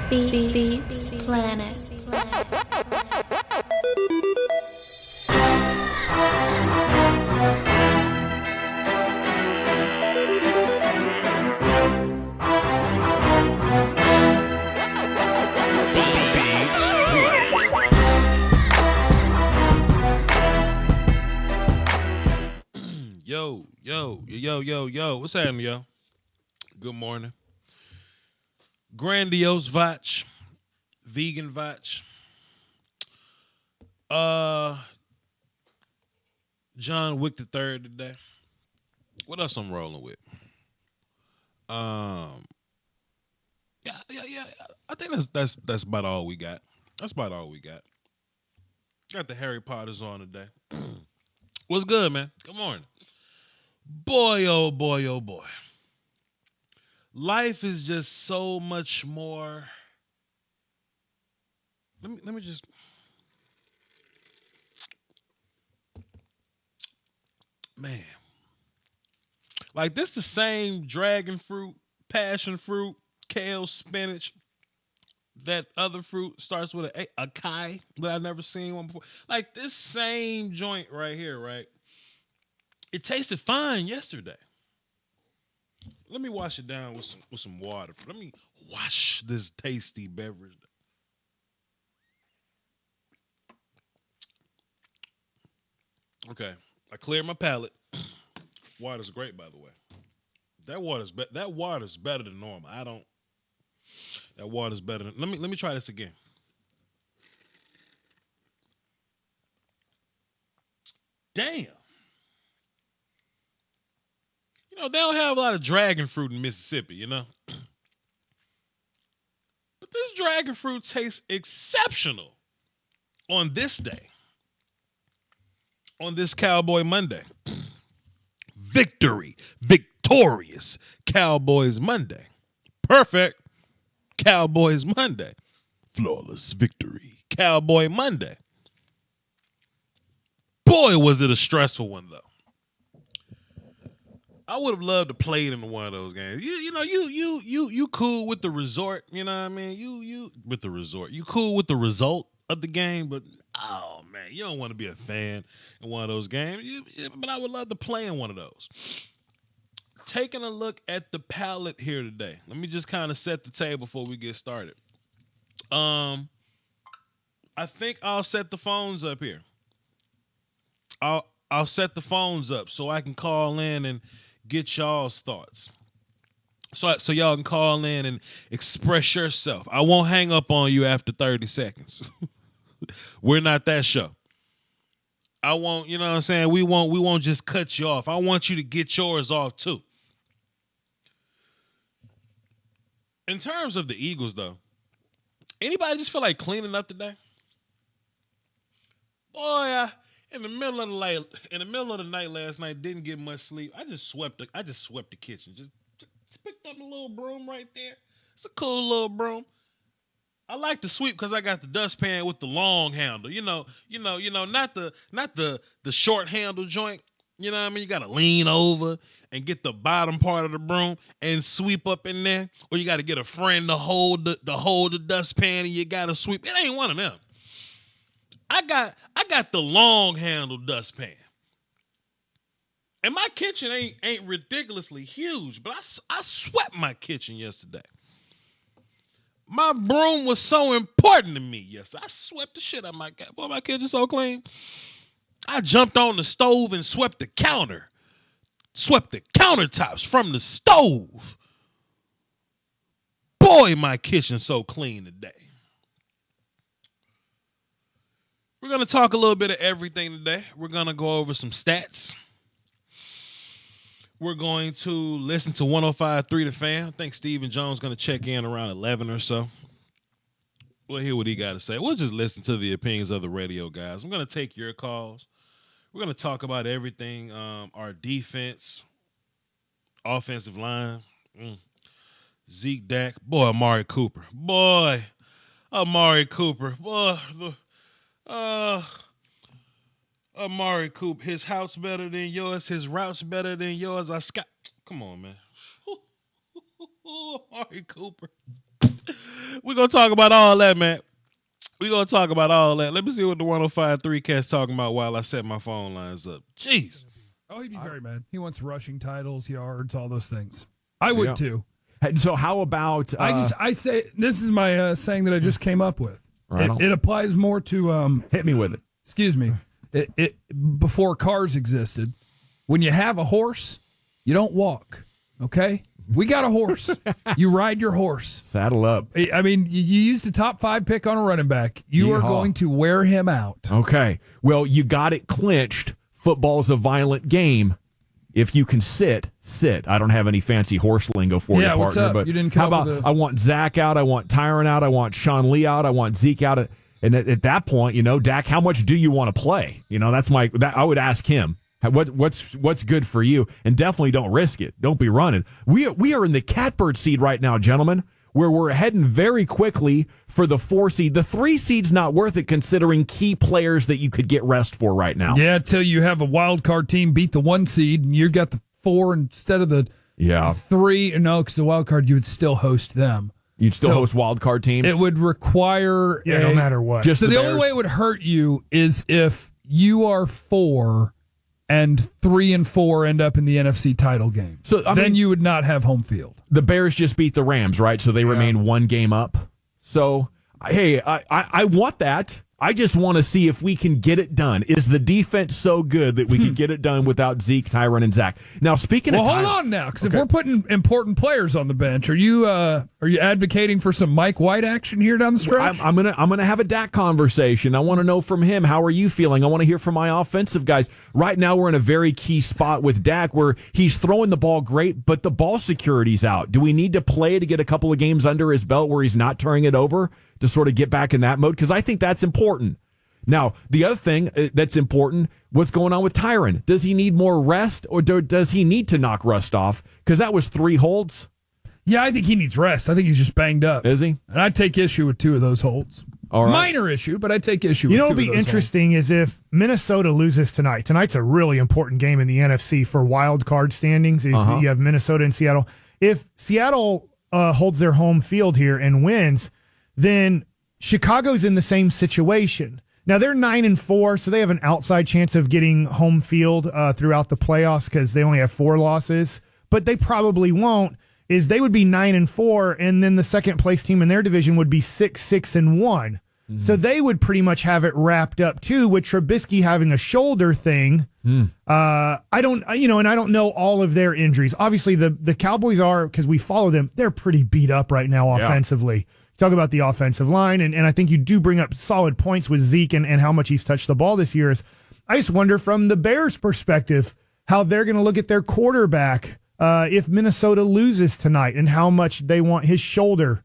Beats Planet. Yo. What's happening, yo? Good morning. Grandiose Voch. Vegan Voch. John Wick the third today. What else I'm rolling with? Yeah. I think that's about all we got. Got the Harry Potters on today. What's good, man? Good morning. Boy, oh boy. Life is just so much more. Let me just. Man. Like this the same dragon fruit, passion fruit, kale, spinach. That other fruit starts with a kai that I've never seen one before. Like this same joint right here, right? It tasted fine yesterday. Let me wash it down with some water. Let me wash this tasty beverage. Okay, I cleared my palate. Water's great, by the way. That water's better than normal. That water's better than. Let me try this again. Damn. You know, they don't have a lot of dragon fruit in Mississippi, you know? But this dragon fruit tastes exceptional on this day. On this Cowboy Monday. Victorious Cowboys Monday. Perfect Cowboys Monday. Flawless victory Cowboy Monday. Boy, was it a stressful one, though. I would have loved to play in one of those games. You cool with the resort, you know what I mean? You with the resort. You cool with the result of the game, but oh man, you don't want to be a fan in one of those games. But I would love to play in one of those. Taking a look at the palette here today. Let me just kind of set the table before we get started. I think I'll set the phones up here. I'll set the phones up so I can call in and get y'all's thoughts. So y'all can call in and express yourself. I won't hang up on you after 30 seconds. We're not that show. I won't, you know what I'm saying? We won't just cut you off. I want you to get yours off too. In terms of the Eagles, though, anybody just feel like cleaning up today? Boy, in the middle of the night last night, didn't get much sleep. I just swept the kitchen. Just picked up a little broom right there. It's a cool little broom. I like to sweep because I got the dustpan with the long handle. Not the short handle joint. You know what I mean? You got to lean over and get the bottom part of the broom and sweep up in there. Or you got to get a friend to hold the dustpan and you got to sweep. It ain't one of them. I got the long handle dustpan. And my kitchen ain't ridiculously huge, but I swept my kitchen yesterday. My broom was so important to me yesterday. I swept the shit out of my kitchen. Boy, my kitchen's so clean. I jumped on the stove and swept the counter. Swept the countertops from the stove. Boy, my kitchen's so clean today. We're going to talk a little bit of everything today. We're going to go over some stats. We're going to listen to 105.3 The Fan. I think Stephen Jones is going to check in around 11 or so. We'll hear what he got to say. We'll just listen to the opinions of the radio guys. I'm going to take your calls. We're going to talk about everything. Our defense, offensive line, Zeke, Dak. Boy, Amari Cooper. Boy, Amari Cooper, his house better than yours, his routes better than yours. Come on, man. Amari Cooper. We're going to talk about all that, man. We're going to talk about all that. Let me see what the 105.3 cat's talking about while I set my phone lines up. Jeez. Oh, he'd be very mad. He wants rushing titles, yards, all those things. I would too. So how about I say this is my saying that I just came up with. Right it applies more to hit me with it. Excuse me. It before cars existed. When you have a horse, you don't walk. Okay? We got a horse. You ride your horse. Saddle up. I mean, you used a top 5 pick on a running back. You are going to wear him out. Okay. Well, you got it clinched. Football's a violent game. If you can sit. I don't have any fancy horse lingo for you, partner. What's up? But you didn't come how about I want Zach out, I want Tyron out, I want Sean Lee out, I want Zeke out. And at that point, Dak, how much do you want to play? I would ask him. What's good for you? And definitely don't risk it. Don't be running. We are in the catbird seed right now, gentlemen, where we're heading very quickly for the 4 seed. The 3 seed's not worth it considering key players that you could get rest for right now. Yeah, till you have a wild card team beat the 1 seed and you got the 4 instead of the 3. No, because the wild card, you would still host them. You'd still host wild card teams? It would require no matter what. Just so the only way it would hurt you is if you are 4 and 3 and 4 end up in the NFC title game. So then you would not have home field. The Bears just beat the Rams, right? So they remain 1 game up. So, hey, I want that. I just want to see if we can get it done. Is the defense so good that we can get it done without Zeke, Tyron, and Zach? Now, speaking of hold on now, because if we're putting important players on the bench, are you advocating for some Mike White action here down the stretch? I'm gonna have a Dak conversation. I want to know from him, how are you feeling? I want to hear from my offensive guys. Right now, we're in a very key spot with Dak where he's throwing the ball great, but the ball security's out. Do we need to play to get a couple of games under his belt where he's not turning it over to sort of get back in that mode? Because I think that's important. Now, the other thing that's important, what's going on with Tyron? Does he need more rest or does he need to knock rust off? Because that was 3 holds. Yeah, I think he needs rest. I think he's just banged up. Is he? And I'd take issue with 2 of those holds. All right. Minor issue, but I'd take issue with 2 of those holds. What'll be interesting is if Minnesota loses tonight. Tonight's a really important game in the NFC for wild card standings. You have Minnesota and Seattle. If Seattle holds their home field here and wins, then Chicago's in the same situation. Now, they're 9-4, so they have an outside chance of getting home field throughout the playoffs because they only have 4 losses. But they probably won't, is they would be 9-4, and then the second-place team in their division would be 6-1. Mm-hmm. So they would pretty much have it wrapped up, too, with Trubisky having a shoulder thing. I don't know all of their injuries. Obviously, the Cowboys are, because we follow them, they're pretty beat up right now offensively. Talk about the offensive line, and I think you do bring up solid points with Zeke and how much he's touched the ball this year. I just wonder from the Bears' perspective how they're going to look at their quarterback if Minnesota loses tonight and how much they want his shoulder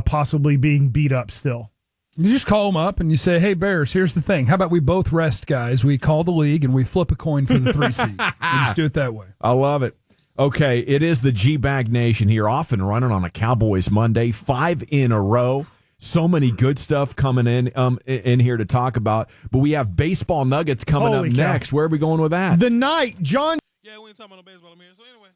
possibly being beat up still. You just call them up and you say, hey, Bears, here's the thing. How about we both rest guys? We call the league and we flip a coin for the 3 seed. We just do it that way. I love it. Okay, it is the G-Bag Nation here, off and running on a Cowboys Monday, 5 in a row. So many good stuff coming in here to talk about. But we have baseball nuggets coming up next. Where are we going with that? The night, John. Yeah, we ain't talking about no baseball here. So anyway,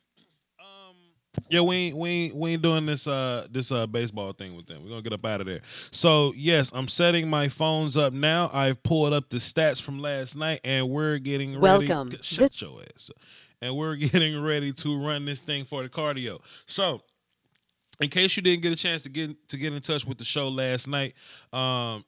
we ain't doing this baseball thing with them. We're gonna get up out of there. So yes, I'm setting my phones up now. I've pulled up the stats from last night, and we're getting ready. Welcome. Shut your ass up. And we're getting ready to run this thing for the cardio. So, in case you didn't get a chance to get in touch with the show last night, now's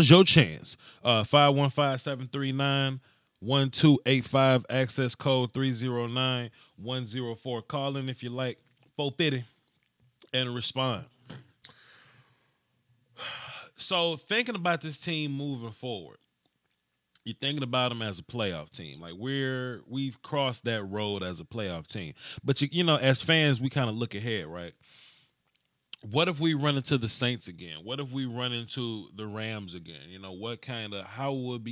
your chance. 515-739-1285, access code 309-104. Call in if you like, 450, and respond. So, thinking about this team moving forward, you're thinking about them as a playoff team. Like we've crossed that road as a playoff team. But as fans, we kind of look ahead, right? What if we run into the Saints again? What if we run into the Rams again? How would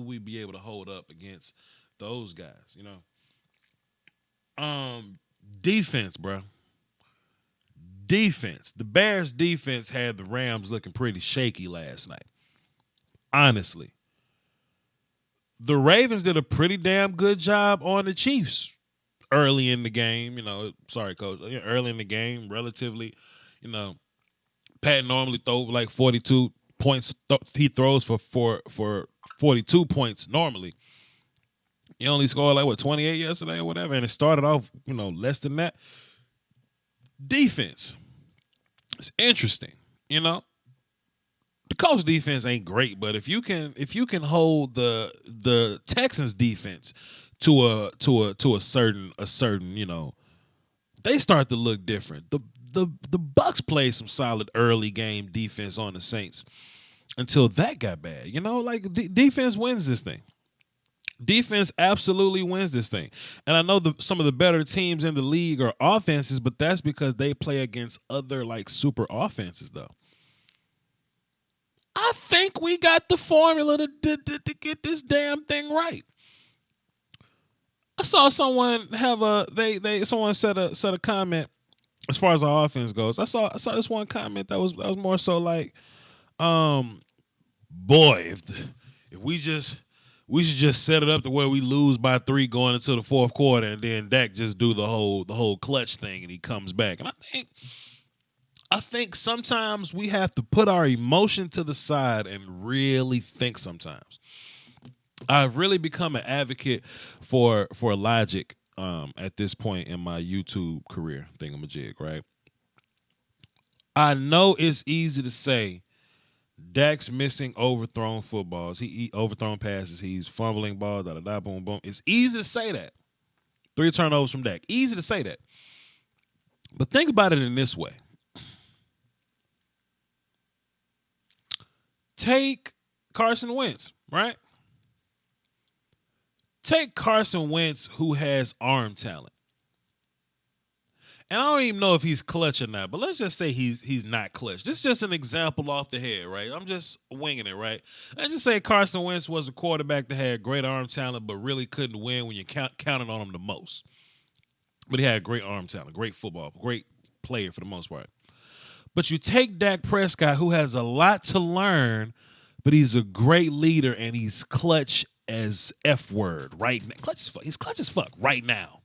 we be able to hold up against those guys? Defense, bro. Defense. The Bears' defense had the Rams looking pretty shaky last night. Honestly. The Ravens did a pretty damn good job on the Chiefs early in the game. Sorry, Coach. Early in the game, relatively, Pat normally throw like 42 points. He throws for 42 points normally. He only scored like 28 yesterday or whatever, and it started off less than that. Defense, it's interesting. The Colts defense ain't great, but if you can hold the Texans defense to a certain they start to look different. The Bucks played some solid early game defense on the Saints until that got bad. Defense wins this thing. Defense absolutely wins this thing. And I know some of the better teams in the league are offenses, but that's because they play against other super offenses though. I think we got the formula to get this damn thing right. I saw someone have someone said a comment as far as our offense goes. I saw this one comment that was more so like, boy, if we should just set it up to where we lose by 3 going into the fourth quarter, and then Dak just do the whole clutch thing and he comes back. And I think sometimes we have to put our emotion to the side and really think sometimes. I've really become an advocate for logic at this point in my YouTube career thingamajig, right? I know it's easy to say Dak's missing overthrown footballs. He overthrown passes. He's fumbling balls, da-da-da, boom, boom. It's easy to say that. 3 turnovers from Dak. Easy to say that. But think about it in this way. Take Carson Wentz, right? Take Carson Wentz, who has arm talent. And I don't even know if he's clutch or not, but let's just say he's not clutch. This is just an example off the head, right? I'm just winging it, right? Let's just say Carson Wentz was a quarterback that had great arm talent, but really couldn't win when you counted on him the most. But he had great arm talent, great football, great player for the most part. But you take Dak Prescott, who has a lot to learn, but he's a great leader and he's clutch as F word right now. He's clutch as fuck right now.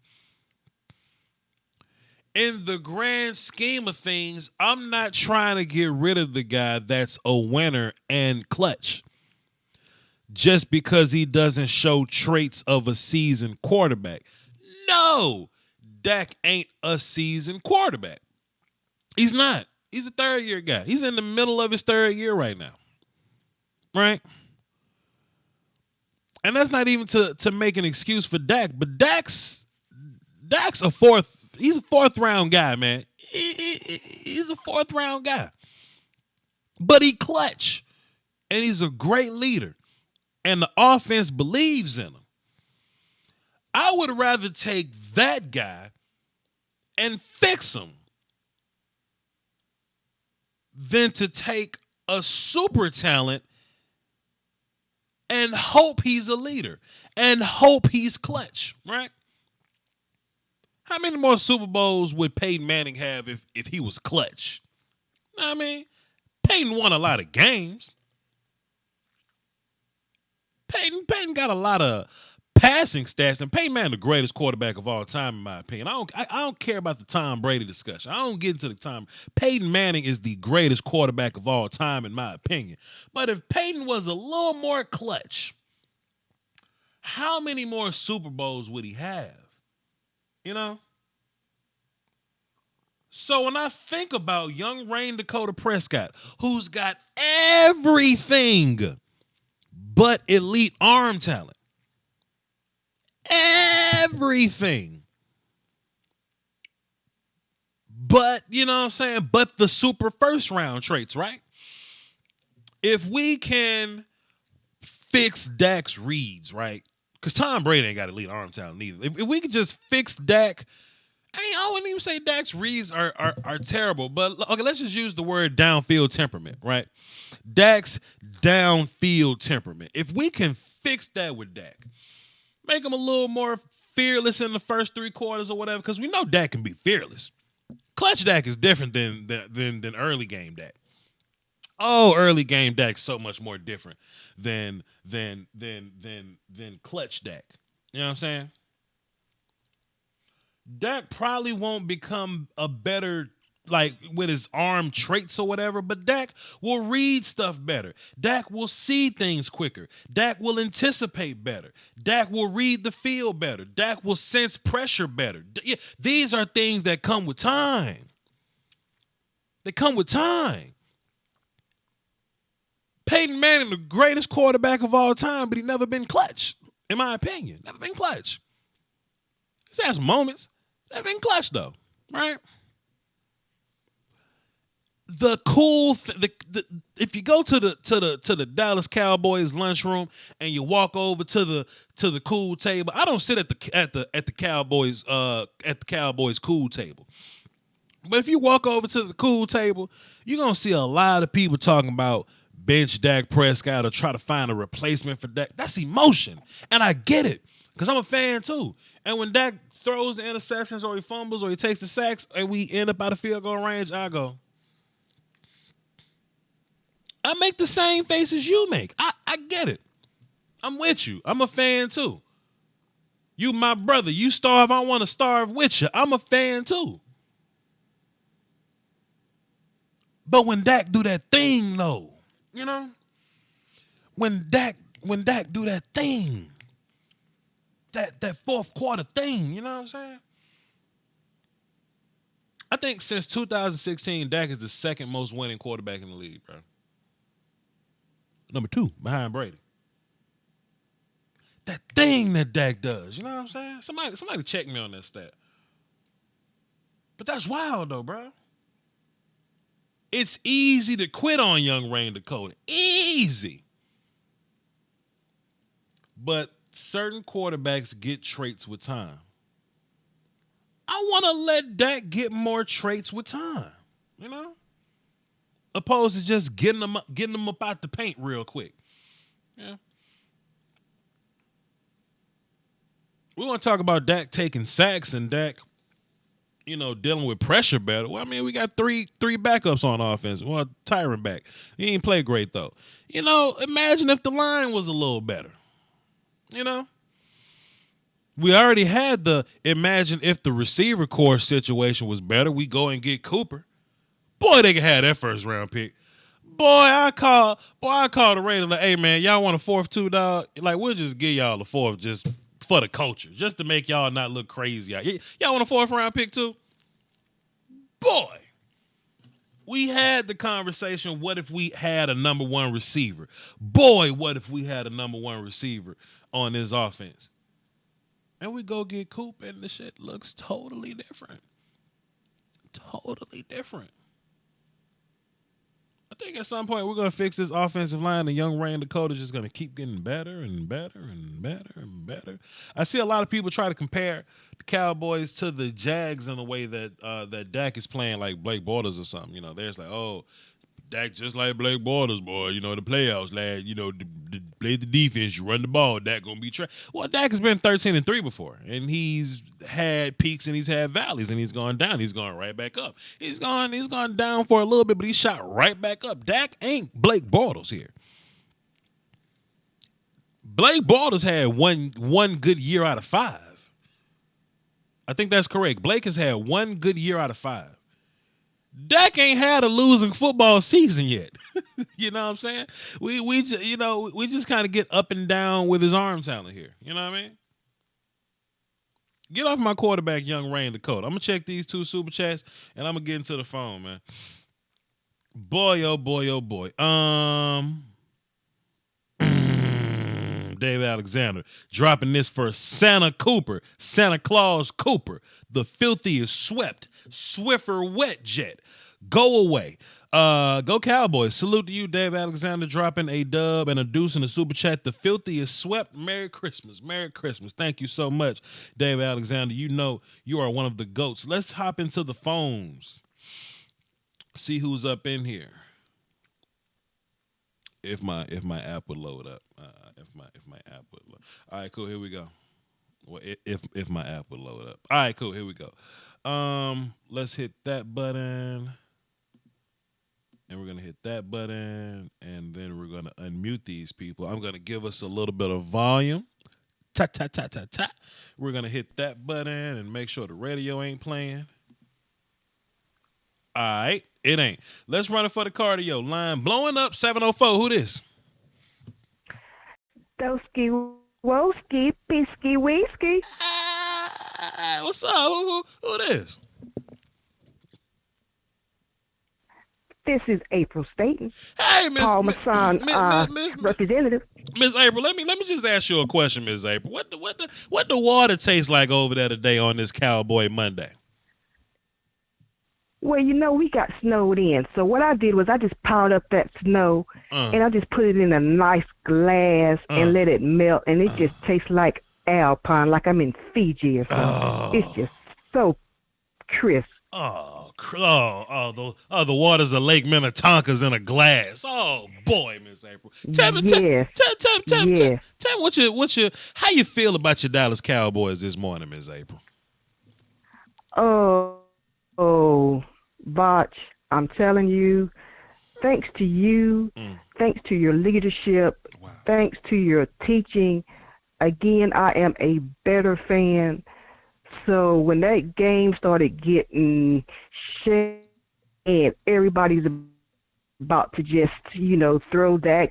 In the grand scheme of things, I'm not trying to get rid of the guy that's a winner and clutch just because he doesn't show traits of a seasoned quarterback. No, Dak ain't a seasoned quarterback. He's not. He's a third-year guy. He's in the middle of his third year right now. Right? And that's not even to make an excuse for Dak, but Dak's a he's a fourth round guy, man. He's a fourth round guy. But he clutch. And he's a great leader. And the offense believes in him. I would rather take that guy and fix him than to take a super talent and hope he's a leader and hope he's clutch, right? How many more Super Bowls would Peyton Manning have if he was clutch? I mean, Peyton won a lot of games. Peyton got a lot of passing stats, and Peyton Manning the greatest quarterback of all time, in my opinion. I don't care about the Tom Brady discussion. I don't get into the time. Peyton Manning is the greatest quarterback of all time, in my opinion. But if Peyton was a little more clutch, how many more Super Bowls would he have? So when I think about young Rain Dakota Prescott, who's got everything but elite arm talent, everything, but, but the super first round traits, right? If we can fix Dak's reads, right? Because Tom Brady ain't got elite arm talent either. If we could just fix Dak, I wouldn't even say Dak's reads are terrible, but okay, let's just use the word downfield temperament, right? Dak's downfield temperament. If we can fix that with Dak, make him a little more fearless in the first 3 quarters or whatever, because we know Dak can be fearless. Clutch Dak is different than early game Dak. Oh, early game Dak's so much more different than clutch Dak. You know what I'm saying? Dak probably won't become a better like with his arm traits or whatever, but Dak will read stuff better. Dak will see things quicker. Dak will anticipate better. Dak will read the field better. Dak will sense pressure better. Yeah, these are things that come with time. They come with time. Peyton Manning, the greatest quarterback of all time, but he never been clutch, in my opinion. Never been clutch. He's had some moments. Never been clutch, though, right? The cool, if you go to the Dallas Cowboys lunchroom and you walk over to the cool table, I don't sit at the Cowboys cool table, but if you walk over to the cool table, you're gonna see a lot of people talking about bench Dak Prescott or try to find a replacement for Dak. That's emotion, and I get it because I'm a fan too. And when Dak throws the interceptions or he fumbles or he takes the sacks and we end up out of field goal range, I go. I make the same faces you make. I get it. I'm with you. I'm a fan too. You my brother. You starve, I want to starve with you. I'm a fan too. But when Dak do that thing though, you know? When Dak do that thing, that fourth quarter thing, you know what I'm saying? I think since 2016, Dak is the second most winning quarterback in the league, bro. Number 2, behind Brady. That thing that Dak does, you know what I'm saying? Somebody check me on that stat. But that's wild, though, bro. It's easy to quit on young Rain Dakota. Easy. But certain quarterbacks get traits with time. I want to let Dak get more traits with time, you know? Opposed to just getting them up out the paint real quick. Yeah. We're going to talk about Dak taking sacks and Dak, you know, dealing with pressure better. Well, I mean, we got three backups on offense. Well, Tyron back. He ain't play great, though. You know, imagine if the line was a little better. You know? We already had imagine if the receiver core situation was better, we go and get Cooper. Boy, they could have that first round pick. I call the Raiders like, hey man, y'all want a 4th too, dog? Like, we'll just give y'all the 4th just for the culture, just to make y'all not look crazy. Y'all want a 4th round pick too? Boy, we had the conversation, what if we had a number 1 receiver? Boy, what if we had a number 1 receiver on this offense? And we go get Coop and the shit looks totally different. Totally different. I think at some point we're going to fix this offensive line. The young Rain Dakota is just going to keep getting better and better and better and better. I see a lot of people try to compare the Cowboys to the Jags in a way that that Dak is playing like Blake Bortles or something. You know, there's like, oh, Dak just like Blake Bortles, boy. You know, the playoffs, lad. You know, play the defense, you run the ball. Dak gonna be Well, Dak has been 13-3 before, and he's had peaks and he's had valleys, and he's gone down. He's gone right back up. He's gone down for a little bit, but he shot right back up. Dak ain't Blake Bortles here. Blake Bortles had one good year out of 5. I think that's correct. Blake has had 1 good year out of 5. Dak ain't had a losing football season yet. You know what I'm saying? We just kind of get up and down with his arm talent here. You know what I mean? Get off my quarterback, young Rain Dakota. I'm gonna check these 2 super chats and I'm gonna get into the phone, man. Boy, oh boy, oh boy. Dave Alexander dropping this for Santa Claus Cooper. The filthiest swept Swiffer wet jet. Go away. Go Cowboys. Salute to you, Dave Alexander, dropping a dub and a deuce in the super chat. The filthiest swept. Merry Christmas. Merry Christmas. Thank you so much, Dave Alexander. You know you are one of the GOATs. Let's hop into the phones. See who's up in here. If my app would load up. If my app would load. All right, cool. Here we go. Well, if my app would load up. All right, cool. Here we go. Let's hit that button. And we're going to hit that button. And then we're going to unmute these people. I'm going to give us a little bit of volume. Ta, ta, ta, ta, ta. We're going to hit that button and make sure the radio ain't playing. All right, it ain't. Let's run it for the cardio. Line blowing up 704. Who this? Doski, woski, pisky, whiskey. What's up? Who this? This is April Staten, Hey, Miss Paul Masson, representative. Miss April. Let me just ask you a question, Miss April. What the water tastes like over there today on this Cowboy Monday? Well, we got snowed in. So what I did was I just piled up that snow and I just put it in a nice glass and let it melt. And it just tastes like Alpine, like I'm in Fiji or something. It's just so crisp. The waters of Lake Minnetonka's in a glass. Oh boy, Miss April. Tell me how you feel about your Dallas Cowboys this morning, Miss April. Oh, Voch, I'm telling you, thanks to you, thanks to your leadership, thanks to your teaching, again, I am a better fan. So when that game started getting shaky and everybody's about to just, throw that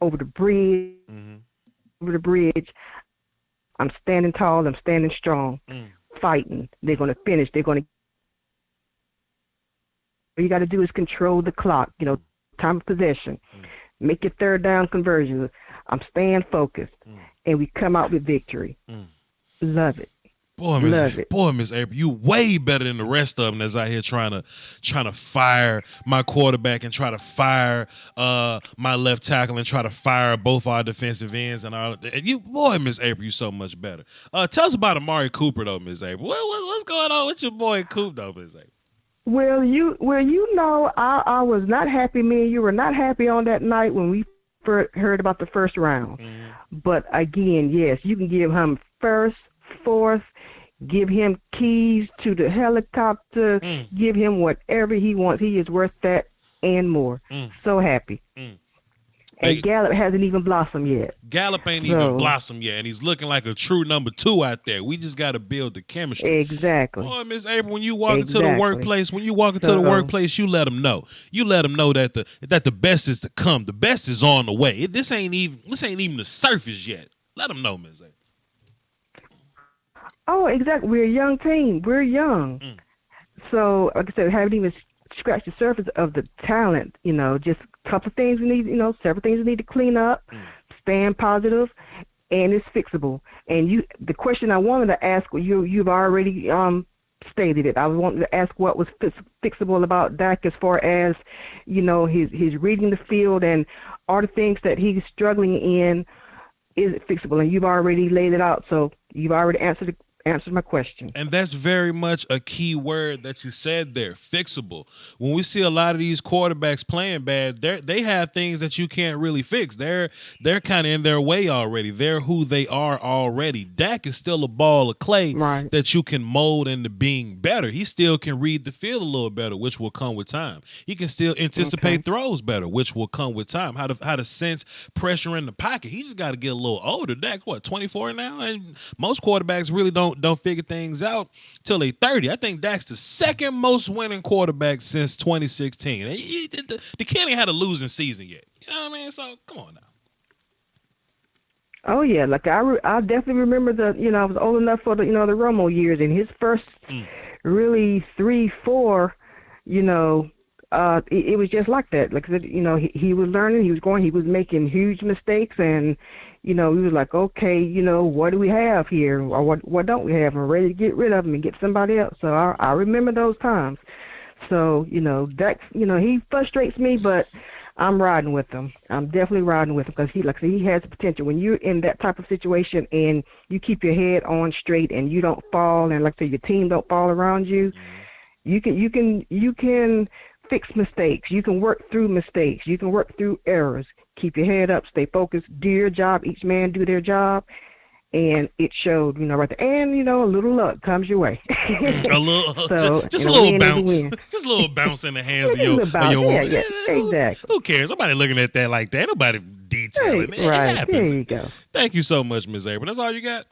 over the bridge, I'm standing tall, I'm standing strong, fighting. They're going to finish. All you got to do is control the clock, time of possession. Make your third down conversions. I'm staying focused. And we come out with victory. Love it. Boy, Miss April, you way better than the rest of them that's out here trying to fire my quarterback and try to fire my left tackle and try to fire both our defensive ends and all. Miss April, you so much better. Tell us about Amari Cooper though, Miss April. What's going on with your boy Coop though, Miss April? Well, I was not happy. Me and you were not happy on that night when we heard about the first round. But again, yes, you can give him first, fourth, give him keys to the helicopter, give him whatever he wants. He is worth that and more. So happy. And Gallup hasn't even blossomed yet. Gallup ain't even blossomed yet, and he's looking like a true number 2 out there. We just got to build the chemistry. Exactly. Boy, Miss April, when you walk into the workplace, you let them know. You let them know that the best is to come. The best is on the way. This ain't even the surface yet. Let them know, Miss April. Oh, exactly. We're a young team. We're young. So, like I said, haven't even scratched the surface of the talent. Just a couple of things we need, several things we need to clean up, staying positive, and it's fixable. And the question I wanted to ask, you've already stated it. I wanted to ask what was fixable about Dak as far as, his reading the field and are the things that he's struggling in, is it fixable? And you've already laid it out, so you've already answered my question. And that's very much a key word that you said there, fixable. When we see a lot of these quarterbacks playing bad, they have things that you can't really fix. They're kind of in their way already. They're who they are already. Dak is still a ball of clay that you can mold into being better. He still can read the field a little better, which will come with time. He can still anticipate throws better, which will come with time. How to sense pressure in the pocket. He just got to get a little older. Dak, 24 now? And most quarterbacks really don't figure things out till they 30. I think Dak's the second most winning quarterback since 2016. The kid ain't had a losing season yet. You know what I mean? So come on now. Oh yeah, like I definitely remember I was old enough for the the Romo years, and his first really 3-4, it was just like that. Like I said, he was learning, he was growing, he was making huge mistakes, and we was like, okay, what do we have here, or what don't we have? I'm ready to get rid of him and get somebody else. So I remember those times. So Dak, he frustrates me, but I'm riding with him. I'm definitely riding with him because he has the potential. When you're in that type of situation and you keep your head on straight and you don't fall, and like I say, your team don't fall around you, you can fix mistakes. You can work through mistakes. You can work through errors. Keep your head up. Stay focused. Do your job. Each man do their job. And it showed, right there. And, a little luck comes your way. Just a little bounce. Just a little bounce in the hands of your yeah, exactly. Who cares? Nobody looking at that like that. Nobody detailing it. Right. It happens. There you go. Thank you so much, Ms. April. That's all you got?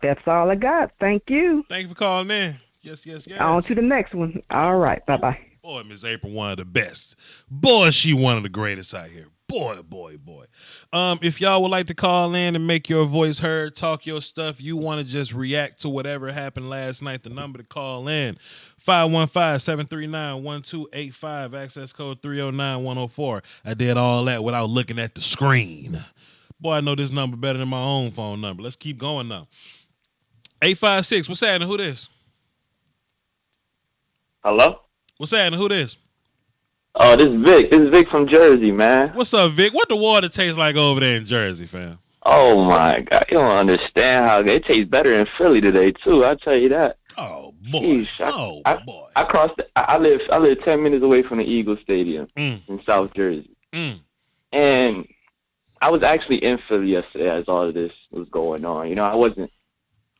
That's all I got. Thank you. Thank you for calling in. Yes. On to the next one. All right. Bye-bye. Boy, Miss April, one of the best. Boy, she one of the greatest out here. Boy. If y'all would like to call in and make your voice heard, talk your stuff, you want to just react to whatever happened last night, the number to call in, 515-739-1285, access code 309104. I did all that without looking at the screen. Boy, I know this number better than my own phone number. Let's keep going now. 856, what's happening? Who this? Hello? What's happening? Who this? Oh, this is Vic. This is Vic from Jersey, man. What's up, Vic? What the water tastes like over there in Jersey, fam? Oh, my God. You don't understand how it tastes better in Philly today, too. I'll tell you that. Oh, boy. Jeez, I crossed I live 10 minutes away from the Eagles Stadium in South Jersey. And I was actually in Philly yesterday as all of this was going on. You know, I wasn't.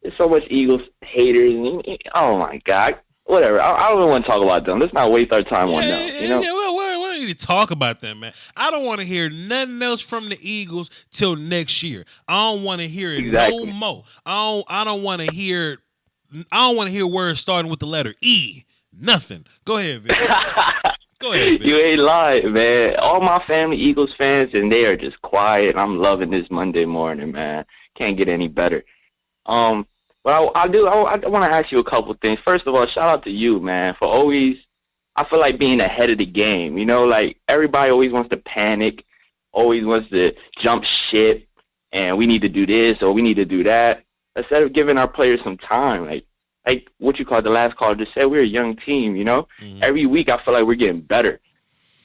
There's so much Eagles haters. And, oh, my God. Whatever. I don't want to talk about them. Let's not waste our time on them. You know? Yeah, we don't need to talk about them, man. I don't want to hear nothing else from the Eagles till next year. I don't want to hear it no more. I don't want to hear. I don't want to hear words starting with the letter E. Nothing. Go ahead, Vic. Go ahead, Vic. You ain't lying, man. All my family Eagles fans, and they are just quiet. I'm loving this Monday morning, man. Can't get any better. But I want to ask you a couple things. First of all, shout out to you, man, for always, I feel like being ahead of the game. You know, like everybody always wants to panic, always wants to jump ship, and we need to do this or we need to do that. Instead of giving our players some time, like what you call the last caller just said, we're a young team, you know? Mm-hmm. Every week I feel like we're getting better.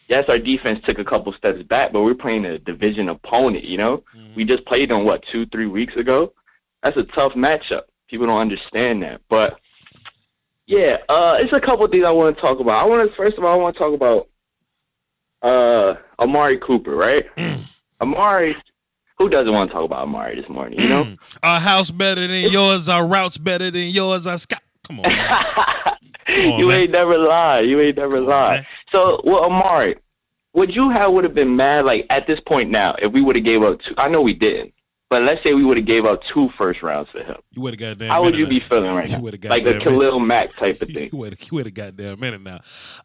Yes, our defense took a couple steps back, but we're playing a division opponent, you know? Mm-hmm. We just played them, 2-3 weeks ago? That's a tough matchup. People don't understand that. But, yeah, it's a couple things I want to talk about. First of all, I want to talk about Amari Cooper, right? Amari, who doesn't want to talk about Amari this morning, you know? Our house better than yours, our routes better than yours, our sky. Come on, man. You ain't never lied. Man. So, well, Amari, would have been mad, like, at this point now, if we would have gave up two? I know we didn't. But let's say we would have gave up 2 first rounds for him. You would have got damn. How would you be feeling right now? Like a Khalil Mack type of thing. You would have got damn minute now.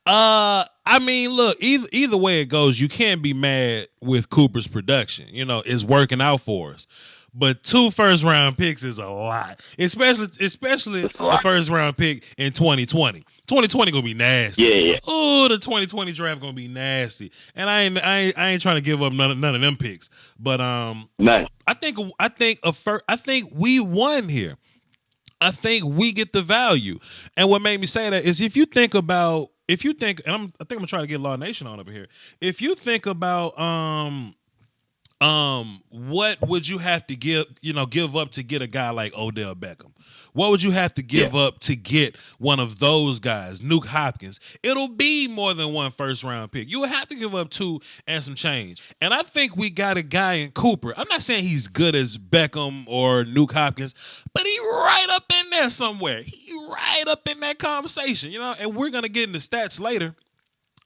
I mean, look, either way it goes, you can't be mad with Cooper's production. You know, it's working out for us. But 2 first-round picks is a lot, especially a first-round pick in 2020. 2020 gonna be nasty. Yeah. Oh, the 2020 draft gonna be nasty, and I ain't trying to give up none of them picks. But nice. I think we won here. I think we get the value, and what made me say that is I think I'm gonna try to get Law Nation on over here. If you think about what would you have to give up to get a guy like Odell Beckham? What would you have to give up to get one of those guys, Nuke Hopkins? It'll be more than 1 first-round pick. You would have to give up 2 and some change. And I think we got a guy in Cooper. I'm not saying he's good as Beckham or Nuke Hopkins, but he right up in there somewhere. He right up in that conversation, you know? And we're going to get into stats later.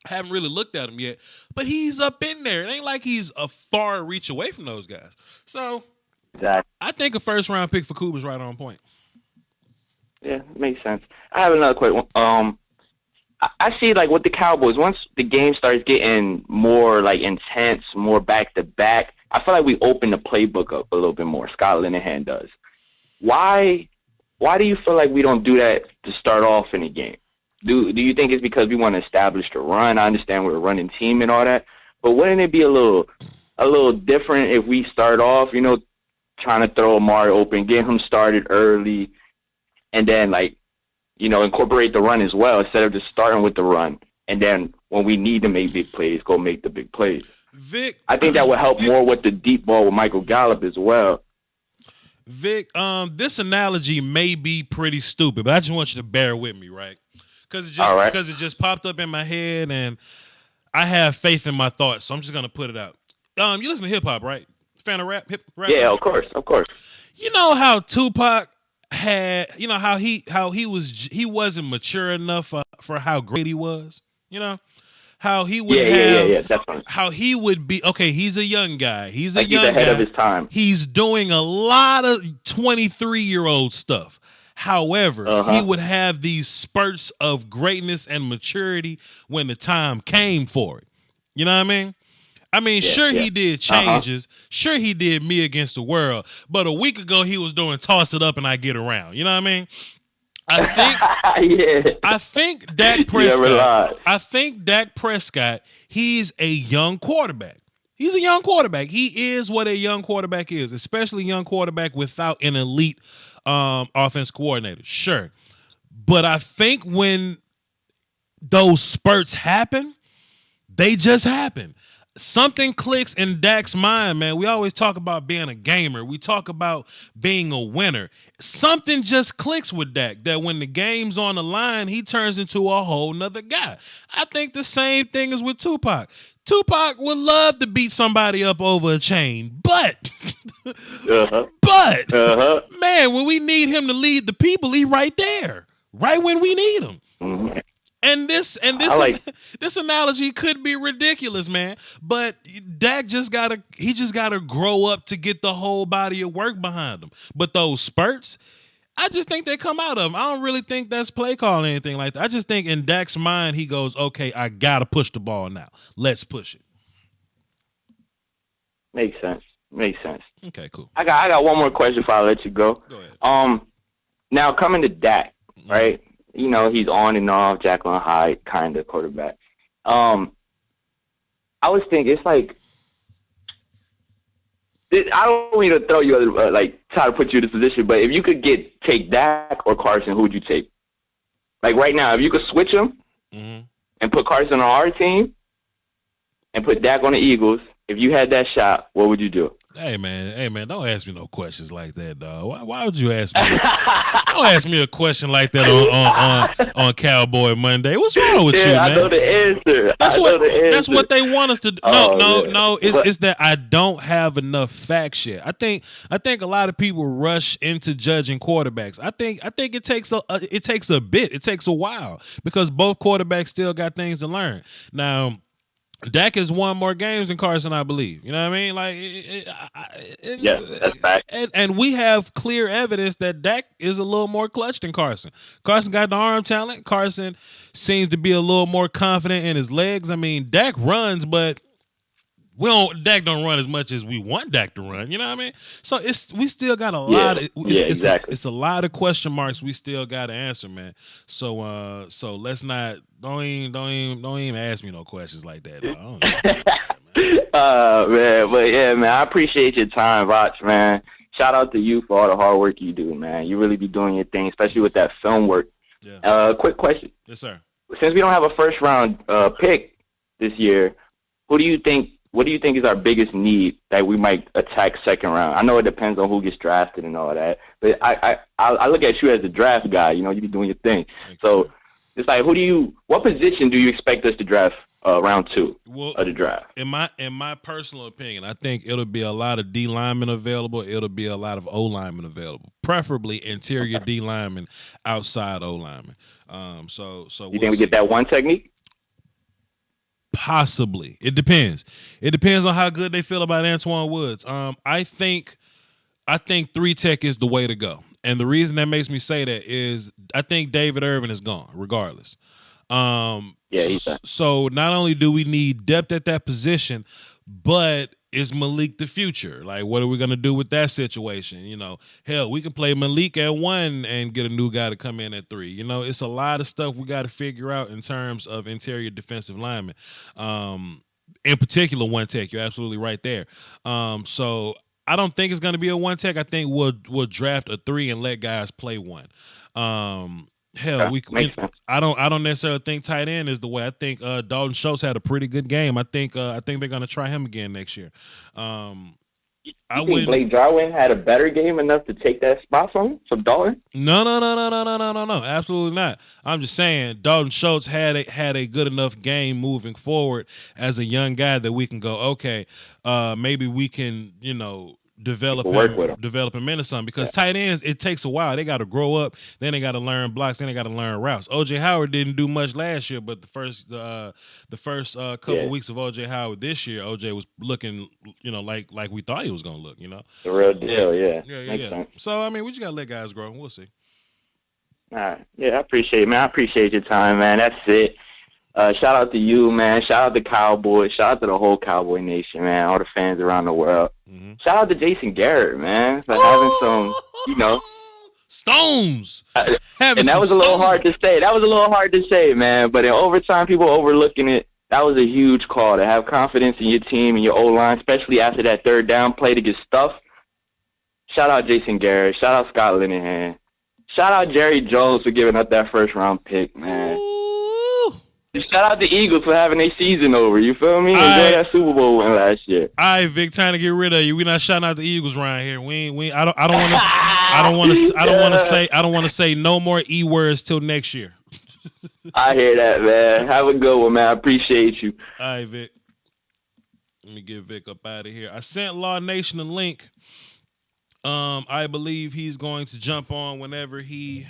I haven't really looked at him yet, but he's up in there. It ain't like he's a far reach away from those guys. So I think a first-round pick for Cooper's right on point. Yeah, makes sense. I have another quick one. I see, like, with the Cowboys, once the game starts getting more, like, intense, more back-to-back, I feel like we open the playbook up a little bit more. Scott Linehan does. Why do you feel like we don't do that to start off in a game? Do you think it's because we want to establish the run? I understand we're a running team and all that, but wouldn't it be a little different if we start off, you know, trying to throw Amari open, get him started early, and then, like, you know, incorporate the run as well instead of just starting with the run. And then when we need to make big plays, go make the big plays. Vic, I think that would help more with the deep ball with Michael Gallup as well. Vic, this analogy may be pretty stupid, but I just want you to bear with me, right? Because it just popped up in my head, and I have faith in my thoughts, so I'm just gonna put it out. You listen to hip hop, right? Fan of rap? Rap? Yeah, of course. You know how Tupac had, you know how he wasn't mature enough for how great he was. You know how he would definitely. How he would be. Okay, he's a young guy. He's ahead of his time. He's doing a lot of 23-year-old stuff. However, he would have these spurts of greatness and maturity when the time came for it. You know what I mean? He did changes. Sure, he did me against the world. But a week ago, he was doing toss it up and I get around. You know what I mean? I think Dak Prescott. I think Dak Prescott. He's a young quarterback. He's a young quarterback. He is what a young quarterback is, especially a young quarterback without an elite offense coordinator. Sure, but I think when those spurts happen, they just happen. Something clicks in Dak's mind, man. We always talk about being a gamer. We talk about being a winner. Something just clicks with Dak that when the game's on the line, he turns into a whole nother guy. I think the same thing is with Tupac. Tupac would love to beat somebody up over a chain, but man, when we need him to lead the people, he right there, right when we need him. Mm-hmm. And this analogy could be ridiculous, man. But Dak just gotta grow up to get the whole body of work behind him. But those spurts, I just think they come out of him. I don't really think that's play call or anything like that. I just think in Dak's mind, he goes, okay, I gotta push the ball now. Let's push it. Makes sense. Okay, cool. I got one more question before I let you go. Go ahead. Now coming to Dak, right? You know, he's on and off, Jekyll and Hyde kind of quarterback. I was thinking, it's like, I don't mean to throw you, try to put you in this position, but if you could take Dak or Carson, who would you take? Like right now, if you could switch them and put Carson on our team and put Dak on the Eagles, if you had that shot, what would you do? Hey man, don't ask me no questions like that, dog. Why would you ask me? Don't ask me a question like that on Cowboy Monday. What's wrong with you, man? I know the answer. That's what they want us to do. No. It's that I don't have enough facts yet. I think a lot of people rush into judging quarterbacks. I think it takes a bit. It takes a while because both quarterbacks still got things to learn. Now, Dak has won more games than Carson, I believe. You know what I mean? That's fact. And we have clear evidence that Dak is a little more clutch than Carson. Carson got the arm talent. Carson seems to be a little more confident in his legs. I mean, Dak runs, but Dak don't run as much as we want Dak to run. You know what I mean? So we still got a lot. Exactly. It's a lot of question marks we still got to answer, man. So let's not. Don't even ask me no questions like that. Man, but yeah, man, I appreciate your time, Voch, man. Shout out to you for all the hard work you do, man. You really be doing your thing, especially with that film work. Yeah. Quick question. Yes, sir. Since we don't have a first round pick this year, what do you think is our biggest need that we might attack second round? I know it depends on who gets drafted and all that, but I look at you as a draft guy. You know, you be doing your thing. So it's like, what position do you expect us to draft round 2 of the draft? In my personal opinion, I think it'll be a lot of D linemen available. It'll be a lot of O linemen available, preferably interior D linemen, outside O linemen. So you think we get that one technique? Possibly. It depends. It depends on how good they feel about Antoine Woods. I think 3-tech is the way to go. And the reason that makes me say that is I think David Irvin is gone, regardless. He's done. So not only do we need depth at that position, but is Malik the future? Like, what are we going to do with that situation? You know, hell, we can play Malik at 1 and get a new guy to come in at 3. You know, it's a lot of stuff we got to figure out in terms of interior defensive linemen. In particular, 1-tech. You're absolutely right there. So I don't think it's going to be a 1-tech. I think we'll draft a 3 and let guys play 1. Hell, I don't necessarily think tight end is the way. I think Dalton Schultz had a pretty good game. I think they're going to try him again next year. You think Blake Jarwin had a better game enough to take that spot from Dalton? No, absolutely not. I'm just saying Dalton Schultz had a good enough game moving forward as a young guy that we can go, okay, maybe we can, develop him into something, because tight ends, it takes a while. They got to grow up, then they got to learn blocks, then they got to learn routes. OJ Howard didn't do much last year, but the first couple weeks of OJ Howard this year, OJ was looking, like we thought he was gonna look. The real deal, yeah. Yeah. So I mean, we just gotta let guys grow. We'll see. All right. Yeah, I appreciate it, man. I appreciate your time, man. That's it. Shout out to you, man. Shout out to Cowboys. Shout out to the whole Cowboy Nation, man. All the fans around the world. Mm-hmm. Shout out to Jason Garrett, man, for having some, stones. And that was a little hard to say. That was a little hard to say, man. But in overtime, people overlooking it. That was a huge call to have confidence in your team and your O-line, especially after that third down play to get stuffed. Shout out Jason Garrett. Shout out Scott Linehan. Shout out Jerry Jones for giving up that first-round pick, man. Ooh. Shout out the Eagles for having their season over. You feel me? Enjoy that Super Bowl win last year. All right, Vic, time to get rid of you. We're not shouting out the Eagles around here. I don't want to say no more E words till next year. I hear that, man. Have a good one, man. I appreciate you. All right, Vic. Let me get Vic up out of here. I sent Law Nation a link. I believe he's going to jump on whenever he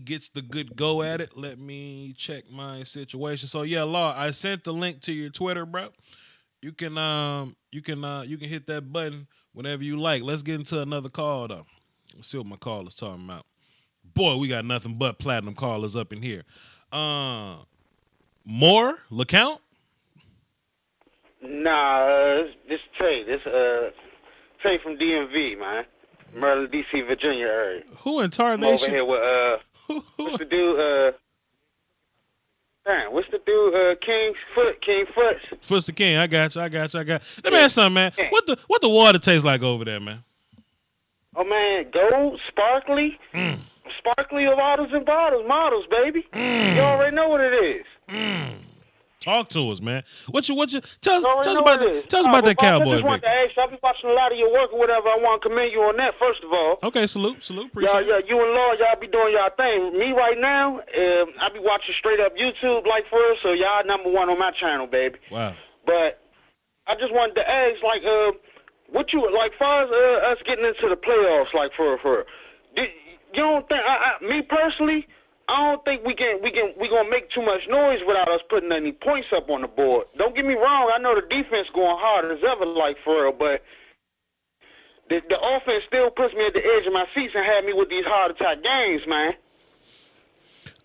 gets the good go at it. Let me check my situation. So yeah, Law, I sent the link to your Twitter, bro. You can hit that button whenever you like. Let's get into another call though. Let's see what my call is talking about. Boy, we got nothing but platinum callers up in here. More LeCount? Nah, this Trey. Trey from DMV, man. Maryland, D.C., Virginia area. Who in I'm tarnation? over here with, what's the dude, what's the dude, King Foots? Foots the King. I got you. Let me ask you something, man. What the water tastes like over there, man? Oh, man, gold, sparkly. Sparkly bottles and models, baby. You already know what it is. Talk to us, man. What you tell us about that Cowboy. I just want to ask you, I've been watching a lot of your work or whatever. I want to commend you on that, first of all. Okay, salute. Appreciate it. Yeah, you and Law, y'all be doing y'all thing. Me right now, I be watching straight up YouTube, like for real, so y'all number one on my channel, baby. Wow. But I just wanted to ask, like, what you, like, far as us getting into the playoffs, like, for you don't think, me personally, I don't think we gonna make too much noise without us putting any points up on the board. Don't get me wrong. I know the defense going hard as ever, like for real, but the offense still puts me at the edge of my seats and had me with these heart attack games, man.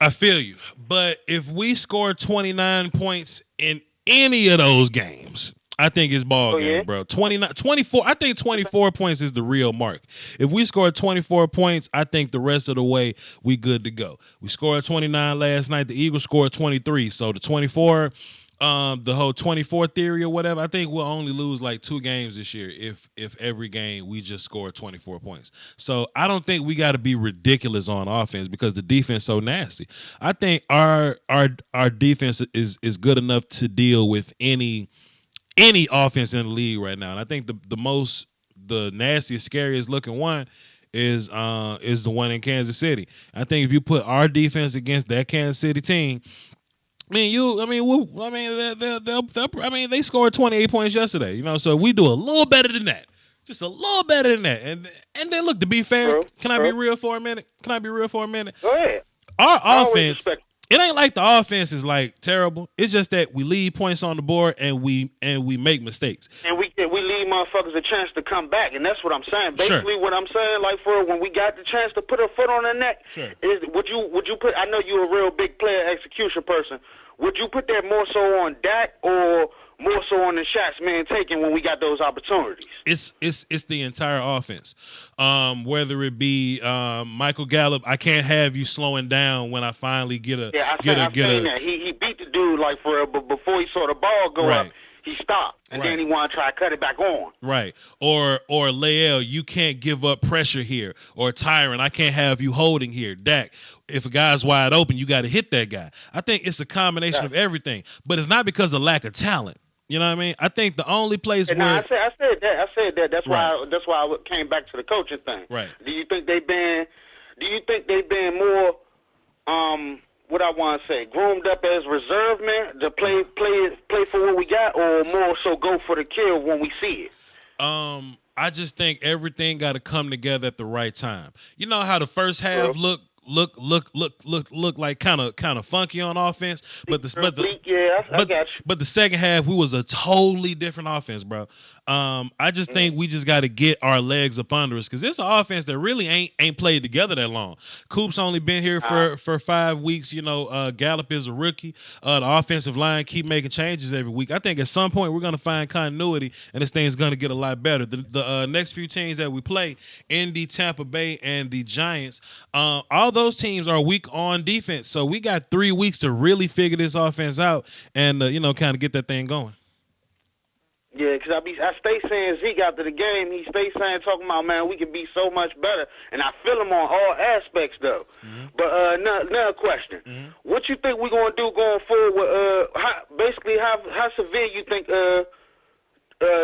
I feel you, but if we score 29 points in any of those games, I think it's ball game, bro. 24. I think 24 points is the real mark. If we score 24 points, I think the rest of the way we good to go. We scored 29 last night. The Eagles scored 23. So the 24, the whole 24 theory or whatever, I think we'll only lose like 2 games this year if every game we just score 24 points. So I don't think we got to be ridiculous on offense because the defense is so nasty. I think our defense is good enough to deal with any offense in the league right now. And I think the nastiest, scariest looking one is the one in Kansas City. I think if you put our defense against that Kansas City team, they scored 28 points yesterday. So we do a little better than that. Just a little better than that. And then look, to be fair, can I be real for a minute? Go ahead. Our offense, it ain't like the offense is like terrible. It's just that we leave points on the board and we make mistakes. And we leave motherfuckers a chance to come back, and that's what I'm saying. Basically, what I'm saying, like for when we got the chance to put a foot on the neck, is would you put? I know you're a real big player execution person. Would you put that more so on Dak or more so on the shots man taking when we got those opportunities? It's the entire offense. Whether it be Michael Gallup, I can't have you slowing down when I finally get a that. He beat the dude like for real, but before he saw the ball go up, he stopped and then he wanted to try to cut it back on. Right. Or Lael, you can't give up pressure here. Or Tyron, I can't have you holding here. Dak, if a guy's wide open, you got to hit that guy. I think it's a combination of everything, but it's not because of lack of talent. You know what I mean? I think the only place where I said that. That's why I came back to the coaching thing. Right. Do you think they've been more what I want to say, groomed up as reserve men to play for what we got, or more so go for the kill when we see it? I just think everything got to come together at the right time. You know how the first half looked look like kind of funky on offense. But I got you. But the second half, we was a totally different offense, bro. I just think we just got to get our legs up under us because it's an offense that really ain't played together that long. Coop's only been here for 5 weeks. You know, Gallup is a rookie. The offensive line keep making changes every week. I think at some point we're going to find continuity, and this thing's going to get a lot better. The next few teams that we play, Indy, Tampa Bay, and the Giants, all those teams are weak on defense. So we got 3 weeks to really figure this offense out and, kind of get that thing going. Yeah, because I stay saying Zeke after the game, he stays saying, talking about, man, we can be so much better. And I feel him on all aspects, though. Mm-hmm. But another question. Mm-hmm. What you think we're going to do going forward with, how severe you think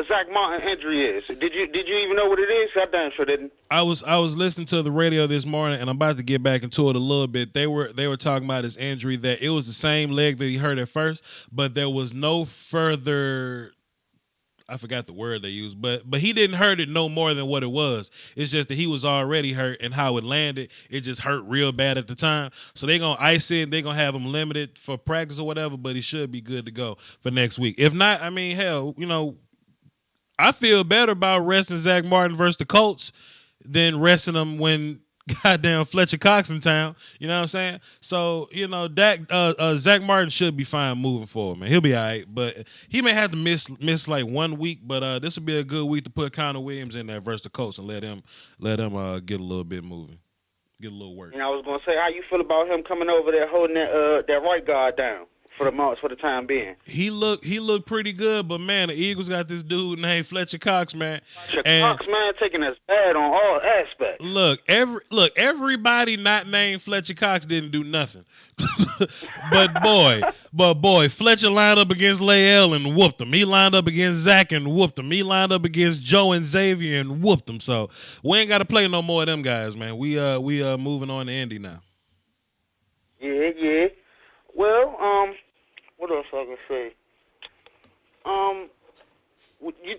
Zach Martin injury is? Did you even know what it is? I damn sure didn't. I was listening to the radio this morning, and I'm about to get back into it a little bit. They were talking about his injury, that it was the same leg that he hurt at first, but there was no further, I forgot the word they used, but he didn't hurt it no more than what it was. It's just that he was already hurt, and how it landed, it just hurt real bad at the time. So they're going to ice it, they're going to have him limited for practice or whatever, but he should be good to go for next week. If not, I mean, hell, I feel better about resting Zach Martin versus the Colts than resting him when goddamn Fletcher Cox in town. You know what I'm saying? So, Zach Martin should be fine moving forward, man. He'll be all right, but he may have to miss like 1 week, but this will be a good week to put Connor Williams in there versus the Colts and let him get a little bit moving, get a little work. And I was going to say, how you feel about him coming over there holding that right guard down for the time being? He looked pretty good, but man, the Eagles got this dude named Fletcher Cox, man. Cox, man, taking us bad on all aspects. Everybody not named Fletcher Cox didn't do nothing. but boy, Fletcher lined up against Lael and whooped him. He lined up against Zach and whooped him. He lined up against Joe and Xavier and whooped him. So we ain't got to play no more of them guys, man. We moving on to Indy now. Yeah. Well, what else I can say? Do you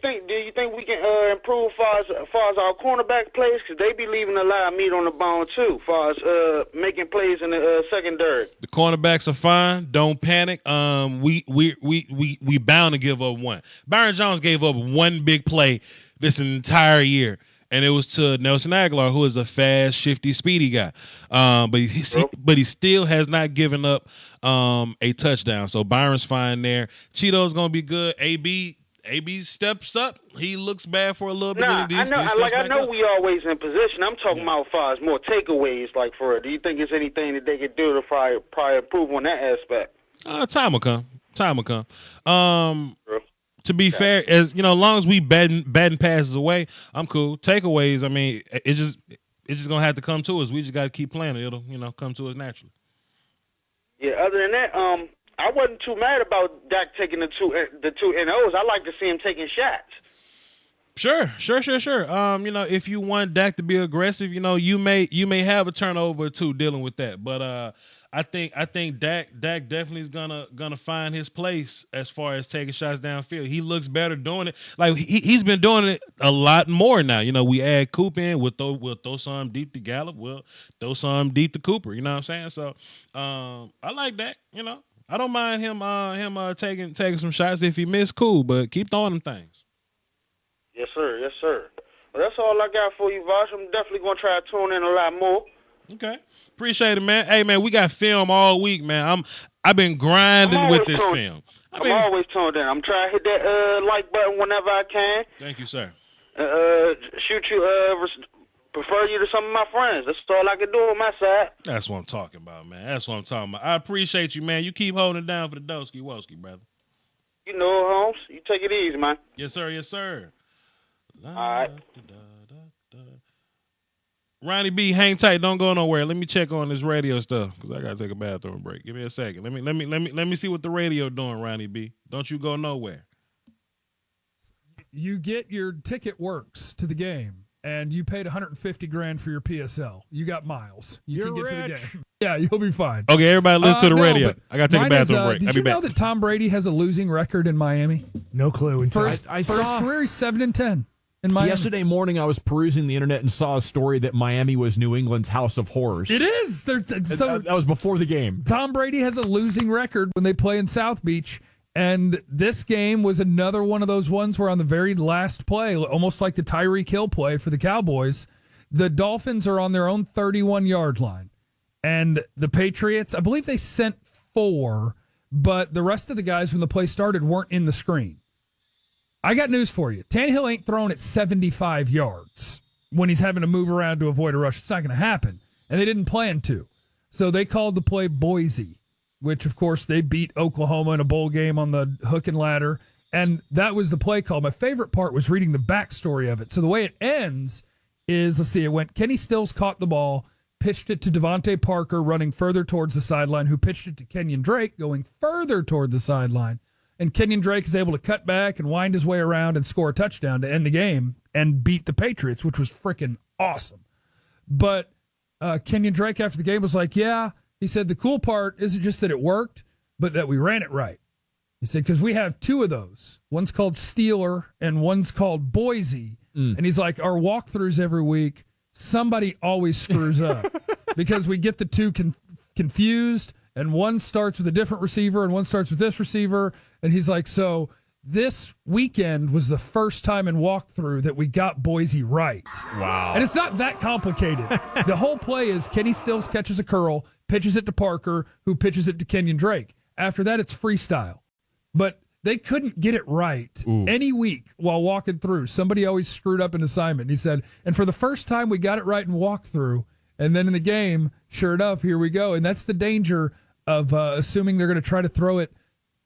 think we can improve as far as our cornerback plays? Because they be leaving a lot of meat on the bone too, as far as making plays in the secondary. The cornerbacks are fine. Don't panic. We bound to give up one. Byron Jones gave up one big play this entire year, and it was to Nelson Aguilar, who is a fast, shifty, speedy guy. But he still has not given up a touchdown. So Byron's fine there. Cheeto's gonna be good. AB steps up. He looks bad for a little bit. I know we always in position. I'm talking about as far as more takeaways. Like, for do you think there's anything that they could do to probably improve on that aspect? Time will come. To be fair, as long as we batting passes away, I'm cool. Takeaways, I mean, it's just gonna have to come to us. We just got to keep playing it. It'll come to us naturally. Yeah. Other than that, I wasn't too mad about Dak taking the two NOs. I like to see him taking shots. Sure. If you want Dak to be aggressive, you may have a turnover or two dealing with that. But I think Dak definitely is gonna find his place as far as taking shots downfield. He looks better doing it. Like he's been doing it a lot more now. We add Coop in, we'll throw some deep to Gallup, we'll throw some deep to Cooper. You know what I'm saying? So I like Dak. I don't mind him taking some shots if he missed. Cool, but keep throwing them things. Yes, sir. Well, that's all I got for you, Voch. I'm definitely gonna try to tune in a lot more. Okay. Appreciate it, man. Hey, man, we got film all week, man. I've been grinding with this film. I'm always tuned in. I'm trying to hit that like button whenever I can. Thank you, sir. Shoot you, prefer you to some of my friends. That's all I can do on my side. That's what I'm talking about, man. I appreciate you, man. You keep holding it down for the Doski Woski, brother. You know, Holmes. You take it easy, man. Yes, sir. All right. Ronnie B, hang tight. Don't go nowhere. Let me check on this radio stuff because I gotta take a bathroom break. Give me a second. Let me see what the radio doing, Ronnie B. Don't you go nowhere. You get your ticket works to the game, and you paid $150,000 for your PSL. You got miles. You can get to the game. Yeah, you'll be fine. Okay, everybody listen to the radio. I gotta take a bathroom break. Did you know that Tom Brady has a losing record in Miami? No clue. First career, he's 7-10. in Miami? Yesterday morning, I was perusing the internet and saw a story that Miami was New England's house of horrors. It is. So that was before the game. Tom Brady has a losing record when they play in South Beach, and this game was another one of those ones where on the very last play, almost like the Tyreek Hill play for the Cowboys, the Dolphins are on their own 31-yard line, and the Patriots, I believe they sent 4, but the rest of the guys when the play started weren't in the screen. I got news for you. Tannehill ain't throwing it 75 yards when he's having to move around to avoid a rush. It's not going to happen. And they didn't plan to. So they called the play Boise, which, of course, they beat Oklahoma in a bowl game on the hook and ladder. And that was the play call. My favorite part was reading the backstory of it. So the way it ends is, let's see, it went, Kenny Stills caught the ball, pitched it to Devontae Parker running further towards the sideline, who pitched it to Kenyon Drake going further toward the sideline. And Kenyon Drake is able to cut back and wind his way around and score a touchdown to end the game and beat the Patriots, which was freaking awesome. But Kenyon Drake after the game was like, yeah, he said the cool part isn't just that it worked, but that we ran it right. He said, because we have 2 of those. One's called Steeler and one's called Boise. And he's like, our walkthroughs every week, somebody always screws up because we get the 2 confused. And one starts with a different receiver and one starts with this receiver. And he's like, so this weekend was the first time in walkthrough that we got Boise right. Wow. And it's not that complicated. The whole play is Kenny Stills catches a curl, pitches it to Parker, who pitches it to Kenyon Drake. After that, it's freestyle. But they couldn't get it right any week while walking through. Somebody always screwed up an assignment. He said, and for the first time, we got it right in walkthrough. And then in the game, sure enough, here we go. And that's the danger of assuming they're going to try to throw it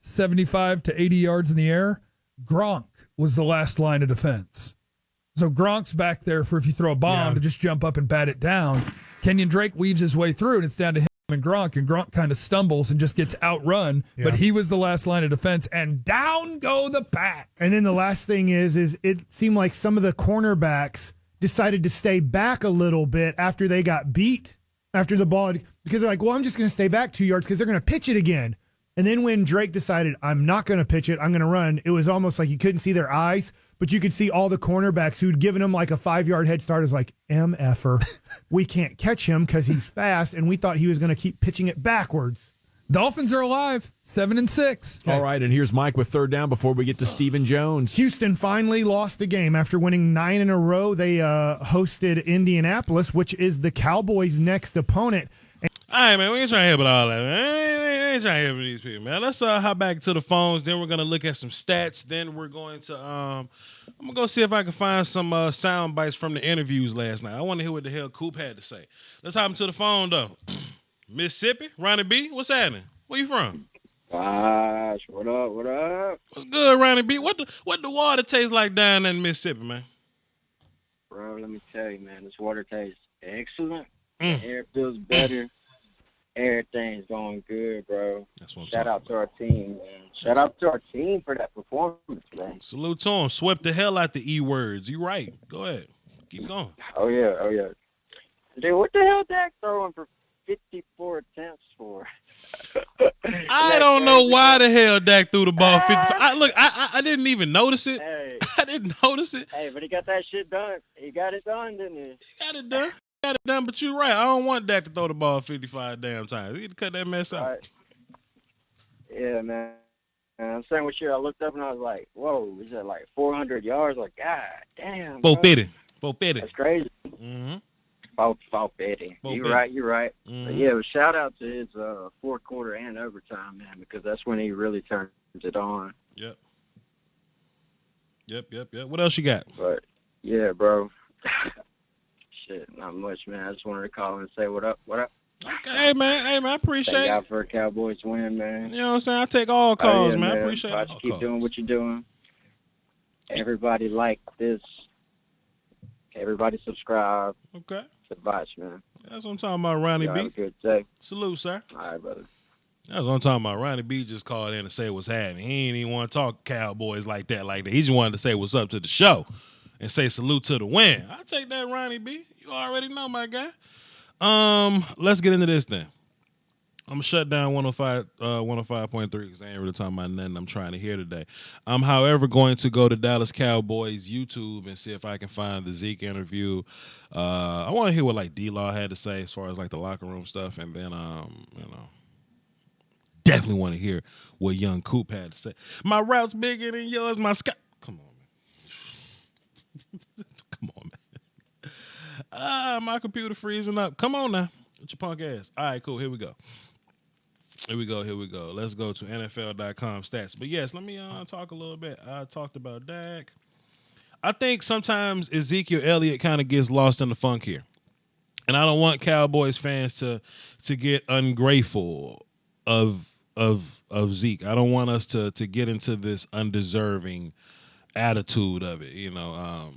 75 to 80 yards in the air. Gronk was the last line of defense. So Gronk's back there for if you throw a bomb to just jump up and bat it down. Kenyon Drake weaves his way through, and it's down to him and Gronk kind of stumbles and just gets outrun. Yeah. But he was the last line of defense, and down go the Pats. And then the last thing is it seemed like some of the cornerbacks decided to stay back a little bit after they got beat after the ball, because they're like, well, I'm just going to stay back 2 yards because they're going to pitch it again. And then when Drake decided, I'm not going to pitch it, I'm going to run, it was almost like you couldn't see their eyes, but you could see all the cornerbacks who'd given him like a 5-yard head start is like, MFer, we can't catch him because he's fast, and we thought he was going to keep pitching it backwards. Dolphins are alive, 7-6. Okay. All right, and here's Mike with third down before we get to Stephen Jones. Houston finally lost a game after winning 9 in a row. They hosted Indianapolis, which is the Cowboys' next opponent. All right, man, we ain't trying to help with all that, man. I ain't trying to help with these people, man. Let's hop back to the phones. Then we're going to look at some stats. Then we're going to I'm going to go see if I can find some sound bites from the interviews last night. I want to hear what the hell Coop had to say. Let's hop into the phone, though. Mississippi, Ronnie B, what's happening? Where you from? Gosh, what up? What up? What's good, Ronnie B? What the water tastes like down there in Mississippi, man? Bro, let me tell you, man, this water tastes excellent. The air feels better. Everything's going good, bro. That's what I'm Shout out about. to our team, man. Shout out to our team for that performance, bro. Salute to him. Swept the hell out the E words. You right. Go ahead. Keep going. Oh yeah. Dude, what the hell Dak throwing for 54 attempts for? I don't know why the hell Dak threw the ball 55. I didn't even notice it. Hey. I didn't notice it. Hey, but he got that shit done. He got it done, didn't he? He got it done. But you're right. I don't want Dak to throw the ball 55 damn times. We need to cut that mess out. Right. Yeah, man. And I'm saying what shit. I looked up and I was like, whoa, is that like 400 yards? Like, god damn. 450. 450. That's crazy. Mm-hmm. 450. You're right. Mm-hmm. But yeah, but shout out to his fourth quarter and overtime, man, because that's when he really turns it on. Yep. What else you got? But yeah, bro. Shit, not much, man. I just wanted to call and say what up. Okay, hey man, I appreciate Thank it. God for a Cowboys win, man. You know what I'm saying? I take all calls, yeah, man. I appreciate it. all Keep calls. doing what you're doing. Everybody like this. Everybody subscribe. Okay. Advice, man. That's what I'm talking about, Ronnie B. Have a good day. Salute, sir. All right, brother. That's what I'm talking about. Ronnie B just called in to say what's happening. He ain't even want to talk Cowboys like that. He just wanted to say what's up to the show and say salute to the win. I'll take that, Ronnie B. You already know, my guy. Let's get into this then. I'm shut down 105.3 because I ain't really talking about nothing I'm trying to hear today. I'm, however, going to go to Dallas Cowboys YouTube and see if I can find the Zeke interview. I want to hear what like D-Law had to say as far as like the locker room stuff, and then definitely want to hear what young Coop had to say. My route's bigger than yours. My sky. Come on, man. Come on, man. My computer freezing up. Come on now. With your punk ass. All right, cool. Here we go. Here we go. Let's go to NFL.com stats. But yes, let me talk a little bit. I talked about Dak. I think sometimes Ezekiel Elliott kind of gets lost in the funk here. And I don't want Cowboys fans to get ungrateful of Zeke. I don't want us to get into this undeserving attitude of it. You know,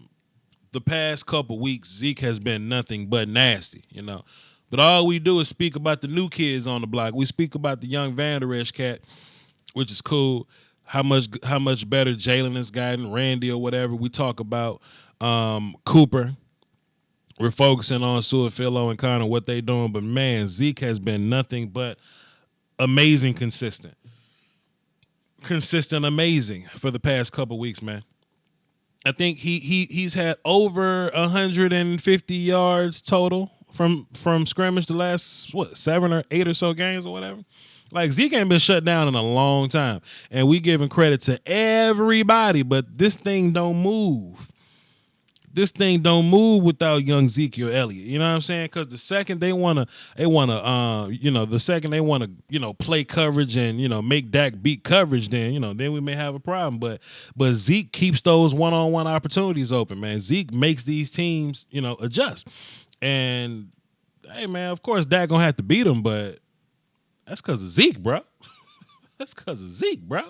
the past couple weeks, Zeke has been nothing but nasty, you know. But all we do is speak about the new kids on the block. We speak about the young Van Der Esch cat, which is cool. How much better Jalen has gotten, Randy or whatever. We talk about Cooper. We're focusing on Suafilo and kind of what they doing. But, man, Zeke has been nothing but amazing consistent. Consistent amazing for the past couple weeks, man. I think he's had over 150 yards total from scrimmage the last 7 or 8 or so games or whatever. Like, Zeke ain't been shut down in a long time, and we giving credit to everybody, but this thing don't move. This thing don't move without young Ezekiel Elliott. You know what I'm saying? Because the second they wanna play coverage and make Dak beat coverage, then we may have a problem. But Zeke keeps those one-on-one opportunities open, man. Zeke makes these teams adjust. And hey, man, of course Dak gonna have to beat him, but that's because of Zeke, bro. That's because of Zeke, bro.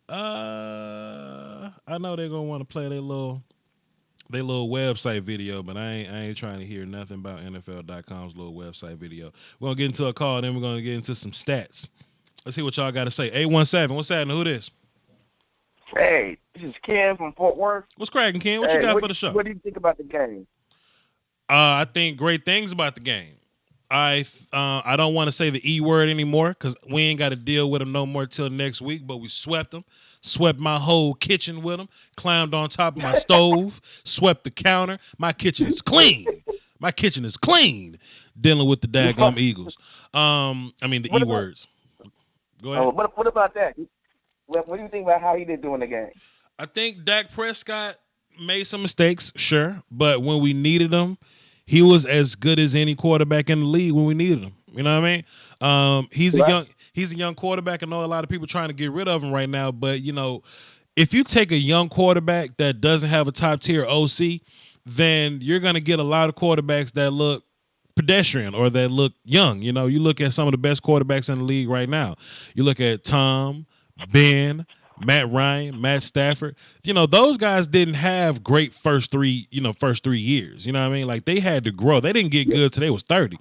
I know they're gonna want to play their little website video, but I ain't trying to hear nothing about NFL.com's little website video. We're gonna get into a call, then we're gonna get into some stats. Let's see what y'all got to say. 817, what's happening? Who this? Hey, this is Ken from Fort Worth. What's cracking, Ken? What you got for the show? What do you think about the game? I think great things about the game. I don't want to say the E word anymore because we ain't got to deal with them no more till next week, but we swept them. Swept my whole kitchen with them. Climbed on top of my stove. Swept the counter. My kitchen is clean. My kitchen is clean. Dealing with the daggum Eagles. The E words. Go ahead. What about that? What do you think about how he did do in the game? I think Dak Prescott made some mistakes, sure, but when we needed him, he was as good as any quarterback in the league when we needed him. You know what I mean? He's a young quarterback. I know a lot of people trying to get rid of him right now, but if you take a young quarterback that doesn't have a top tier OC, then you're gonna get a lot of quarterbacks that look pedestrian or that look young. You look at some of the best quarterbacks in the league right now. You look at Tom, Ben, Matt Ryan, Matt Stafford. Those guys didn't have great first 3 years. You know what I mean? Like, they had to grow. They didn't get good till they was 30.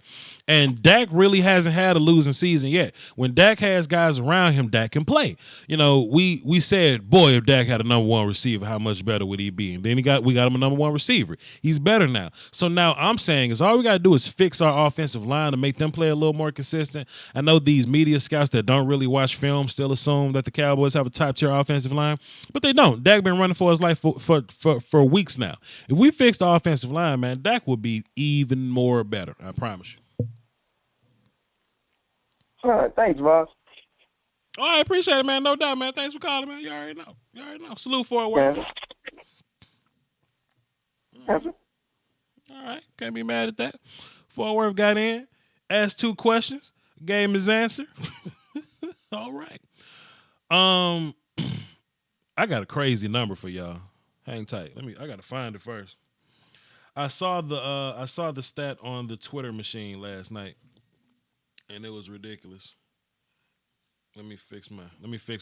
And Dak really hasn't had a losing season yet. When Dak has guys around him, Dak can play. We said, boy, if Dak had a number one receiver, how much better would he be? And then we got him a number one receiver. He's better now. So now I'm saying is all we got to do is fix our offensive line to make them play a little more consistent. I know these media scouts that don't really watch film still assume that the Cowboys have a top-tier offensive line, but they don't. Dak been running for his life for weeks now. If we fix the offensive line, man, Dak will be even more better. I promise you. All right, thanks, Ross. Oh, I appreciate it, man. No doubt, man. Thanks for calling, man. You already know. Salute for it, work. All right. Can't be mad at that. Fort Worth got in, asked 2 questions, gave him his answer. All right. I got a crazy number for y'all. Hang tight. I gotta find it first. I saw the stat on the Twitter machine last night, and it was ridiculous. Let me fix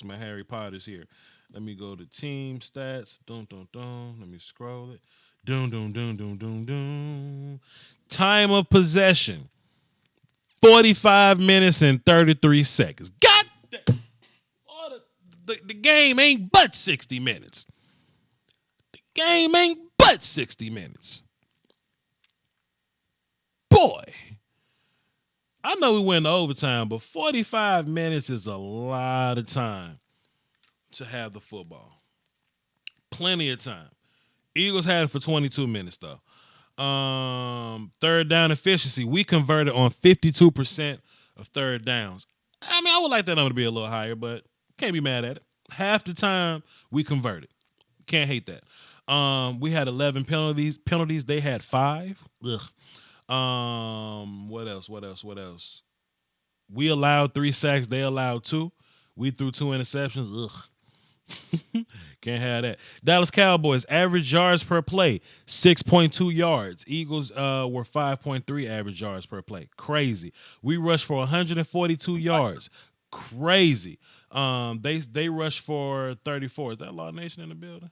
my Harry Potters here. Let me go to team stats. Dun dun dun. Let me scroll it. Dun dun dun dun dun dun. Time of possession. 45 minutes and 33 seconds. God damn. The game ain't but 60 minutes. The game ain't but 60 minutes. Boy. I know we went to overtime, but 45 minutes is a lot of time to have the football. Plenty of time. Eagles had it for 22 minutes, though. Third down efficiency, we converted on 52% of third downs. I mean, I would like that number to be a little higher, but can't be mad at it. Half the time we converted. Can't hate that. We had 11 penalties. They had 5. Ugh. What else? We allowed 3 sacks. They allowed 2. We threw 2 interceptions. Ugh. Can't have that. Dallas Cowboys, average yards per play, 6.2 yards. Eagles were 5.3 average yards per play. Crazy. We rushed for 142 yards. Crazy. They rushed for 34. Is that Law Nation in the building?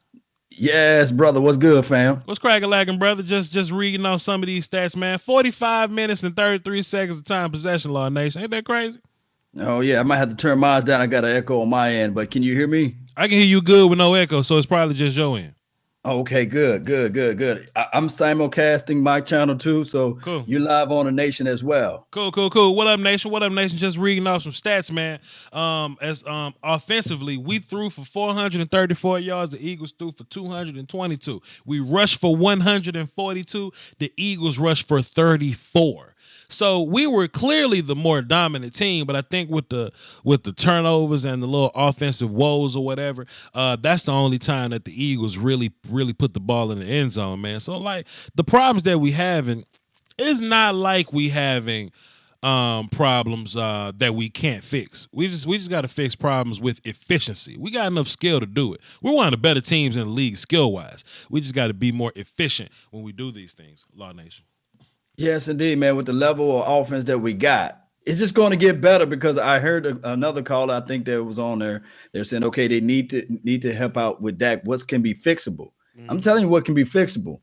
Yes, brother. What's good, fam? What's cracking, lagging, brother? Just reading off some of these stats, man. 45 minutes and 33 seconds of time possession, Law Nation. Ain't that crazy? Oh, yeah. I might have to turn mine down. I got an echo on my end, but can you hear me? I can hear you good with no echo, so it's probably just your end. Okay, good. I'm simulcasting my channel too, so cool. You're live on the Nation as well. Cool. What up, Nation? Just reading off some stats, man. Offensively, we threw for 434 yards. The Eagles threw for 222. We rushed for 142. The Eagles rushed for 34. So we were clearly the more dominant team, but I think with the turnovers and the little offensive woes or whatever, that's the only time that the Eagles really put the ball in the end zone, man. So like the problems that we having is not like we having problems that we can't fix. We just got to fix problems with efficiency. We got enough skill to do it. We're one of the better teams in the league skill wise. We just got to be more efficient when we do these things. Law Nation. Yes, indeed, man. With the level of offense that we got, it's just going to get better because I heard another caller, I think that was on there. They're saying, okay, they need to help out with Dak. What can be fixable? Mm-hmm. I'm telling you what can be fixable.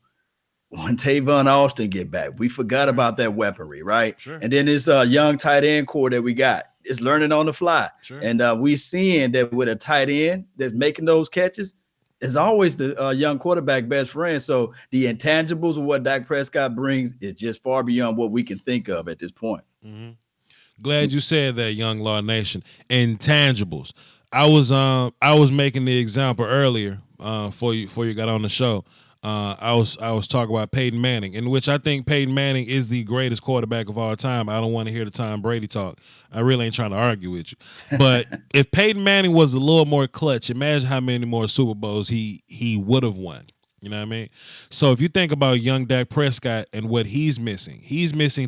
When Tavon Austin get back, we forgot about that weaponry, right? Sure. And then this young tight end core that we got is learning on the fly. Sure. And we're seeing that with a tight end that's making those catches, is always the young quarterback best friend. So the intangibles of what Dak Prescott brings is just far beyond what we can think of at this point. Mm-hmm. Glad you said that, young Law Nation. Intangibles. I was making the example earlier before you got on the show. I was talking about Peyton Manning, in which I think Peyton Manning is the greatest quarterback of all time. I don't want to hear the Tom Brady talk. I really ain't trying to argue with you. But if Peyton Manning was a little more clutch, imagine how many more Super Bowls he would have won. You know what I mean? So if you think about young Dak Prescott and what he's missing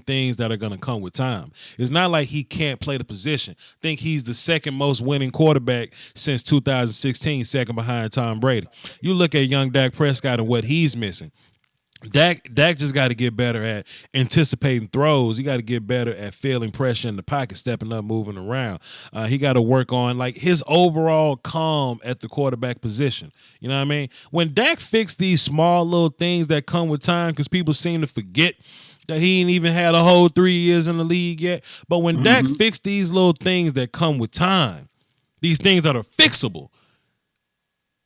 things that are going to come with time. It's not like he can't play the position. I think he's the second most winning quarterback since 2016, second behind Tom Brady. You look at young Dak Prescott and what he's missing. Dak just got to get better at anticipating throws. He got to get better at feeling pressure in the pocket, stepping up, moving around. He got to work on like his overall calm at the quarterback position. You know what I mean? When Dak fixed these small little things that come with time, because people seem to forget that he ain't even had a whole 3 years in the league yet. But when Dak fixed these little things that come with time, these things that are fixable,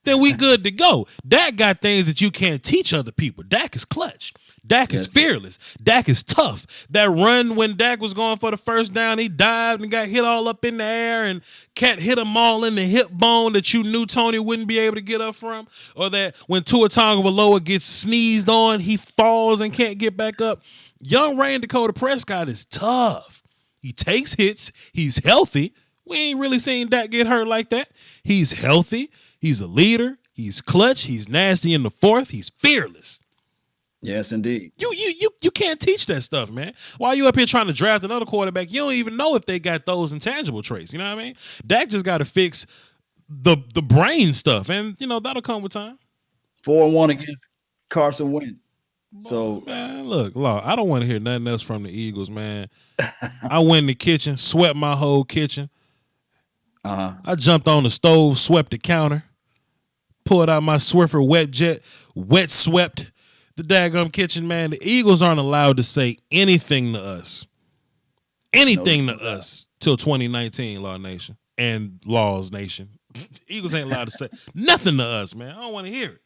then we good to go. Dak got things that you can't teach other people. Dak is clutch. Dak is fearless. Dak is tough. That run when Dak was going for the first down, he dived and got hit all up in the air and Cat hit him all in the hip bone that you knew Tony wouldn't be able to get up from. Or that when Tua Tagovailoa gets sneezed on, he falls and can't get back up. Young Ryan Dakota Prescott is tough. He takes hits. He's healthy. We ain't really seen Dak get hurt like that. He's healthy. He's a leader. He's clutch. He's nasty in the fourth. He's fearless. Yes, indeed. You can't teach that stuff, man. While you up here trying to draft another quarterback, you don't even know if they got those intangible traits. You know what I mean? Dak just got to fix the brain stuff, and that'll come with time. 4-1 against Carson Wentz. So man, look, Law, I don't want to hear nothing else from the Eagles, man. I went in the kitchen, swept my whole kitchen. I jumped on the stove, swept the counter. Pulled out my Swiffer wet swept the daggum kitchen, man. The Eagles aren't allowed to say anything to us. Anything to us till 2019, Law Nation and Laws Nation. Eagles ain't allowed to say nothing to us, man. I don't want to hear it.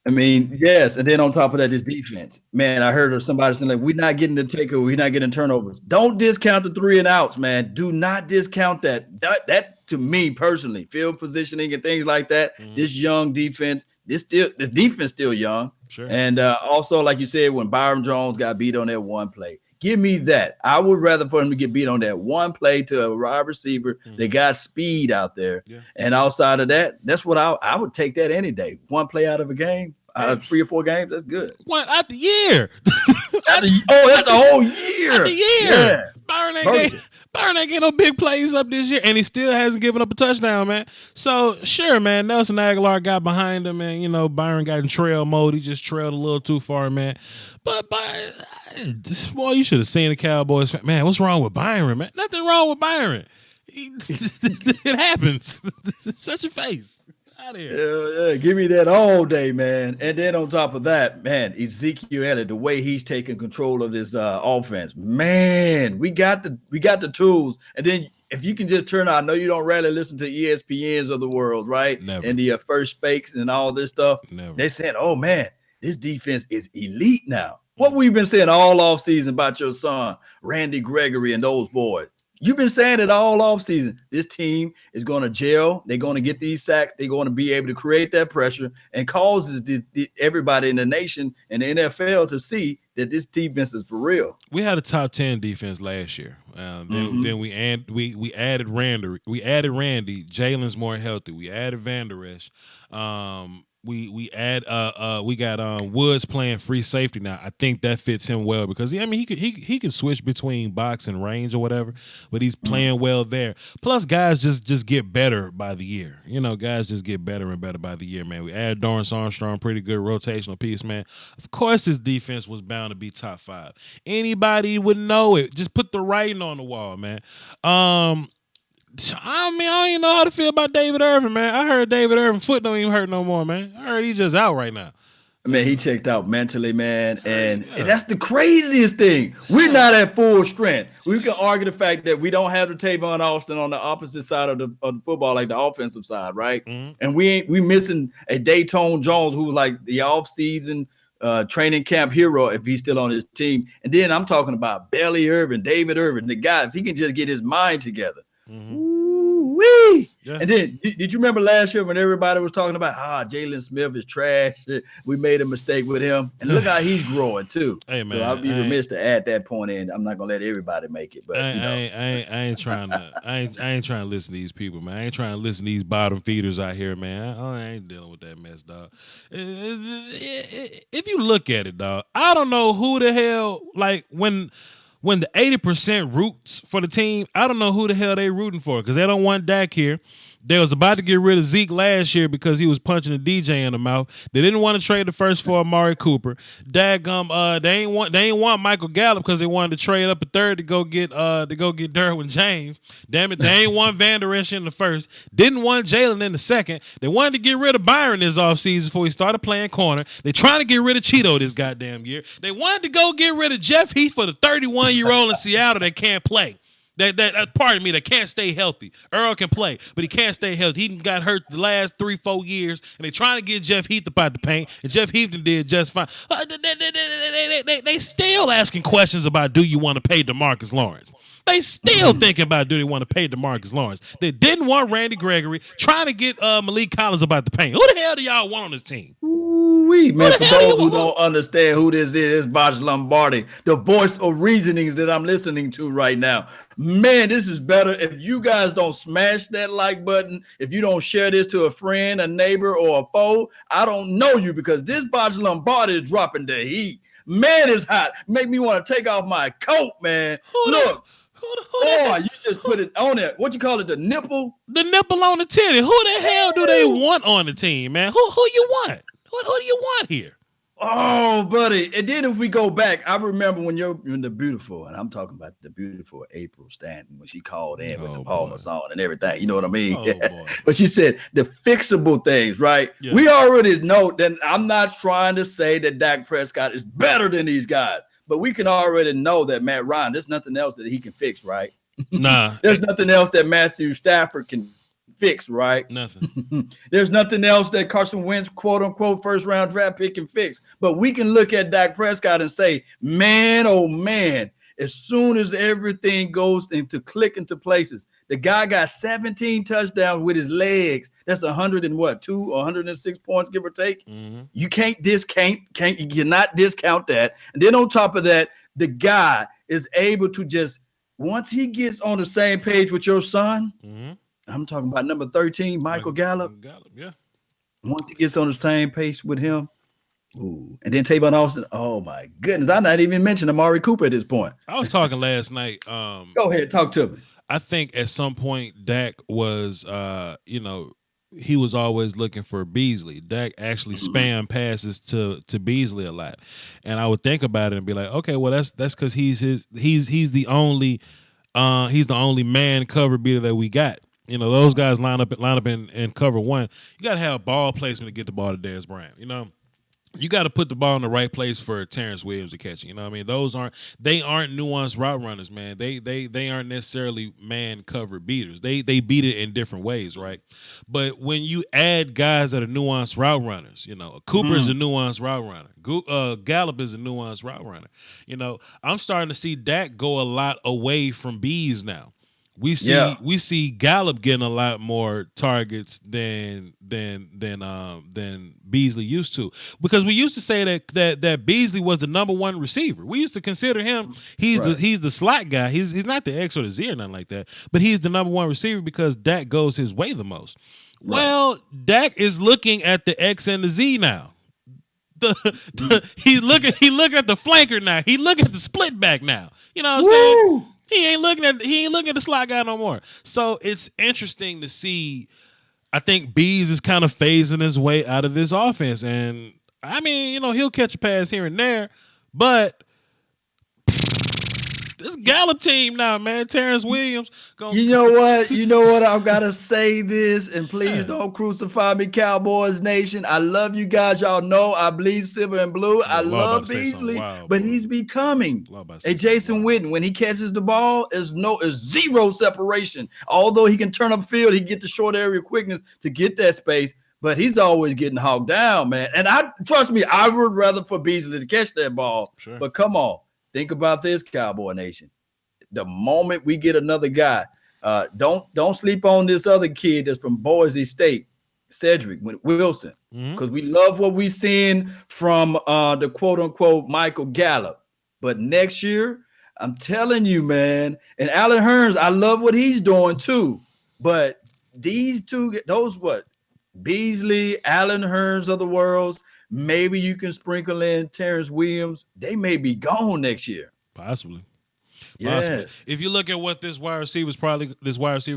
I mean, yes, and then on top of that, this defense. Man, I heard of somebody saying like, "We're not getting the takeover, we're not getting turnovers." Don't discount the 3 and outs, man. Do not discount that. That to me personally, field positioning and things like that. This young defense, this defense still young. Sure. And also, like you said, when Byron Jones got beat on that one play, give me that. I would rather for him to get beat on that one play to a wide receiver that got speed out there. Yeah. And outside of that, that's what I would take that any day. One play out of a game, out of 3 or 4 games, that's good. One out the year. That's the whole year. Out the year. Yeah. Byron ain't getting no big plays up this year, and he still hasn't given up a touchdown, man. So, sure, man, Nelson Aguilar got behind him, and, you know, Byron got in trail mode. He just trailed a little too far, man. But, boy, you should have seen the Cowboys. Man, what's wrong with Byron, man? Nothing wrong with Byron. It happens. Shut your face. Out of here. Yeah, give me that all day, man. And then on top of that, man, Ezekiel Elliott, the way he's taking control of this offense, man, we got the tools. And then if you can just turn out, I know you don't rarely listen to ESPNs of the world, right? Never. And the first fakes and all this stuff. Never. They said, "Oh man, this defense is elite now." What we've been saying all offseason about your son, Randy Gregory, and those boys. You've been saying it all offseason. This team is going to gel. They're going to get these sacks. They're going to be able to create that pressure and causes everybody in the nation and the NFL to see that this defense is for real. We had a top 10 defense last year. Then we added Randy. We added Randy. Jalen's more healthy. We added Van Der Esch. We got Woods playing free safety now. I think that fits him well because he can switch between box and range or whatever, but he's playing well there. Plus, guys just get better by the year. You know, guys just get better and better by the year, man. We added Dorrance Armstrong, pretty good rotational piece, man. Of course, his defense was bound to be top 5. Anybody would know it. Just put the writing on the wall, man. I don't even know how to feel about David Irvin, man. I heard David Irvin's foot don't even hurt no more, man. I heard he's just out right now. I mean, he checked out mentally, man, and that's the craziest thing. We're not at full strength. We can argue the fact that we don't have the Tavon Austin on the opposite side of the football, like the offensive side, right? Mm-hmm. And we missing a Dayton Jones who's like the offseason training camp hero if he's still on his team. And then I'm talking about Belly Irvin, David Irvin, the guy, if he can just get his mind together. Mm-hmm. Ooh-wee. Yeah. And then did you remember last year when everybody was talking about Jalen Smith is trash? We made a mistake with him. And look how he's growing too. Hey, man, so I'll be remiss to add that point in. I'm not gonna let everybody make it, but I ain't trying to listen to these people, man. I ain't trying to listen to these bottom feeders out here, man. I ain't dealing with that mess, dog. If you look at it, dog, I don't know who the hell, like when the 80% roots for the team, I don't know who the hell they rooting for because they don't want Dak here. They was about to get rid of Zeke last year because he was punching a DJ in the mouth. They didn't want to trade the first for Amari Cooper. Dadgum, they ain't want Michael Gallup because they wanted to trade up a third to go get Derwin James. Damn it, they ain't want Van Der Esch in the first. Didn't want Jalen in the second. They wanted to get rid of Byron this offseason before he started playing corner. They trying to get rid of Cheeto this goddamn year. They wanted to go get rid of Jeff Heath for the 31-year-old in Seattle that can't play. Pardon me, that can't stay healthy. Earl can play, but he can't stay healthy. He got hurt the last 3-4 years, and they trying to get Jeff Heath up out the paint, and Jeff Heath did just fine. They still asking questions about do you want to pay DeMarcus Lawrence? They still thinking about do they want to pay DeMarcus Lawrence. They didn't want Randy Gregory, trying to get Malik Collins about the paint. Who the hell do y'all want on this team? Man, for those who don't understand who this is, Voch Lombardi, the voice of reasonings that I'm listening to right now. Man, this is better. If you guys don't smash that like button, if you don't share this to a friend, a neighbor, or a foe, I don't know you because this Voch Lombardi is dropping the heat. Man, it's hot. Make me want to take off my coat, man. Look. You just put it on there. What you call it? The nipple? The nipple on the titty. Who the hell do they want on the team, man? Who you want? Who do you want here? Oh, buddy. And then if we go back, I remember when you're in the beautiful, and I'm talking about the beautiful April Stanton when she called in with the Palmer song and everything. You know what I mean? Oh, but she said the fixable things, right? Yeah. We already know that I'm not trying to say that Dak Prescott is better than these guys. But we can already know that Matt Ryan, there's nothing else that he can fix, right? Nah. There's nothing else that Matthew Stafford can fix, right? Nothing. There's nothing else that Carson Wentz, quote unquote, first round draft pick can fix. But we can look at Dak Prescott and say, man, oh man, as soon as everything goes into click into places, the guy got 17 touchdowns with his legs. That's 106 points, give or take. Mm-hmm. You you cannot discount that. And then on top of that, the guy is able to just, once he gets on the same page with your son, Mm-hmm. I'm talking about number 13, Michael Gallup. Yeah. Once he gets on the same page with him, ooh, and then Tavon Austin. Oh my goodness, I'm not even mentioning Amari Cooper at this point. I was talking last night. Go ahead, talk to me. I think at some point Dak was, he was always looking for Beasley. Dak actually spam passes to Beasley a lot, and I would think about it and be like, okay, well that's because he's the only man cover beater that we got. You know, those guys line up in cover one. You got to have ball placement to get the ball to Dez Bryant. You know, you got to put the ball in the right place for Terrence Williams to catch it. You know what I mean? They aren't nuanced route runners, man. They aren't necessarily man cover beaters. They beat it in different ways, right? But when you add guys that are nuanced route runners, you know, Cooper is a nuanced route runner. Gallup is a nuanced route runner. You know, I'm starting to see Dak go a lot away from Bees now. We see Gallup getting a lot more targets than Beasley used to, because we used to say that Beasley was the number one receiver. We used to consider him he's the slot guy. He's not the X or the Z or nothing like that, but he's the number one receiver because Dak goes his way the most. Right. Well, Dak is looking at the X and the Z now. He look at the flanker now. He look at the split back now. You know what I'm saying? He ain't looking at the slot guy no more. So it's interesting to see. I think Bees is kind of phasing his way out of this offense. And I mean, you know, he'll catch a pass here and there, but this Gallup team now, man, Terrence Williams. You know what? I've got to say this, and please don't crucify me, Cowboys Nation. I love you guys. Y'all know I bleed silver and blue. I love Beasley, but he's becoming a Jason Witten. When he catches the ball, is zero separation. Although he can turn up field, he can get the short area quickness to get that space, but he's always getting hogged down, man. And trust me, I would rather for Beasley to catch that ball. Sure. But come on. Think about this, Cowboy Nation. The moment we get another guy, don't sleep on this other kid that's from Boise State, Cedric Wilson, because we love what we're seeing from the quote-unquote Michael Gallup. But next year, I'm telling you, man, and Allen Hurns, I love what he's doing too. But these two, Beasley, Allen Hurns of the worlds, maybe you can sprinkle in Terrence Williams. They may be gone next year. Possibly. Yes. If you look at what this wide receiver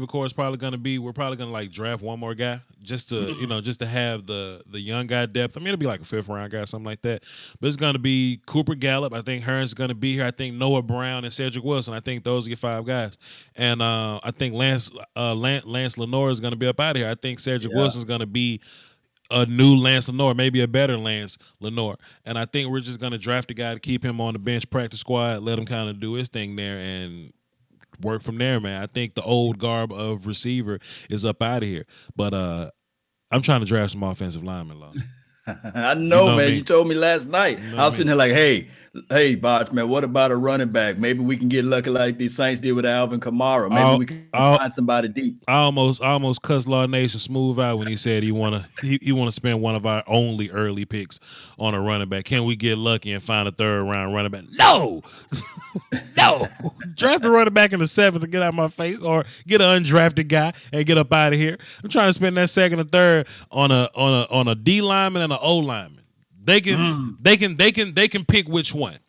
core is probably going to be, we're probably going to like draft one more guy just to just to have the young guy depth. I mean, it'll be like a 5th round guy, something like that. But it's going to be Cooper Gallup. I think Hearns is going to be here. I think Noah Brown and Cedric Wilson. I think those are your 5 guys. And I think Lance Lenore is going to be up out of here. I think Cedric Wilson is going to be a new Lance Lenore, maybe a better Lance Lenore. And I think we're just going to draft a guy to keep him on the bench practice squad, let him kind of do his thing there and work from there, man. I think the old garb of receiver is up out of here. But I'm trying to draft some offensive linemen, Law. I know, man. You told me last night. I was sitting here like, hey, Voch, man, what about a running back? Maybe we can get lucky like the Saints did with Alvin Kamara. Maybe we can find somebody deep. I almost cussed Law Nation smooth out when he said he wanna spend one of our only early picks on a running back. Can we get lucky and find a 3rd round running back? No. No. Draft a running back in the 7th and get out of my face, or get an undrafted guy and get up out of here. I'm trying to spend that 2nd or 3rd on a D lineman and an O lineman. They can pick which one.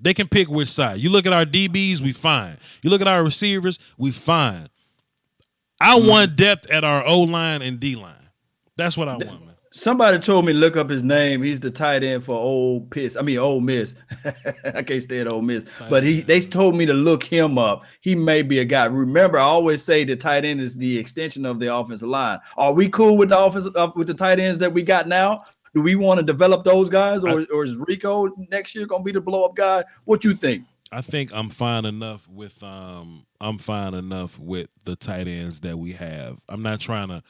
They can pick which side. You look at our DBs, we fine. You look at our receivers, we fine. I want depth at our O line and D line. That's what I want, man. Somebody told me to look up his name. He's the tight end for Ole Miss. I can't stay at Ole Miss. But they told me to look him up. He may be a guy. Remember, I always say the tight end is the extension of the offensive line. Are we cool with the tight ends that we got now? Do we want to develop those guys, or is Rico next year going to be the blow-up guy? What you think? I think I'm fine enough with the tight ends that we have. I'm not trying to.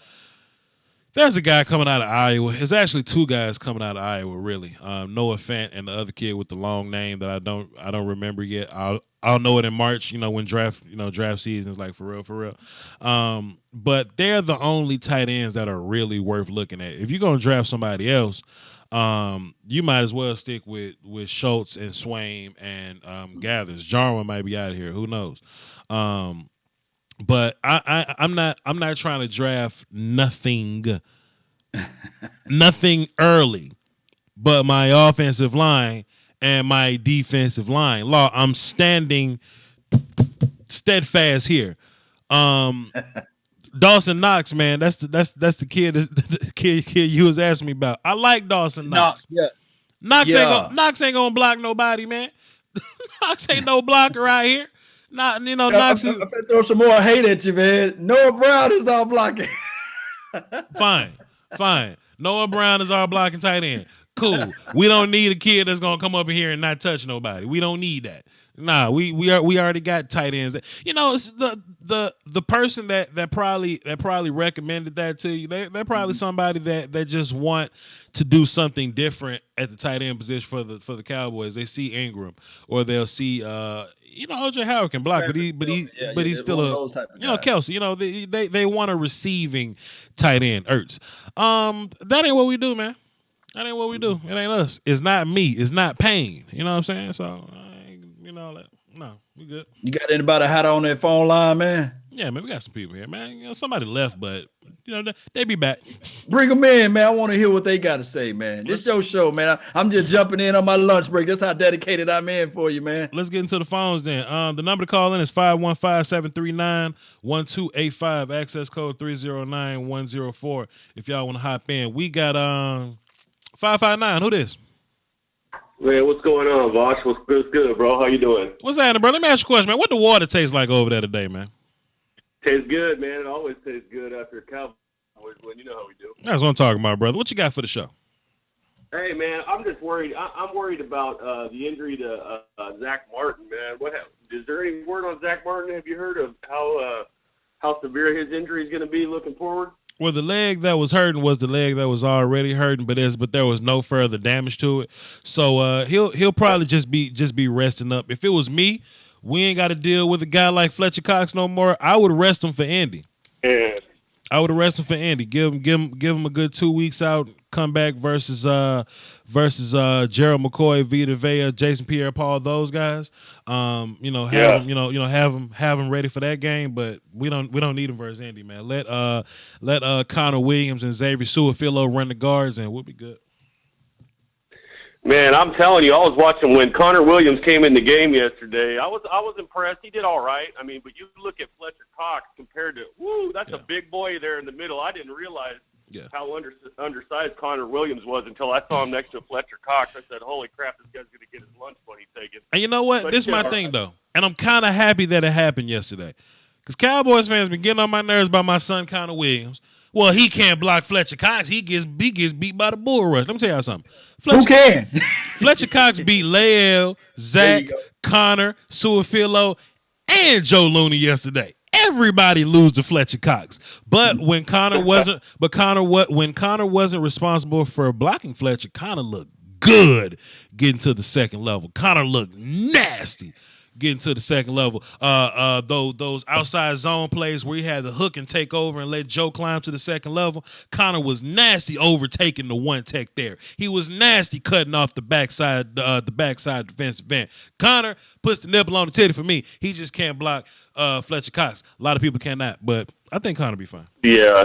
There's a guy coming out of Iowa. It's actually two guys coming out of Iowa, really. Noah Fant and the other kid with the long name that I don't remember yet. I'll know it in March, when draft season is like for real. But they're the only tight ends that are really worth looking at. If you're gonna draft somebody else, you might as well stick with Schultz and Swain and Gathers. Jarwin might be out of here. Who knows? But I'm not trying to draft nothing early, but my offensive line and my defensive line. Law, I'm standing steadfast here. Dawson Knox, man, that's the kid the kid you was asking me about. I like Dawson Knox. Knox ain't gonna block nobody, man. Knox ain't no blocker out here. Knox is. I'm gonna throw some more hate at you, man. Noah Brown is all blocking. Fine. Noah Brown is our blocking tight end. Cool. We don't need a kid that's gonna come up in here and not touch nobody. We don't need that. Nah, we already got tight ends. It's the person that probably recommended that to you. They're probably somebody that just want to do something different at the tight end position for the Cowboys. They see Ingram or they'll see OJ Howard can block, but he's still Kelsey. They want a receiving tight end. Ertz. That ain't what we do, man. That ain't what we do. It ain't us. It's not me. It's not Payne. You know what I'm saying? So. No, we good. You got anybody hot on that phone line, man? Yeah, man, we got some people here, man. Somebody left, but they be back. Bring them in, man. I want to hear what they got to say, man. This your show, man. I'm just jumping in on my lunch break. That's how dedicated I'm in for you, man. Let's get into the phones then. The number to call in is 515-739-1285. Access code 309104. If y'all want to hop in, we got 559. Who this? Man, what's going on, Voch? What's good, bro? How you doing? What's happening, bro? Let me ask you a question, man. What the water taste like over there today, man? Tastes good, man. It always tastes good after a Cowboys win. You know how we do. That's what I'm talking about, brother. What you got for the show? Hey, man, I'm just worried. I'm worried about the injury to Zach Martin, man. What happened? Is there any word on Zach Martin? Have you heard of how severe his injury is going to be looking forward? Well, the leg that was hurting was the leg that was already hurting, but there was no further damage to it. So he'll probably just be resting up. If it was me, we ain't got to deal with a guy like Fletcher Cox no more. I would rest him for Indy. Yeah. I would arrest him for Indy. Give him a good 2 weeks out. Come back versus Gerald McCoy, Vita Vea, Jason Pierre-Paul, those guys. Have him ready for that game. But we don't need him versus Indy, man. Let Connor Williams and Xavier Su'a-Filo run the guards, and we'll be good. Man, I'm telling you, I was watching when Connor Williams came in the game yesterday. I was impressed. He did all right. I mean, but you look at Fletcher Cox compared to, that's a big boy there in the middle. I didn't realize how undersized Connor Williams was until I saw him next to Fletcher Cox. I said, holy crap, this guy's going to get his lunch money taken. And you know what? But this is my thing, though. And I'm kind of happy that it happened yesterday. Because Cowboys fans been getting on my nerves by my son, Connor Williams. Well, he can't block Fletcher Cox. He gets beat by the bull rush. Let me tell y'all something. Who can? Fletcher Cox beat Lael, Zach, Connor, Su'a-Filo, and Joe Looney yesterday. Everybody lose to Fletcher Cox. But when Connor wasn't responsible for blocking Fletcher, Connor looked good getting to the second level. Connor looked nasty getting to the second level. Those outside zone plays where he had to hook and take over and let Joe climb to the second level. Connor was nasty overtaking the one tech there. He was nasty cutting off the backside defensive end. Connor puts the nipple on the titty for me. He just can't block Fletcher Cox. A lot of people cannot, but I think Connor be fine. Yeah.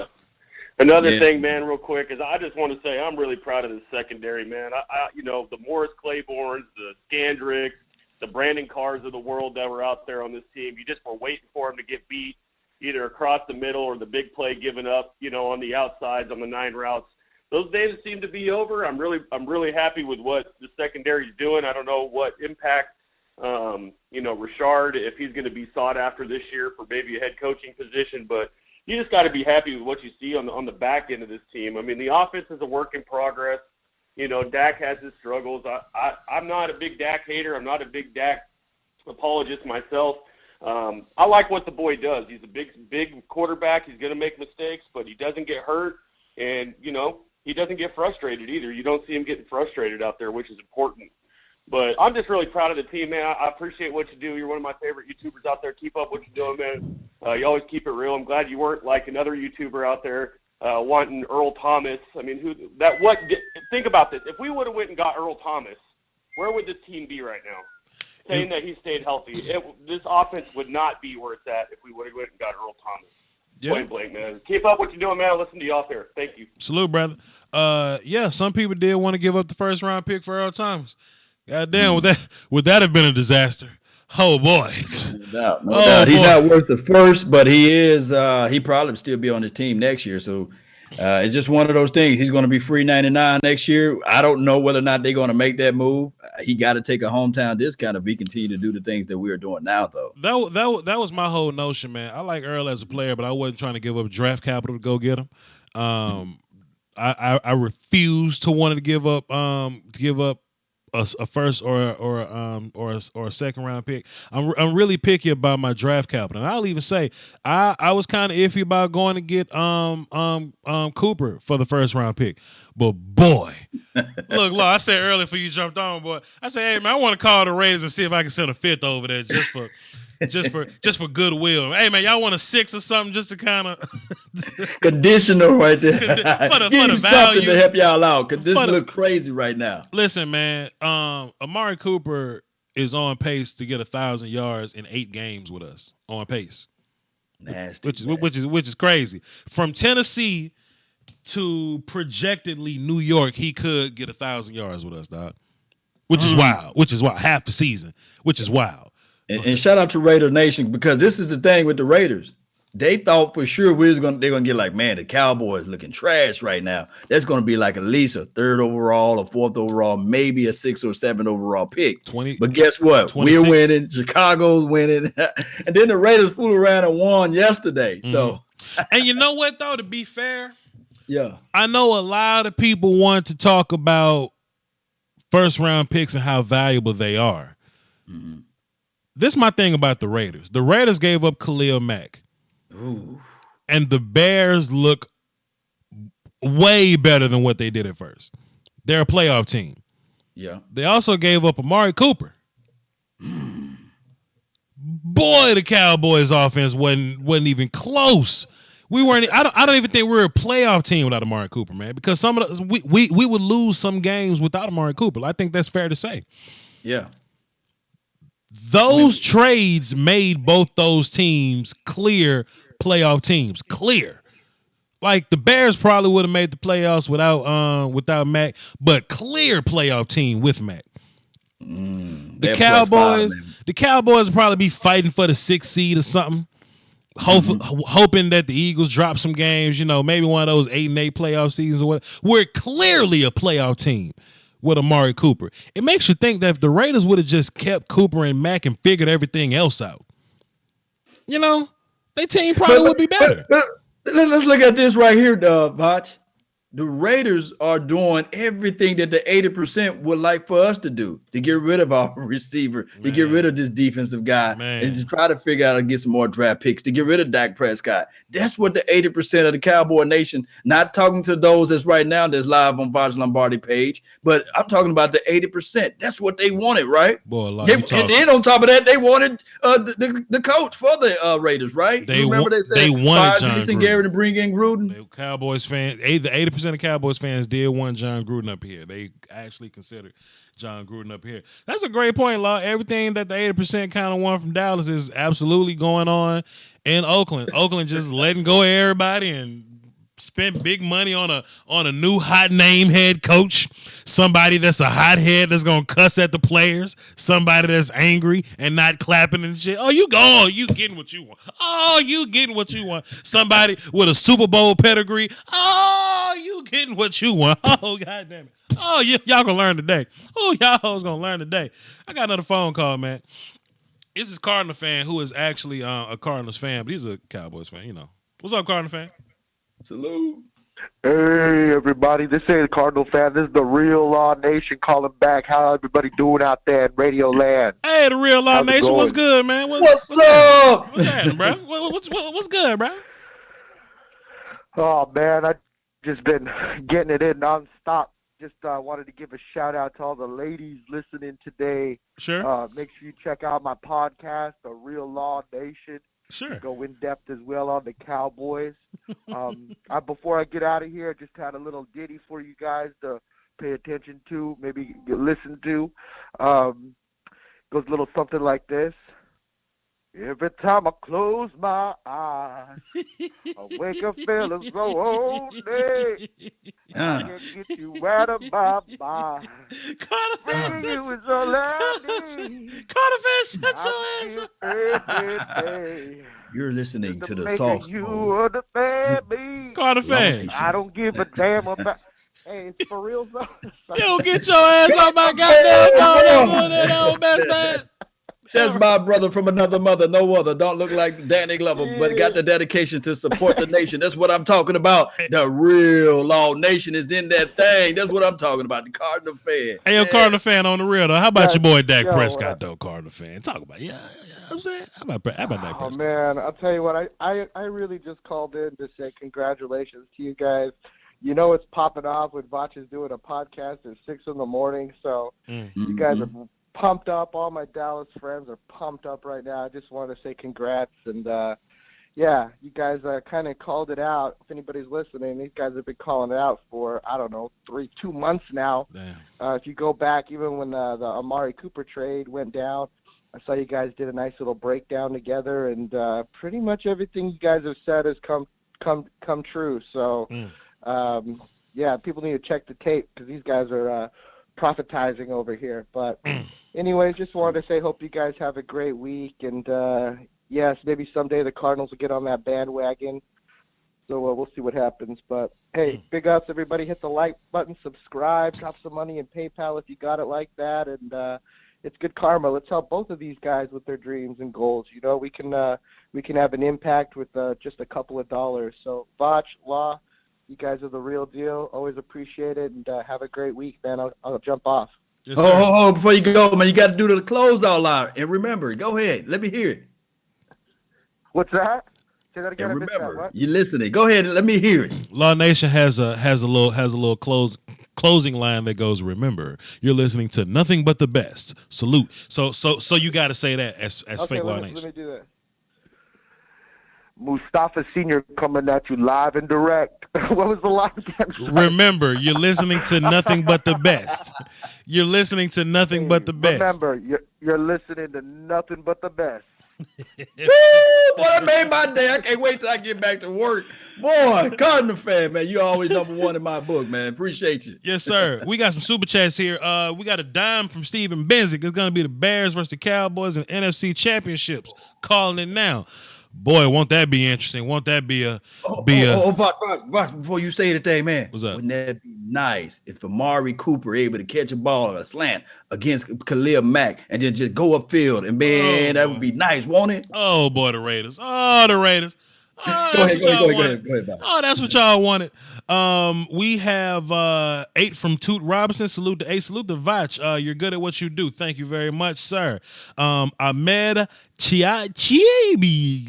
Another thing, man, real quick, is I just want to say I'm really proud of the secondary, man. The Morris Claibornes, the Scandricks, the Brandon Carrs of the world that were out there on this team. You just were waiting for them to get beat either across the middle or the big play given up, on the outsides on the 9 routes. Those days seem to be over. I'm really happy with what the secondary is doing. I don't know what impact, Richard, if he's going to be sought after this year for maybe a head coaching position, but you just got to be happy with what you see on the back end of this team. I mean, the offense is a work in progress. Dak has his struggles. I'm not a big Dak hater. I'm not a big Dak apologist myself. I like what the boy does. He's a big quarterback. He's going to make mistakes, but he doesn't get hurt, and he doesn't get frustrated either. You don't see him getting frustrated out there, which is important. But I'm just really proud of the team, man. I appreciate what you do. You're one of my favorite YouTubers out there. Keep up what you're doing, man. You always keep it real. I'm glad you weren't like another YouTuber out there wanting Earl Thomas. I mean, think about this. If we would have went and got Earl Thomas, where would this team be right now? Saying that he stayed healthy. This offense would not be where it's at if we would have went and got Earl Thomas. Yeah. Point blank, man. Keep up what you're doing, man. I listen to you out there. Thank you. Salute, brother. Yeah, some people did want to give up the first round pick for Earl Thomas. God damn, would that have been a disaster? Oh boy. No doubt. He's not worth the first, but he is. He probably still be on his team next year. So it's just one of those things. He's going to be free 99 next year. I don't know whether or not they're going to make that move. He got to take a hometown discount if he continue to do the things that we are doing now, though. That was my whole notion, man. I like Earl as a player, but I wasn't trying to give up draft capital to go get him. I refuse to want to give up a first or a second round pick. I'm really picky about my draft capital, and I'll even say I was kind of iffy about going to get Cooper for the first round pick, but boy, look, I said earlier before you jumped on, boy, I said, hey man, I want to call the Raiders and see if I can send a fifth over there just for goodwill. Hey man, y'all want a 6 or something just to kind of conditional right there. for the value something to help y'all out because this look crazy right now. Listen, man, Amari Cooper is on pace to get 1,000 yards in 8 games with us. On pace, nasty, which is crazy. From Tennessee to projectedly New York, he could get 1,000 yards with us, dog. Which is wild. Which is wild. Half the season. Which is wild. And shout out to Raider Nation because this is the thing with the Raiders. They thought for sure they're gonna get like, man, the Cowboys looking trash right now. That's gonna be like at least a 3rd overall, a 4th overall, maybe a 6th or 7th overall pick. But guess what? 26. We're winning. Chicago's winning, and then the Raiders fooled around and won yesterday. So, and you know what though? To be fair, yeah, I know a lot of people want to talk about first round picks and how valuable they are. Mm-hmm. This is my thing about the Raiders. The Raiders gave up Khalil Mack. Ooh. And the Bears look way better than what they did at first. They're a playoff team. Yeah. They also gave up Amari Cooper. Boy, the Cowboys offense wasn't even close. We weren't. I don't even think we were a playoff team without Amari Cooper, man. Because some of the, we would lose some games without Amari Cooper. I think that's fair to say. Yeah. Those trades made both those teams clear playoff teams. Clear. Like the Bears probably would have made the playoffs without Mac, but clear playoff team with Mac. The Cowboys will probably be fighting for the 6th seed or something. Hoping that the Eagles drop some games, maybe one of those 8-8 playoff seasons or whatever. We're clearly a playoff team with Amari Cooper. It makes you think that if the Raiders would have just kept Cooper and Mack and figured everything else out, their team probably would be better. Let's look at this right here, Voch. The Raiders are doing everything that the 80% would like for us to do, to get rid of our receiver, to get rid of this defensive guy, and to try to figure out how to get some more draft picks, to get rid of Dak Prescott. That's what the 80% of the Cowboy Nation, not talking to those that's right now that's live on Voch Lombardi page, but I'm talking about the 80%. That's what they wanted, right? Boy, and then on top of that, they wanted the coach for the Raiders, right? They wanted John Gruden. Garrett to bring in Gruden. The Cowboys fans, the 80% of Cowboys fans did want John Gruden up here. They actually considered John Gruden up here. That's a great point, Law. Everything that the 80% kind of want from Dallas is absolutely going on in Oakland. Oakland just letting go of everybody and spent big money on a new hot name head coach, somebody that's a hothead that's gonna cuss at the players, somebody that's angry and not clapping and shit. You getting what you want. You getting what you want. Somebody with a Super Bowl pedigree. You getting what you want. God damn it. Y'all gonna learn today. Y'all gonna learn today. I got another phone call, man. This is Cardinal fan who is actually a Cardinals fan, but he's a Cowboys fan. What's up, Cardinal fan? Salute. Hey, everybody. This ain't Cardinal fan. This is the Real Law Nation calling back. How everybody doing out there in Radio Land? Hey, the Real Law How's it Nation, what's going? good, man? What's up? Happening? What's happening, bro? What's good, bro? Oh, man, I've just been getting it in nonstop. Just wanted to give a shout-out to all the ladies listening today. Sure. Make sure you check out my podcast, The Real Law Nation. Sure. Go in depth as well on the Cowboys. Before I get out of here, I just had a little ditty for you guys to pay attention to, maybe listen to. Goes a little something like this. Every time I close my eyes, I wake up feeling so lonely. I can't get you out of my mind. Baby, you is all I need. Carter, shut your ass up. You're listening to the Making soft you spoon. understand me. Carter fan. I don't give a damn about. Hey, it's for real, though. You don't get your ass on my goddamn phone. That old best man. That's my brother from another mother, no other. Don't look like Danny Glover, but got the dedication to support the nation. That's what I'm talking about. The Real Law Nation is in that thing. That's what I'm talking about. The Cardinal fan. Hey, yo, Cardinal fan on the real, though. How about your boy Dak Prescott, though, Cardinal fan? Talk about it. Yeah, I'm saying. How about Dak Prescott? Oh, man, I'll tell you what. I really just called in to say congratulations to you guys. You know it's popping off when Voch is doing a podcast at 6 in the morning, so you guys are pumped up. All my Dallas friends are pumped up right now. I just want to say congrats. And, yeah, you guys kind of called it out. If anybody's listening, these guys have been calling it out for, I don't know, 2 months now. If you go back, even when the Amari Cooper trade went down, I saw you guys did a nice little breakdown together, and pretty much everything you guys have said has come true. So, yeah, people need to check the tape because these guys are prophetizing over here. But anyways, just wanted to say hope you guys have a great week. And, yes, maybe someday the Cardinals will get on that bandwagon. So we'll see what happens. But, hey, big ups, everybody. Hit the like button, subscribe, drop some money in PayPal if you got it like that. And it's good karma. Let's help both of these guys with their dreams and goals. You know, we can have an impact with just a couple of dollars. So, Voch, Law, you guys are the real deal. Always appreciate it, and have a great week, man. I'll jump off. Yes, Oh, before you go, man, you got to do the close out loud. And remember, go ahead. Let me hear it. What's that? Say that again. And remember, you're listening. Go ahead and let me hear it. Law Nation has a little closing line that goes, remember, you're listening to nothing but the best. Salute. So you got to say that as fake Law Nation. Let me do that. Mustafa Sr. coming at you live and direct. What was the line again? Remember, you're listening to nothing but the best. You're listening to nothing but the best. Remember, you're listening to nothing but the best. Woo! Boy, that made my day. I can't wait till I get back to work. Boy, Cardinal fan, man, you always number one in my book, man. Appreciate you. Yes, sir. We got some super chats here. We got a dime from Steven Benzick. It's going to be the Bears versus the Cowboys in NFC Championships. Calling it now. Boy, won't that be interesting? Won't that be a Voch, before you say the thing, man. What's up? Wouldn't that be nice if Amari Cooper able to catch a ball or a slant against Khalil Mack and then just go upfield? And man, that would be nice, won't it? Oh boy, the Raiders. Oh, the Raiders. Oh, Go that's ahead, Bob. Oh, that's what y'all wanted. We have 8 from Toot Robinson. Salute to 8. Salute to Voch. You're good at what you do. Thank you very much, sir. Ahmed Chiabi.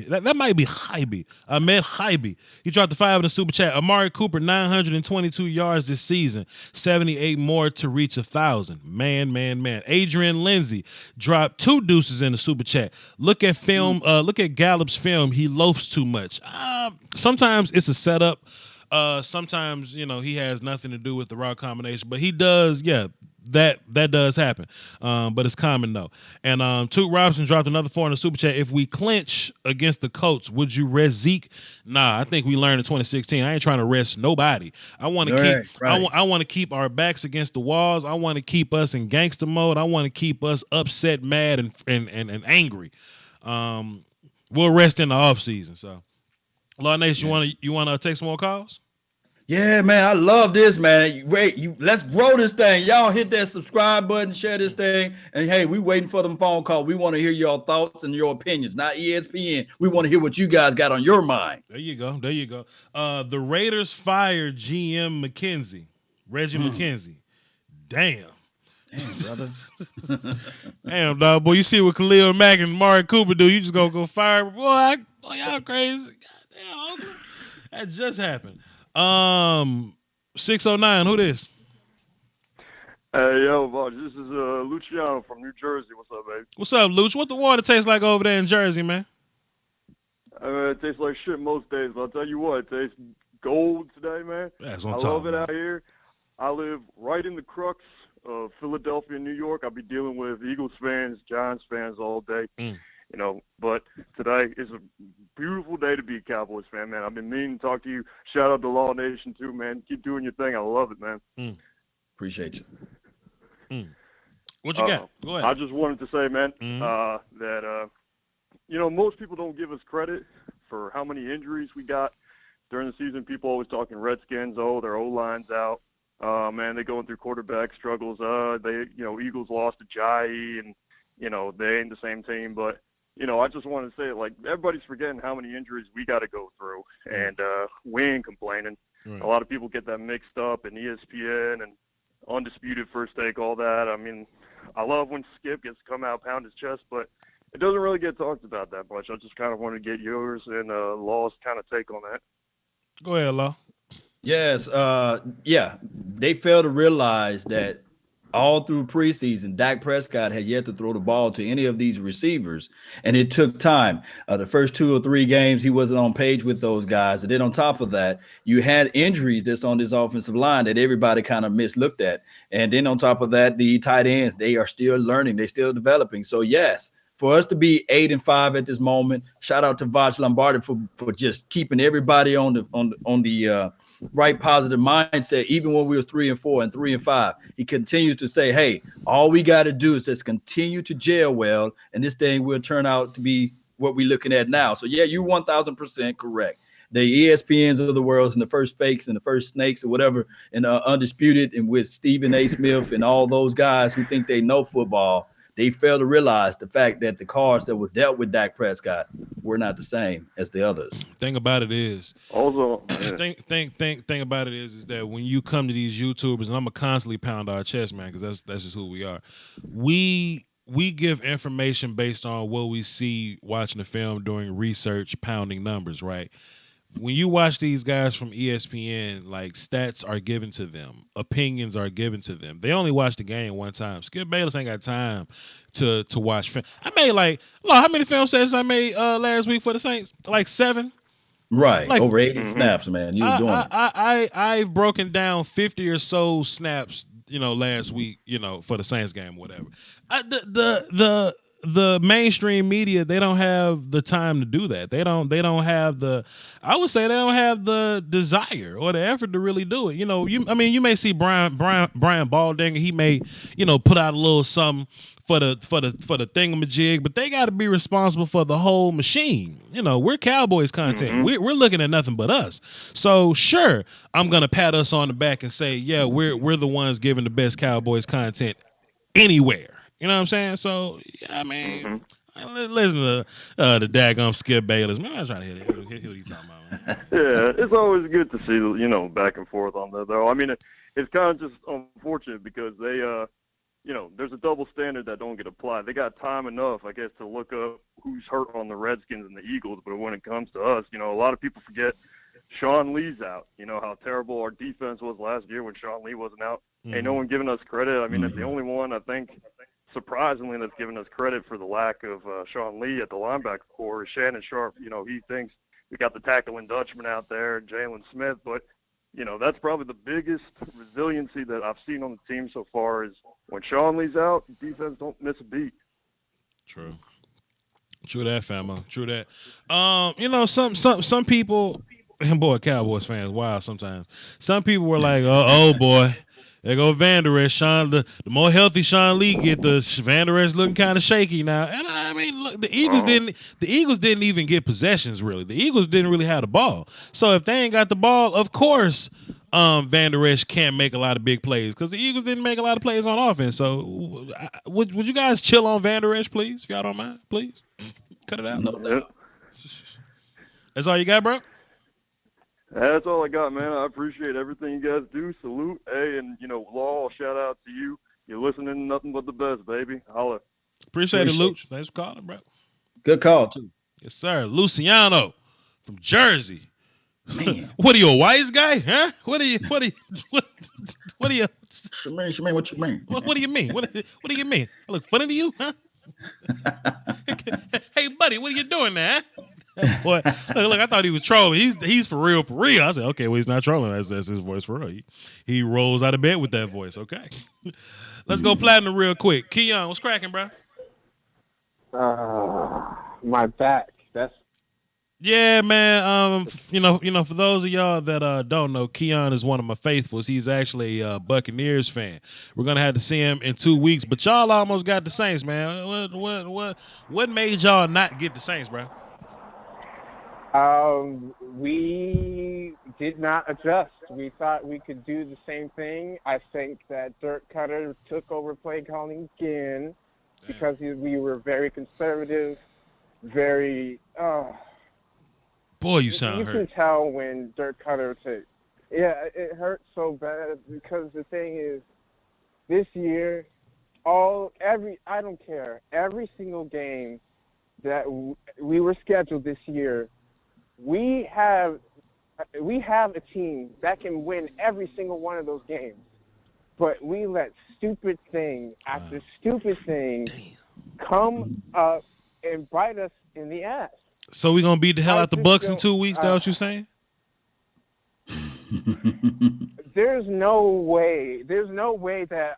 That might be Haibi. Ahmed Haibi. He dropped the 5 in the super chat. Amari Cooper, 922 yards this season. 78 more to reach 1,000. Man. Adrian Lindsay dropped 2 deuces in the super chat. Look at film. Look at Gallup's film. He loafs too much. Sometimes it's a setup. Sometimes, he has nothing to do with the route combination, but he does, that does happen. But it's common though. And Toot Robinson dropped another 4 in the super chat. If we clinch against the Colts, would you rest Zeke? Nah, I think we learned in 2016. I ain't trying to rest nobody. I want to I want to keep our backs against the walls. I want to keep us in gangster mode. I want to keep us upset, mad, and angry. We'll rest in the off season. So, Law Nation, you want to take some more calls? Yeah, man, I love this, man. Let's grow this thing. Y'all hit that subscribe button, share this thing, and hey, we waiting for them phone call. We want to hear your thoughts and your opinions, not ESPN. We want to hear what you guys got on your mind. There you go. The Raiders fired GM Reggie McKenzie. Damn, brother. Damn, dog, boy. You see what Khalil Mack and Mark Cooper do? You just gonna go fire, boy? Y'all crazy. Goddamn, Uncle. That just happened. 609. Who this? Hey, yo, Voch, this is Luciano from New Jersey. What's up, baby? What's up, Luch? What the water tastes like over there in Jersey, man? It tastes like shit most days, but I'll tell you what, it tastes gold today, man. That's what I'm I talking love it about. out here. I live right in the crux of Philadelphia, New York. I'll be dealing with Eagles fans, Giants fans all day. You know, but today is a beautiful day to be a Cowboys fan, man. I've been meaning to talk to you. Shout out to Law Nation, too, man. Keep doing your thing. I love it, man. Appreciate you. What you got? Go ahead. I just wanted to say, man, that, you know, most people don't give us credit for how many injuries we got during the season. People always talking Redskins, their O-line's out. Man, they're going through quarterback struggles. Eagles lost to Jai, and, you know, they ain't the same team, but you know, I just want to say, like, everybody's forgetting how many injuries we got to go through, and we ain't complaining. Right. A lot of people get that mixed up, and ESPN and Undisputed First Take, all that. I mean, I love when Skip gets to come out, pound his chest, but it doesn't really get talked about that much. I just kind of want to get yours and Law's kind of take on that. Go ahead, Law. Yes, they fail to realize that all through preseason, Dak Prescott had yet to throw the ball to any of these receivers, and it took time. The first 2 or 3 games, he wasn't on page with those guys. And then on top of that, you had injuries that's on this offensive line that everybody kind of mislooked at. And then on top of that, the tight ends, they are still learning. They're still developing. So, yes, for us to be 8-5 at this moment, shout out to Voch Lombardi for just keeping everybody on the right positive mindset. Even when we were 3-4 and 3-5, he continues to say, hey, all we got to do is just continue to gel well, and this thing will turn out to be what we're looking at now. So yeah, you're 1000% correct. The ESPNs of the world and the first fakes and the first snakes or whatever, and Undisputed, and with Stephen A. Smith and all those guys who think they know football, they fail to realize the fact that the cards that were dealt with Dak Prescott were not the same as the others. Thing about it is, also, thing about it is that when you come to these YouTubers, and I'm gonna constantly pound our chest, man, because that's just who we are. We give information based on what we see watching the film, doing research, pounding numbers, right? When you watch these guys from ESPN, like, stats are given to them, opinions are given to them. They only watch the game one time. Skip Bayless ain't got time to watch film. I made how many film sessions I made last week for the Saints? Like 7. Right, like, over 80 snaps, man. You was doing it. I've broken down 50 or so snaps, last week, for the Saints game, whatever. The mainstream media, they don't have the time to do that. They don't have I would say they don't have the desire or the effort to really do it. You may see Brian Baldinger, he may, put out a little something for the thingamajig, but they got to be responsible for the whole machine. We're Cowboys content. Mm-hmm. We're looking at nothing but us. So sure, I'm gonna pat us on the back and say, yeah, we're the ones giving the best Cowboys content anywhere. You know what I'm saying? So, yeah, I mean, listen to the daggum Skip Bayless. Man, I'm trying to hear what he's talking about, man. Yeah, it's always good to see, back and forth on that, though. I mean, it's kind of just unfortunate because they, there's a double standard that don't get applied. They got time enough, I guess, to look up who's hurt on the Redskins and the Eagles, but when it comes to us, a lot of people forget Sean Lee's out. How terrible our defense was last year when Sean Lee wasn't out. Ain't no one giving us credit. I mean, that's the only one, I think, surprisingly, that's given us credit for the lack of Sean Lee at the linebacker core. Shannon Sharp, he thinks we got the tackling Dutchman out there, Jalen Smith, but, that's probably the biggest resiliency that I've seen on the team so far is when Sean Lee's out, defense don't miss a beat. True that, famo. True that. Some people, and boy, Cowboys fans, wild sometimes. Some people were like, oh boy. There go Van Der Esch. The more healthy Sean Lee get, the Van Der Esch looking kind of shaky now. And I mean, look, the Eagles didn't even get possessions really. The Eagles didn't really have the ball. So if they ain't got the ball, of course, Van Der Esch can't make a lot of big plays because the Eagles didn't make a lot of plays on offense. So would you guys chill on Van Der Esch, please, if y'all don't mind? Please cut it out. No. That's all you got, bro? That's all I got, man. I appreciate everything you guys do. Salute. Hey, and, Law, shout out to you. You're listening to nothing but the best, baby. Holla. Appreciate it, Luch. Thanks for calling, bro. Good call, too. Yes, sir. Luciano from Jersey. Man. What are you, a wise guy? Huh? What are you? What are you? Shemaine, what you mean? What do you mean? What do you mean? I look funny to you, huh? Hey, buddy, what are you doing there? Boy, look, I thought he was trolling. He's for real, for real. I said, okay, well, he's not trolling. That's his voice for real. He rolls out of bed with that voice. Okay. Let's go platinum real quick. Keon, what's cracking, bro? My back. Yeah, man. For those of y'all that don't know, Keon is one of my faithfuls. He's actually a Buccaneers fan. We're gonna have to see him in 2 weeks, but y'all almost got the Saints, man. What made y'all not get the Saints, bro? We did not adjust. We thought we could do the same thing. I think that Dirk Cutter took over play calling again because we were very conservative, very. Boy, you sound hurt. You can tell when Dirk Cutter takes. Yeah, it hurts so bad because the thing is, this year, I don't care, every single game that we were scheduled this year, we have a team that can win every single one of those games, but we let stupid thing after stupid thing come up and bite us in the ass. So we gonna beat the hell out the Bucks in 2 weeks? That what you saying? There's no way that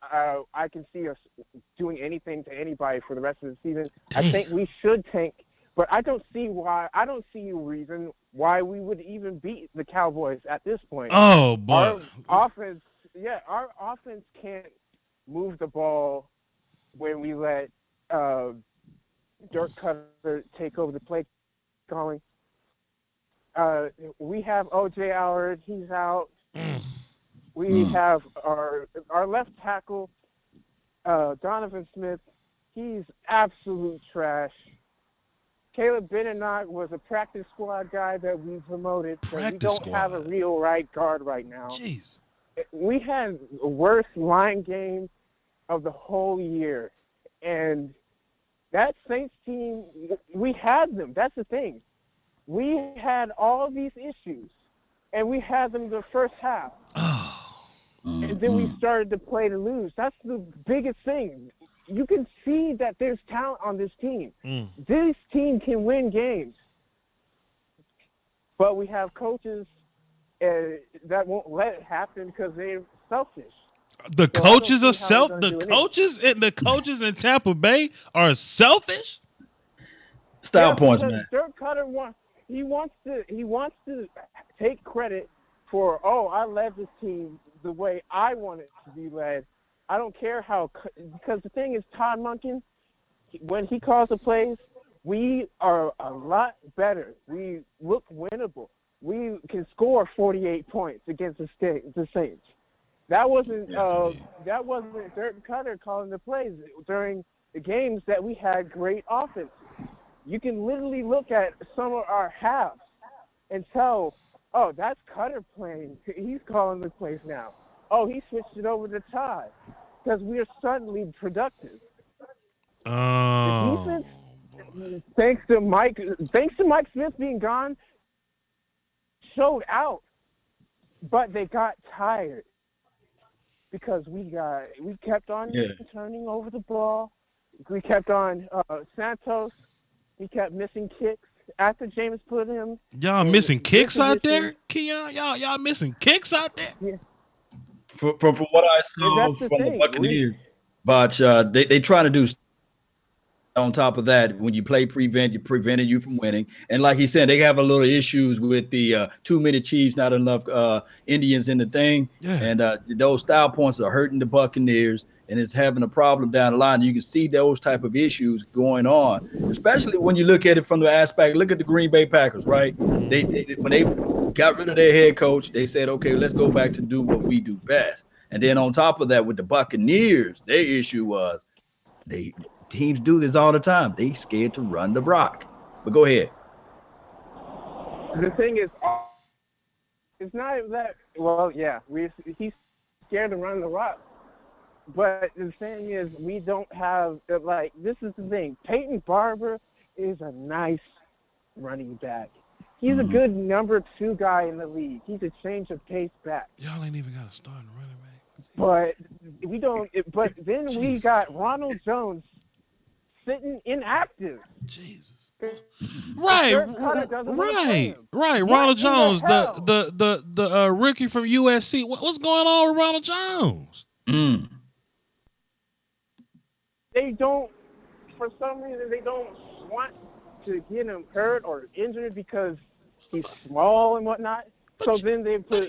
I can see us doing anything to anybody for the rest of the season. Damn. I think we should tank, but I don't see a reason why we would even beat the Cowboys at this point. Oh boy, our offense can't move the ball when we let Dirk Cutter take over the play calling. We have O.J. Howard. He's out. We have our left tackle, Donovan Smith. He's absolute trash. Caleb Benenoch was a practice squad guy that we promoted. So we don't have a real right guard right now. Jeez. We had the worst line game of the whole year. And that Saints team, we had them. That's the thing. We had all these issues, and we had them the first half. And then we started to play to lose. That's the biggest thing. You can see that there's talent on this team. This team can win games. But we have coaches that won't let it happen because they're selfish. The coaches in Tampa Bay are selfish? Style points, man. Dirk Cutter wants to take credit for, I led this team the way I want it to be led. I don't care because the thing is, Todd Monken, when he calls the plays, we are a lot better. We look winnable. We can score 48 points against the Saints. That wasn't Dirk Cutter calling the plays during the games that we had great offense. You can literally look at some of our halves and tell, that's Cutter playing. He's calling the plays now. Oh, he switched it over to Todd because we are suddenly productive. The defense, thanks to Mike Smith being gone, showed out, but they got tired because we kept on turning over the ball. We kept on Santos. He kept missing kicks after James put him. Y'all missing kicks out there, Keon? Y'all missing kicks out there? Yeah. From what I saw from the Buccaneers, but they try to do. On top of that, when you play prevent, you're preventing you from winning. And like he said, they have a little issues with the too many Chiefs, not enough Indians in the thing. Yeah. And those style points are hurting the Buccaneers, and it's having a problem down the line. You can see those type of issues going on, especially when you look at it from the aspect. Look at the Green Bay Packers, right? When they got rid of their head coach. They said, okay, let's go back to do what we do best. And then on top of that, with the Buccaneers, their issue was teams do this all the time. They scared to run the rock. But go ahead. The thing is, it's not that. Well, yeah, he's scared to run the rock. But the thing is, we don't have this is the thing. Peyton Barber is a nice running back. He's a good number 2 guy in the league. He's a change of pace back. Y'all ain't even got to start running back. But we don't. But then Jesus. we got Ronald Jones sitting inactive. Jesus. Right. Ronald Jones, the rookie from USC. What's going on with Ronald Jones? They don't. For some reason, they don't want to get him hurt or injured because he's small and whatnot. So then they put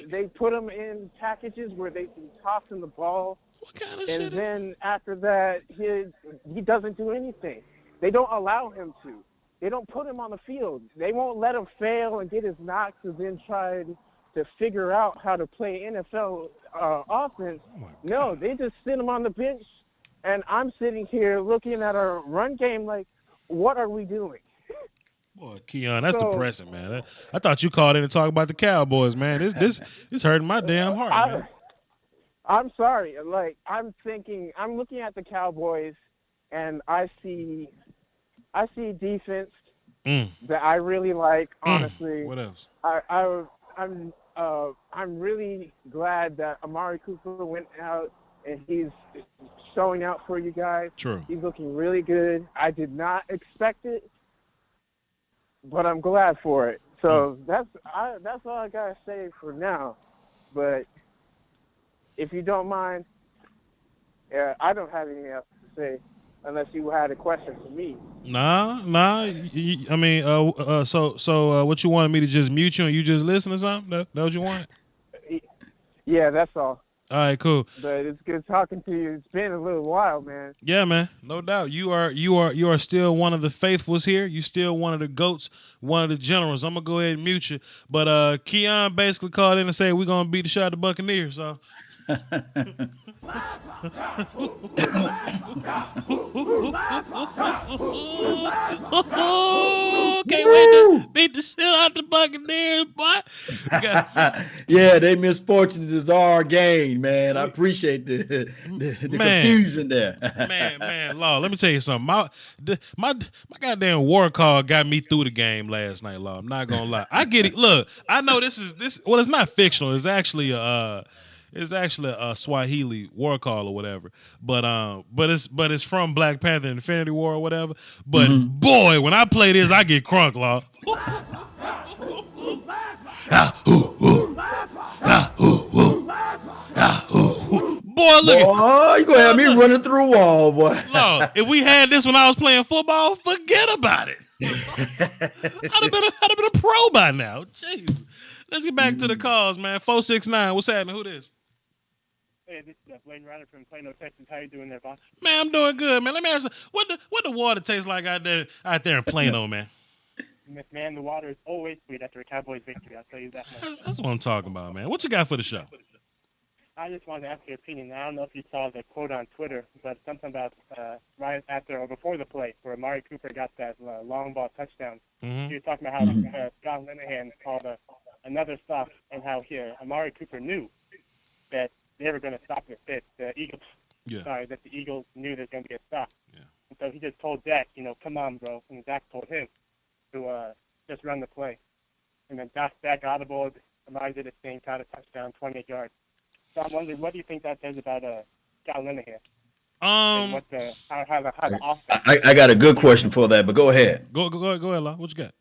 him in packages where they can toss him the ball. What kind of and shit then after that, he doesn't do anything. They don't allow him to. They don't put him on the field. They won't let him fail and get his knocks and then try to figure out how to play NFL offense. No, they just sit him on the bench, and I'm sitting here looking at our run game like, what are we doing? Boy, Keon, that's depressing, man. I thought you called in to talk about the Cowboys, man. This hurting my damn heart, man. I'm sorry. I'm looking at the Cowboys, and I see defense that I really like. Honestly, what else? I'm really glad that Amari Cooper went out and he's showing out for you guys. True. He's looking really good. I did not expect it, but I'm glad for it. So that's all I gotta say for now. But if you don't mind, I don't have anything else to say unless you had a question for me. Nah. I mean, so what you wanted me to just mute you and you just listen or something? That what you wanted? Yeah, that's all. All right, cool. But it's good talking to you. It's been a little while, man. Yeah, man, no doubt. You are still one of the faithfuls here. You still one of the GOATs, one of the generals. I'm gonna go ahead and mute you. But Keon basically called in and said we're gonna beat the shot at the Buccaneers. So. Can't wait to beat the shit out the Buccaneers, boy. Yeah, they misfortunes is our gain, man. I appreciate the confusion there. man, Law. Let me tell you something. My goddamn war call got me through the game last night, Law. I'm not gonna lie. I get it. Look, I know this. Well, it's not fictional. It's actually a Swahili war call or whatever. But it's from Black Panther Infinity War or whatever. But boy, when I play this, I get crunk, Law. Boy, look at you gonna have me running through a wall, boy. No, if we had this when I was playing football, forget about it. I'd have been a pro by now. Jeez. Let's get back to the calls, man. 469. What's happening? Who this? Hey, this is Blaine Ryder from Plano, Texas. How you doing there, Voch? Man, I'm doing good, man. Let me ask you, what the water tastes like out there in Plano, man? Man, the water is always sweet after a Cowboys victory. I'll tell you that much. That's what I'm talking about, man. What you got for the show? I just wanted to ask your opinion. I don't know if you saw the quote on Twitter, but something about right after or before the play where Amari Cooper got that long ball touchdown. He was talking about how Scott Linehan called another stop and how Amari Cooper knew that they were going to stop the Eagles. Yeah. Sorry, that the Eagles knew there's going to be a stop. Yeah. And so he just told Dak, come on, bro. And Dak told him to just run the play. And then Dak audibled. Amari did the same, caught a touchdown, 28 yards. So I'm wondering, what do you think that says about Scott Linehan? And what how the offense? I got a good question for that, but go ahead. Go ahead, Law. What you got?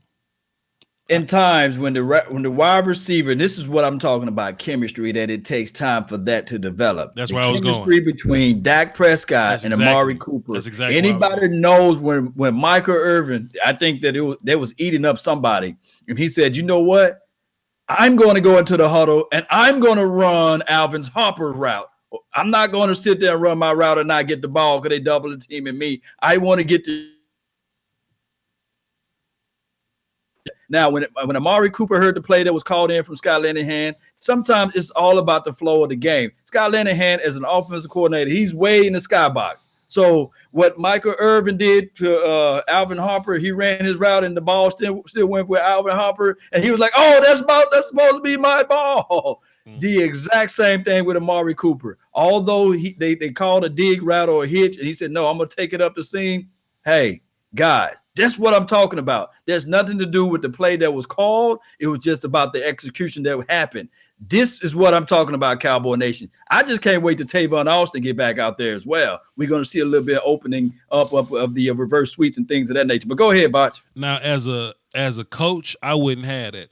In times when the wide receiver, and this is what I'm talking about, chemistry, that it takes time for that to develop. That's where I was going. Chemistry between Dak Prescott and Amari Cooper. That's exactly. Anybody knows when Michael Irvin, I think that they was eating up somebody, and he said, you know what? I'm going to go into the huddle and I'm going to run Alvin's Harper route. I'm not going to sit there and run my route and not get the ball because they double the team and me. I want to get the. Now, when Amari Cooper heard the play that was called in from Scott Linehan, sometimes it's all about the flow of the game. Scott Linehan, as an offensive coordinator, he's way in the skybox. So what Michael Irvin did to Alvin Harper, he ran his route and the ball still went with Alvin Harper, and he was like, "Oh, that's supposed to be my ball." The exact same thing with Amari Cooper. Although they called a dig route or a hitch, and he said, "No, I'm gonna take it up the seam." Hey, guys, that's what I'm talking about. There's nothing to do with the play that was called. It was just about the execution that happened. This is what I'm talking about, Cowboy Nation. I just can't wait to Tavon Austin get back out there as well. We're going to see a little bit of opening up of the reverse sweeps and things of that nature. But go ahead, Voch. Now, as a coach, I wouldn't have that.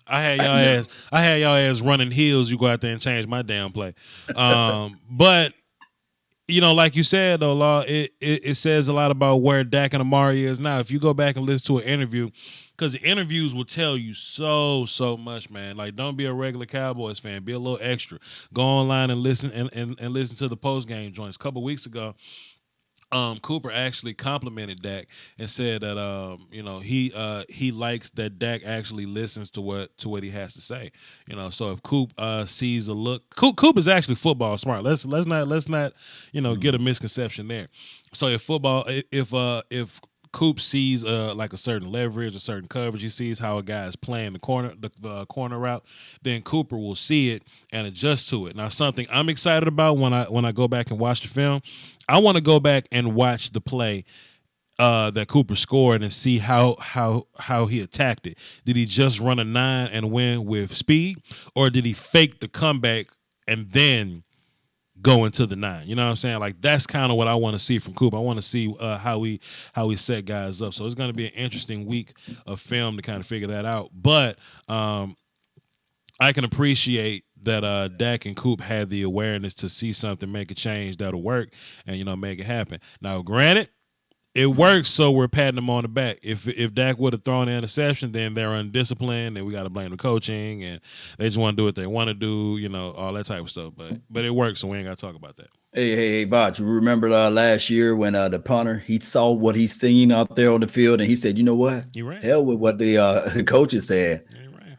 I had y'all ass running heels. You go out there and change my damn play. But like you said though, Law, it says a lot about where Dak and Amari is now. If you go back and listen to an interview, because the interviews will tell you so much, man. Like, don't be a regular Cowboys fan. Be a little extra. Go online and listen and listen to the post game joints. A couple weeks ago, Cooper actually complimented Dak and said that he likes that Dak actually listens to what he has to say. So if Coop sees a look, Coop is actually football smart. Let's not get a misconception there. So if Coop sees like a certain leverage, a certain coverage, he sees how a guy is playing the corner route, then Cooper will see it and adjust to it. Now, something I'm excited about when I go back and watch the film, I want to go back and watch the play that Cooper scored and see how he attacked it. Did he just run a 9 and win with speed, or did he fake the comeback and then go into the 9? You know what I'm saying? Like, that's kind of what I want to see from Cooper. I want to see how he set guys up. So it's going to be an interesting week of film to kind of figure that out. But I can appreciate that Dak and Coop had the awareness to see something, make a change that'll work, and make it happen. Now, granted, it works, so we're patting them on the back. If Dak would have thrown an interception, then they're undisciplined, and we got to blame the coaching, and they just want to do what they want to do, all that type of stuff. But it works, so we ain't got to talk about that. Hey, Voch, you remember last year when the punter, he saw what he seen out there on the field, and he said, "You know what? You're right. Hell with what the coaches said.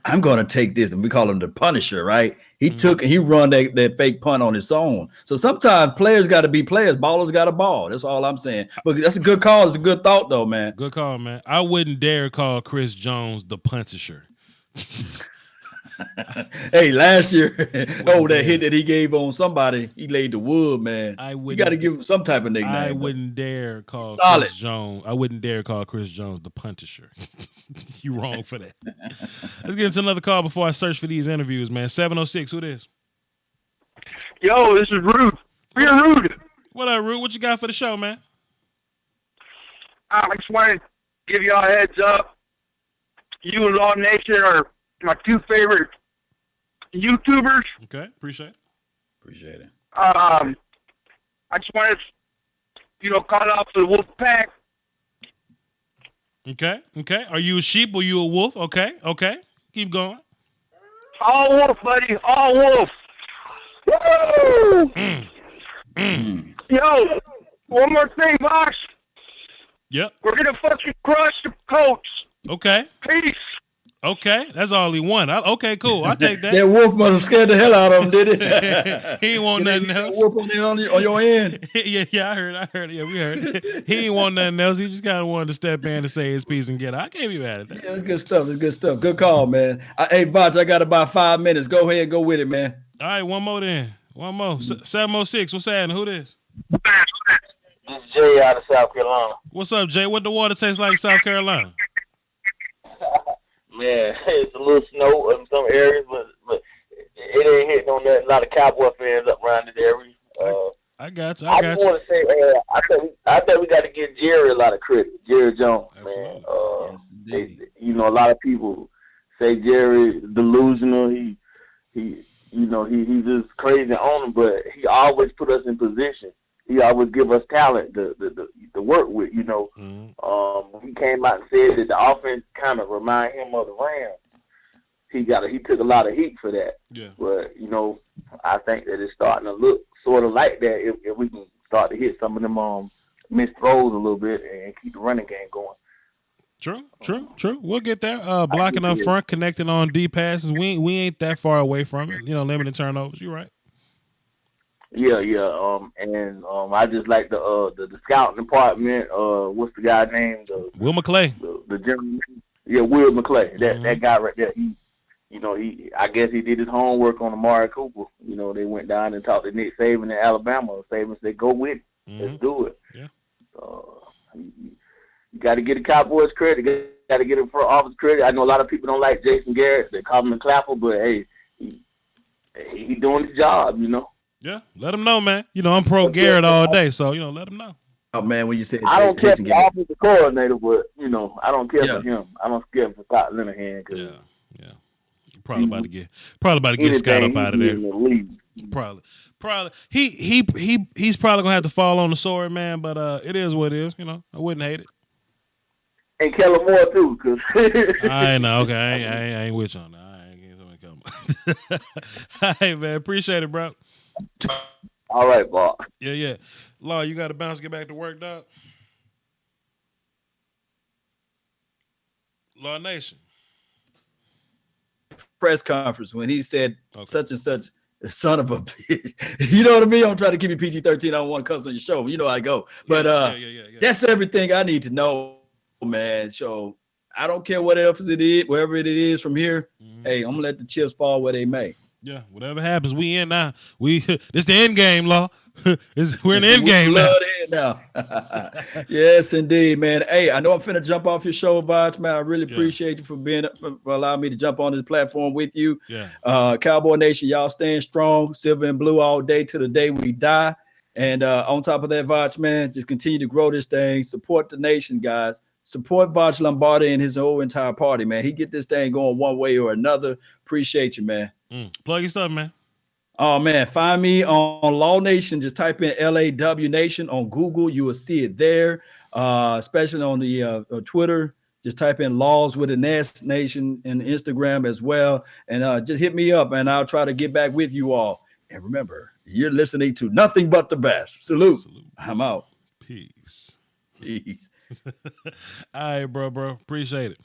I'm going to take this," and we call him the Punisher, right? He took and he run that fake punt on his own. So sometimes players got to be players. Ballers got a ball. That's all I'm saying. But that's a good call. It's a good thought, though, man. Good call, man. I wouldn't dare call Chris Jones the Punisher. Hey, last year, that hit that he gave on somebody, he laid the wood, man. You got to give him some type of nickname. I wouldn't dare call Chris Jones. I wouldn't dare call Chris Jones the Punisher. You wrong for that. Let's get into another call before I search for these interviews, man. 706, who this? Yo, this is Rude. We're Rude. What up, Rude? What you got for the show, man? I just wanted to give y'all a heads up. You and Law Nation are my two favorite YouTubers. Okay, appreciate it. I just wanted to, call out for the Wolf Pack. Okay. Are you a sheep or you a wolf? Okay. Keep going. All wolf, buddy. All wolf. Woo! Yo, one more thing, Voch. Yep. We're going to fucking crush the Colts. Okay. Peace. Okay, that's all he won. Okay, cool. I'll take that. That wolf must have scared the hell out of him, did it? He ain't want nothing else. Wolf on your end. Yeah, I heard. Yeah, we heard it. He ain't want nothing else. He just kind of wanted to step in and say his piece and get out. I can't be mad at that. Yeah, that's good stuff. Good call, man. Hey, Voch, I got about 5 minutes. Go ahead, go with it, man. All right, one more then. 706. What's happening? Who this? This is Jay out of South Carolina. What's up, Jay? What the water tastes like in South Carolina? Man, it's a little snow in some areas, but it ain't hitting on that. A lot of Cowboy fans up around this area. I got you. I just want to say, I think we got to give Jerry a lot of credit. Jerry Jones, man. A lot of people say Jerry delusional. He's just crazy on him, but he always put us in position. He always give us talent to work with, He came out and said that the offense kind of remind him of the Rams. He took a lot of heat for that. Yeah. But, I think that it's starting to look sort of like that if we can start to hit some of them missed throws a little bit and keep the running game going. True. We'll get there. Blocking up front, connecting on D passes. We ain't that far away from it. Limited turnovers. You're right. Yeah. I just like the scouting department. What's the guy named? Will McClay. The general. Yeah, Will McClay. That guy right there. I guess he did his homework on Amari Cooper. They went down and talked to Nick Saban in Alabama. Saban said, "Go with it. Let's do it." Yeah. You got to get the Cowboys credit. You got to get the front office credit. I know a lot of people don't like Jason Garrett. They call him the clapper, but hey, he doing his job. Yeah, let him know, man. I'm pro Garrett all day, so let him know. Oh man, when you say I don't care for the offensive coordinator, but I don't care for him. I don't care for Scott Linehan. Yeah. Probably about to get Scott up out of there. Probably. He's probably gonna have to fall on the sword, man. But it is what it is. I wouldn't hate it. And Kellen Moore too, cause I know. Okay, I ain't with you on that. I ain't getting somebody come. All right, man. Appreciate it, bro. All right, Bob. Yeah. Law, you got to bounce, get back to work, dog. Law Nation. Press conference when he said such and such, son of a bitch. You know what I mean? I'm trying to keep you PG-13. I don't want to cuss on your show. You know how I go. But that's everything I need to know, man. So I don't care what else it is, wherever it is from here. Hey, I'm gonna let the chips fall where they may. Yeah, whatever happens, we in now. This the end game, Law. We're in the end game now. Yes, indeed, man. Hey, I know I'm finna jump off your show, Voch, man. I really appreciate you for allowing me to jump on this platform with you. Yeah. Cowboy Nation, y'all staying strong, silver and blue all day to the day we die. And on top of that, Voch, man, just continue to grow this thing. Support the nation, guys. Support Voch Lombardi and his whole entire party, man. He get this thing going one way or another. Appreciate you, man. Plug your stuff, man. Oh, man. Find me on Law Nation. Just type in LAW Nation on Google. You will see it there, especially on the Twitter. Just type in Laws with an S Nation and Instagram as well. And just hit me up, and I'll try to get back with you all. And remember, you're listening to nothing but the best. Salute. I'm out. Peace. Peace. All right, bro. Appreciate it.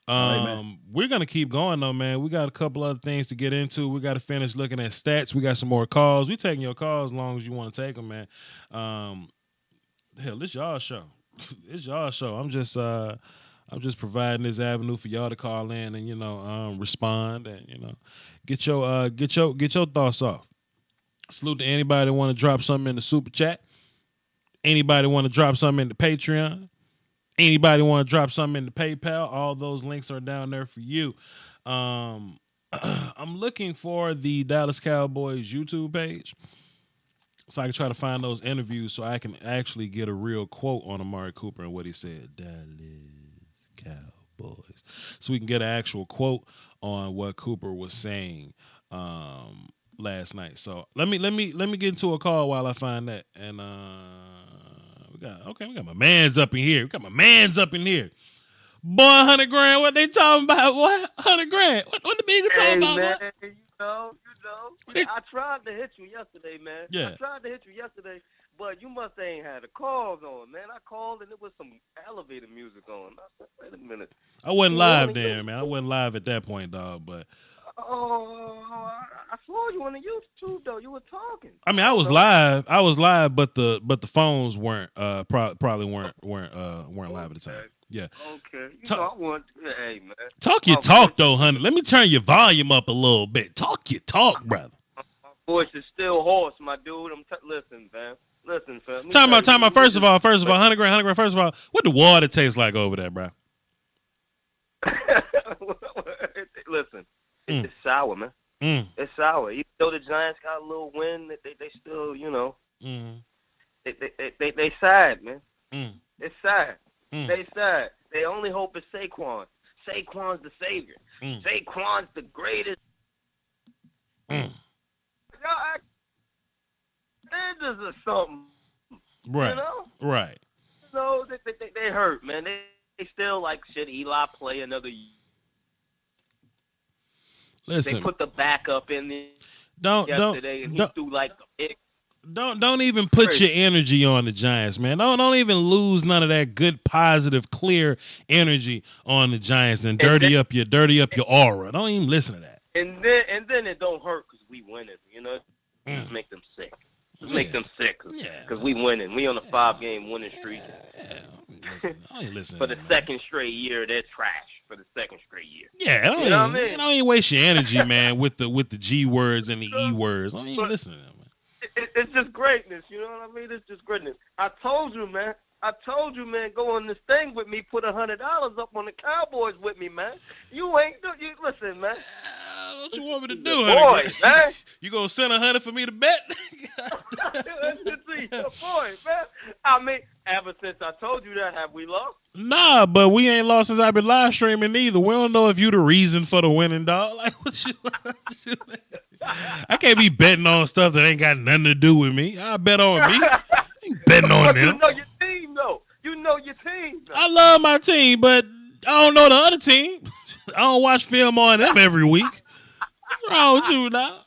We're gonna keep going though, man. We got a couple other things to get into. We got to finish looking at stats. We got some more calls. We taking your calls as long as you want to take them, man. Hell, this y'all show. It's y'all show. I'm just providing this avenue for y'all to call in and respond and get your thoughts off. Salute to anybody that want to drop something in the super chat. Anybody want to drop something in the Patreon. Anybody want to drop something in the PayPal, all those links are down there for you. I'm looking for the Dallas Cowboys YouTube page so I can try to find those interviews so I can actually get a real quote on Amari Cooper and what he said. Dallas Cowboys. So we can get an actual quote on what Cooper was saying last night. So let me get into a call while I find that. And we got my mans up in here. Boy, $100,000. What they talking about? What $100,000? What the big talking about? Man, What? you know. I tried to hit you yesterday, man. Yeah. I tried to hit you yesterday, but you must ain't had the calls on, man. I called and it was some elevator music on. I said, wait a minute. I wasn't live then, man. I wasn't live at that point, dog. But I saw you on the YouTube though. You were talking. I mean, I was live, but the phones weren't probably weren't live at the time. Yeah. Okay. I want. Hey, man. Talk your talk though, honey. Let me turn your volume up a little bit. Talk your talk, brother. My voice is still hoarse, my dude. Listen, man. Listen, fam. Time out. First of all, $100,000. First of all, what the water tastes like over there, bro? Listen, it's sour, man. It's sour. Even though the Giants got a little win, they still, they sad, man. It's sad. They sad. They only hope is Saquon. Saquon's the savior. Saquon's the greatest. Y'all act or something. Right. You know? Right. So they hurt, man. They still like, should Eli play another year? Listen. They put the backup in there yesterday, and he threw like a pick. Don't even put your energy on the Giants, man. Don't even lose none of that good, positive, clear energy on the Giants and dirty up your aura. Don't even listen to that. And then it don't hurt because we winning. Just make them sick. Just make them sick because we winning. We on a 5-game winning streak. I ain't listening for the second straight year. They're trash for the second straight year. Yeah, you know what I mean? Don't even waste your energy, man, with the G words and the E words. Don't even listen to them. It's just greatness, you know what I mean? It's just greatness. I told you, man, go on this thing with me, put $100 up on the Cowboys with me, man. You listen, man. What you want me to do, boy, man? You gonna send $100 for me to bet? Let's see, boy, man. I mean, ever since I told you that, have we lost? Nah, but we ain't lost since I've been live streaming either. We don't know if you the reason for the winning, dog. Like, what you I can't be betting on stuff that ain't got nothing to do with me. I bet on me. I ain't betting on them. You know your team, though. You know your team. Though. I love my team, but I don't know the other team. I don't watch film on them every week. What's wrong with you now?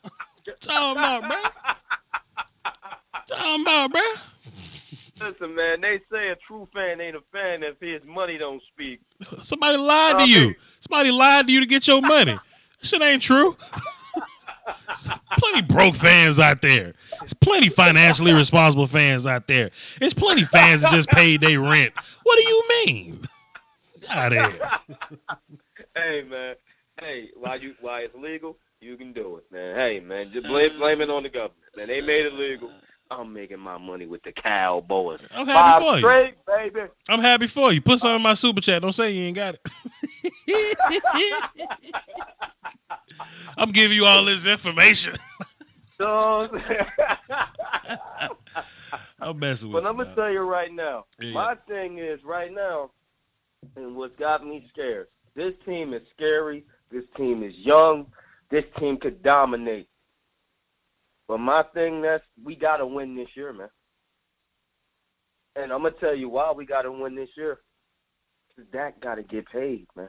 Talking about, bro? Listen, man, they say a true fan ain't a fan if his money don't speak. Somebody lied to you. Somebody lied to you to get your money. That shit ain't true. There's plenty broke fans out there. There's plenty financially responsible fans out there. There's plenty fans that just paid their rent. What do you mean? Out of here. Hey, man. Hey, why it's legal, you can do it, man. Hey, man, just blame it on the government. Man, they made it legal. I'm making my money with the Cowboys. I'm happy for you. 5 straight, baby. I'm happy for you. Put something in my super chat. Don't say you ain't got it. I'm giving you all this information. I'm messing with you. But I'm going to tell you right now, Yeah. my thing is right now, and what's got me scared, this team is scary. This team is young. This team could dominate. But my thing we got to win this year, man. And I'm going to tell you why we got to win this year. Because Dak got to get paid, man.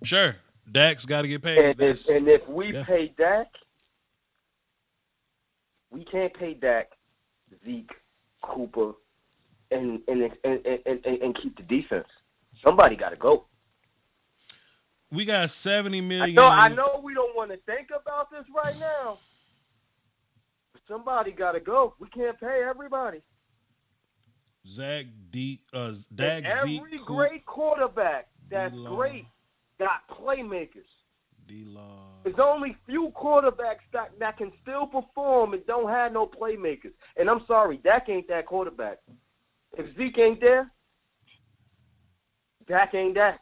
Sure. Dak's got to get paid. And if we pay Dak, we can't pay Dak, Zeke, Cooper, and keep the defense. Somebody got to go. We got $70 million. I know we don't want to think about this right now. But somebody got to go. We can't pay everybody. Dak, every Zeke, great quarterback that's great got playmakers. There's only few quarterbacks that can still perform and don't have no playmakers. And I'm sorry, Dak ain't that quarterback. If Zeke ain't there, Dak ain't Dak.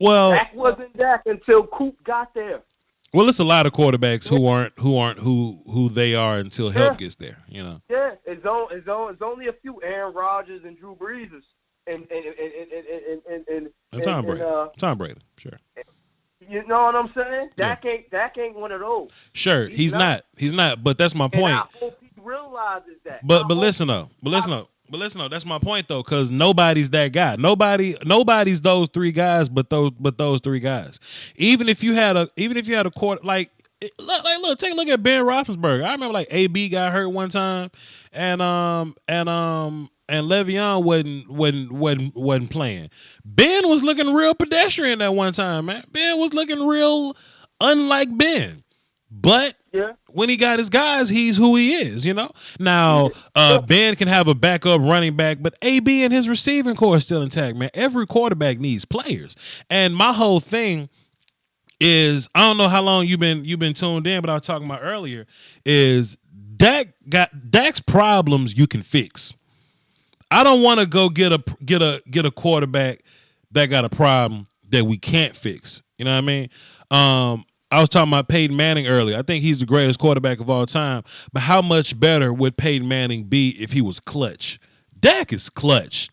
Well, Dak wasn't Dak until Coop got there. Well, it's a lot of quarterbacks who aren't who they are until help gets there. You know. Yeah, it's only a few Aaron Rodgers and Drew Breeses and Tom Brady. Tom Brady, sure. You know what I'm saying? Dak ain't one of those. Sure, he's not. He's not. But that's my point. And I hope he realizes that. But listen though. That's my point though, because nobody's that guy. Nobody's those three guys, but those three guys. Even if you had a quarter look, take a look at Ben Roethlisberger. I remember like AB got hurt one time, and Le'Veon wasn't playing. Ben was looking real pedestrian that one time, man. Ben was looking real unlike Ben. But when he got his guys, he's who he is, you know? Now, Ben can have a backup running back, but AB and his receiving core is still intact, man. Every quarterback needs players. And my whole thing is, I don't know how long you've been tuned in, but I was talking about earlier, is Dak's problems you can fix. I don't want to go get a quarterback that got a problem that we can't fix. You know what I mean? I was talking about Peyton Manning earlier. I think he's the greatest quarterback of all time. But how much better would Peyton Manning be if he was clutch? Dak is clutch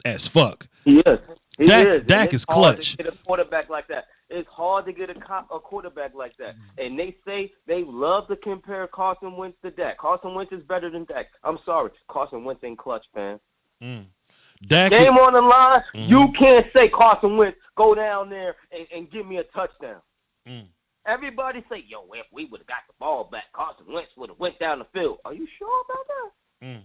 as fuck. He is. Dak is clutch. To get a quarterback like that. It's hard to get a quarterback like that. And they say they love to compare Carson Wentz to Dak. Carson Wentz is better than Dak. I'm sorry. Carson Wentz ain't clutch, man. Game on the line. You can't say Carson Wentz, go down there and give me a touchdown. Everybody say, yo, if we would have got the ball back, Carson Wentz would have went down the field. Are you sure about that? Mm.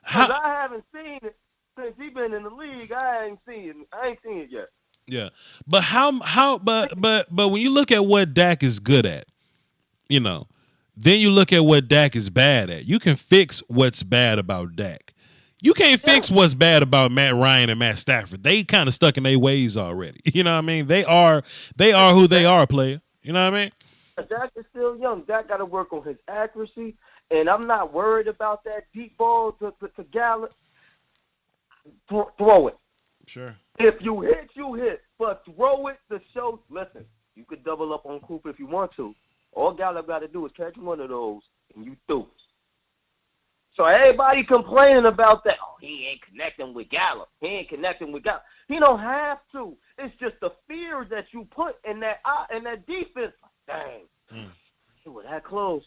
Because I haven't seen it since he's been in the league. I ain't seen it yet. Yeah, but but when you look at what Dak is good at, you know, then you look at what Dak is bad at. You can fix what's bad about Dak. You can't fix what's bad about Matt Ryan and Matt Stafford. They kind of stuck in their ways already. You know what I mean? They are who they are, player. You know what I mean? Dak is still young. Dak got to work on his accuracy, and I'm not worried about that deep ball to Gallup. Throw it. Sure. If you hit, you hit. But throw it to show. Listen, you could double up on Cooper if you want to. All Gallup got to do is catch one of those, and you through. So everybody complaining about that. Oh, he ain't connecting with Gallup. He don't have to. It's just the fear that you put in that defense. Dang, he was that close.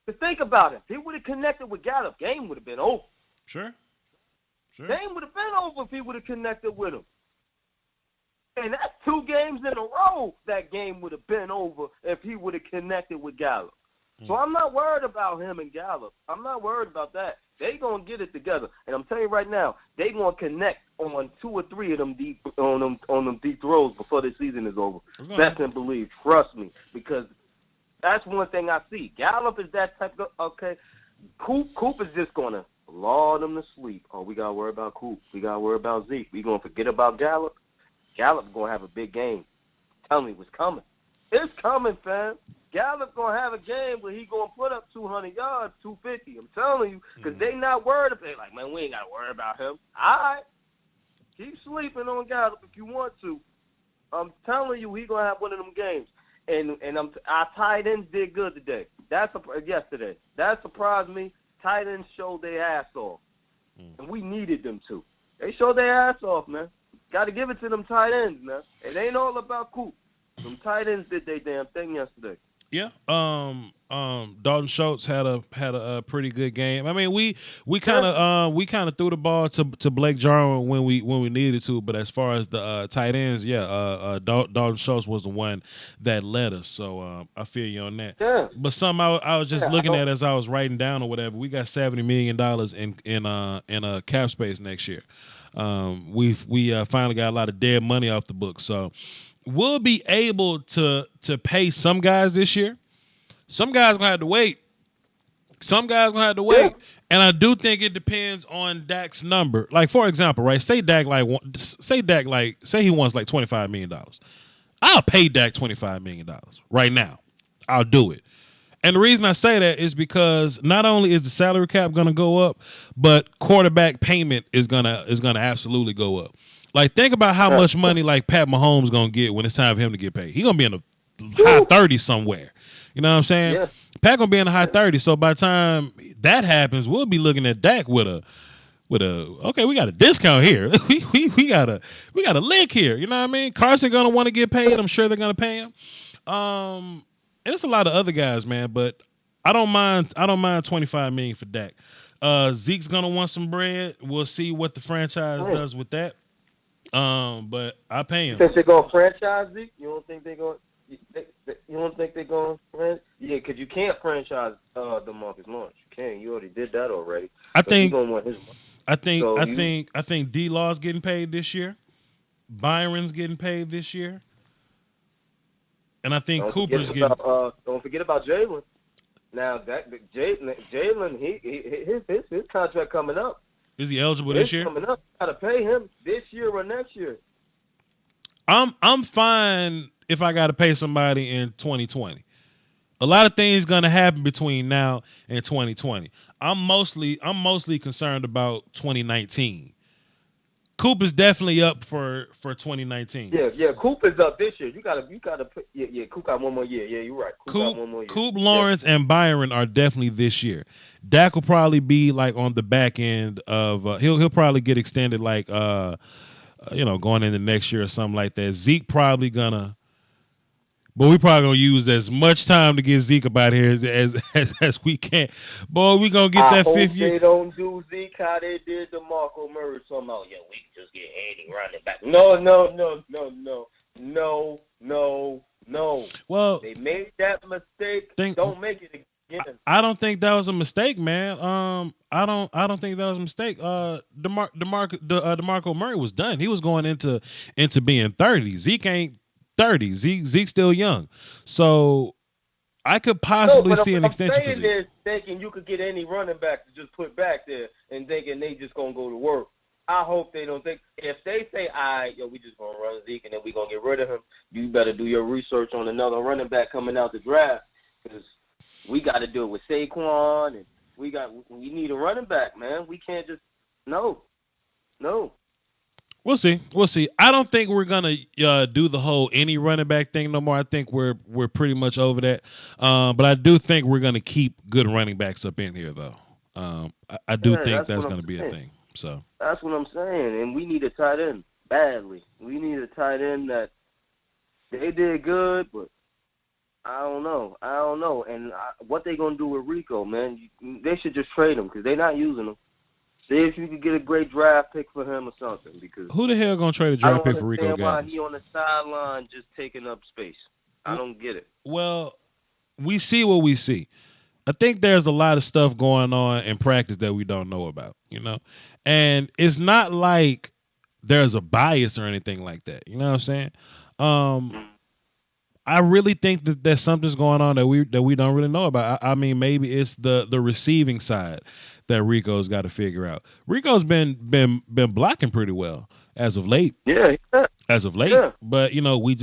To think about it, if he would have connected with Gallup, game would have been over. Sure. Game would have been over if he would have connected with him. And that's 2 games in a row that game would have been over if he would have connected with Gallup. So I'm not worried about him and Gallup. I'm not worried about that. They gonna get it together, and I'm telling you right now, they gonna connect on 2 or 3 of them deep on them deep throws before the season is over. Best and believe, trust me, because that's one thing I see. Gallup is that type of okay. Coop is just gonna lull them to sleep. Oh, we gotta worry about Coop. We gotta worry about Zeke. We gonna forget about Gallup. Gallup gonna have a big game. Tell me what's coming. It's coming, fam. Gallup gonna have a game where he gonna put up 200 yards, 250. I'm telling you, because they not worried about it. Like, man, we ain't gotta worry about him. All right, keep sleeping on Gallup if you want to. I'm telling you, he gonna have one of them games. And our tight ends did good today. Yesterday. That surprised me. Tight ends showed their ass off, and we needed them to. They showed their ass off, man. Got to give it to them tight ends, man. It ain't all about Coop. Them tight ends did their damn thing yesterday. Yeah. Dalton Schultz had a pretty good game. I mean, we kind of threw the ball to Blake Jarwin when we needed to, but as far as the tight ends, Dalton Schultz was the one that led us. So I feel you on that. Yeah. But something I was just looking at as I was writing down or whatever. We got $70 million in cap space next year. We finally got a lot of dead money off the books, so we'll be able to pay some guys this year. Some guys gonna have to wait. And I do think it depends on Dak's number. Like, for example, right? Say he wants like $25 million. I'll pay Dak $25 million right now. I'll do it. And the reason I say that is because not only is the salary cap going to go up, but quarterback payment is gonna absolutely go up. Like, think about how much money like Pat Mahomes going to get when it's time for him to get paid. He's going to be in the high 30s somewhere. You know what I'm saying? Yeah. Pat going to be in the high 30s. So by the time that happens, we'll be looking at Dak with a okay, we got a discount here. we got a lick here. You know what I mean? Carson going to want to get paid. I'm sure they're going to pay him. And it's a lot of other guys, man, but I don't mind $25 million for Dak. Zeke's going to want some bread. We'll see what the franchise does with that. But I pay him. Since they're gonna franchise Zeke, you don't think they're going? You don't think they're going? Yeah, because you can't franchise DeMarcus Lawrence. You can't. You already did that already. I think. He's gonna want his money. I think D-Law's getting paid this year. Byron's getting paid this year, and I think Cooper's getting. Don't forget about Jalen. Now Jalen, his contract coming up. Is he eligible this year? Coming up, gotta pay him this year or next year. I'm fine if I got to pay somebody in 2020. A lot of things gonna happen between now and 2020. I'm mostly concerned about 2019. Coop is definitely up for 2019. Yeah. Coop is up this year. You gotta put. Yeah. Coop got one more year. Yeah, you're right. Coop got one more year. Coop, Lawrence, and Byron are definitely this year. Dak will probably be like on the back end of. He'll probably get extended like going into next year or something like that. Zeke probably gonna. But we probably gonna use as much time to get Zeke up out here as we can. Boy, we gonna get that fifth year. They don't do Zeke how they did to Marco Murray. Somehow, we can just get Andy running back. No. Well, they made that mistake. Don't make it again. I don't think that was a mistake, man. I don't think that was a mistake. DeMarco Murray was done. He was going into being 30. Zeke ain't 30. Zeke's still young. So I could possibly see an extension for Zeke. They're thinking you could get any running back to just put back there and thinking they just gonna go to work. I hope they don't think if they say, all right, we just gonna run Zeke and then we gonna get rid of him. You better do your research on another running back coming out the draft because we got to do it with Saquon and we need a running back, man. We can't just no. We'll see. I don't think we're gonna do the whole any running back thing no more. I think we're pretty much over that. But I do think we're gonna keep good running backs up in here, though. I do think that's gonna be a thing. So that's what I'm saying, and we need a tight end badly. We need a tight end that they did good, but I don't know. And what they gonna do with Rico, man? They should just trade him because they're not using him. See if you could get a great draft pick for him or something. Because who the hell gonna trade a draft pick for Rico Gaines? I don't understand why Gaines? he on the sideline just taking up space. I don't get it. Well, we see what we see. I think there's a lot of stuff going on in practice that we don't know about, and it's not like there's a bias or anything like that. You know what I'm saying? I really think that there's something's going on that we don't really know about. I mean, maybe it's the receiving side that Rico's got to figure out. Rico's been blocking pretty well as of late. Yeah. As of late, Yeah. but we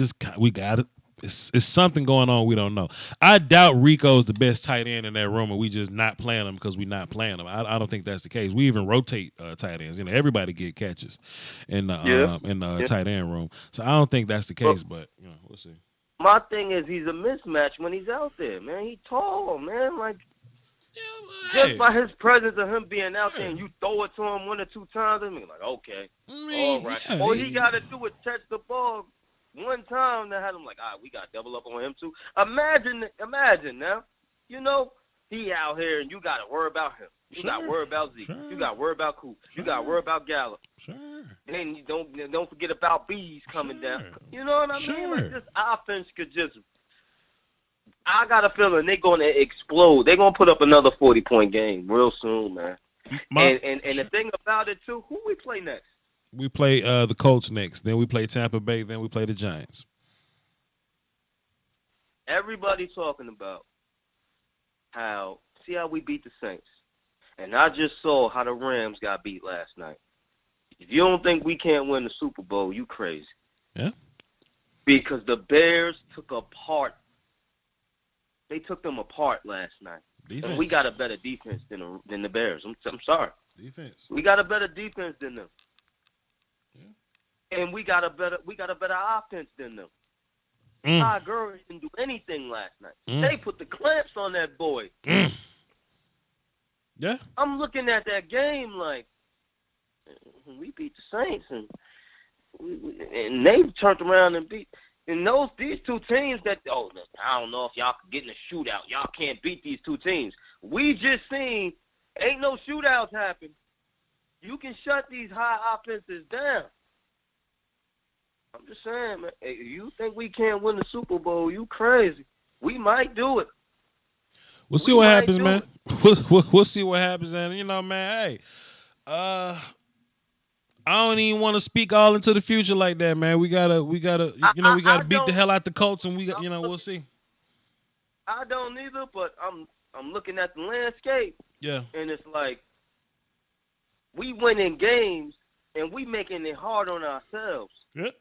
got it. It's something going on we don't know. I doubt Rico's the best tight end in that room, and we just not playing him because we not playing him. I don't think that's the case. We even rotate tight ends. Everybody get catches in the tight end room. So I don't think that's the case. But we'll see. My thing is he's a mismatch when he's out there, man. He's tall, man. Like just by his presence of him being out there, and you throw it to him one or two times, and be like, okay, all right. All he got to do is touch the ball one time. That had him like, all right, we got to double up on him too. Imagine now, he out here, and you got to worry about him. You got to worry about Zeke. You got to worry about Coop. You got to worry about Gallup. And you don't forget about Bees coming down. You know what I mean? Like this offense could just. I got a feeling they're going to explode. They're going to put up another 40-point game real soon, man. And the thing about it too, who we play next? We play the Colts next. Then we play Tampa Bay. Then we play the Giants. Everybody's talking about how we beat the Saints. And I just saw how the Rams got beat last night. If you don't think we can't win the Super Bowl, you crazy. Yeah. Because the Bears took them apart last night. Defense. And we got a better defense than the Bears. I'm sorry. Defense. We got a better defense than them. Yeah. And we got a better offense than them. Ty Gurley didn't do anything last night. They put the clamps on that boy. Yeah. I'm looking at that game like we beat the Saints and they turned around and beat. And these two teams that I don't know if y'all can get in a shootout. Y'all can't beat these two teams. We just seen ain't no shootouts happen. You can shut these high offenses down. I'm just saying, man. Hey, you think we can't win the Super Bowl? You crazy? We might do it. We'll see what happens, man. We'll see what happens, and man. Hey, I don't even want to speak all into the future like that, man. We gotta beat the hell out the Colts, and we'll see. I don't either, but I'm looking at the landscape. Yeah, and it's like we winning games and we making it hard on ourselves. Yeah.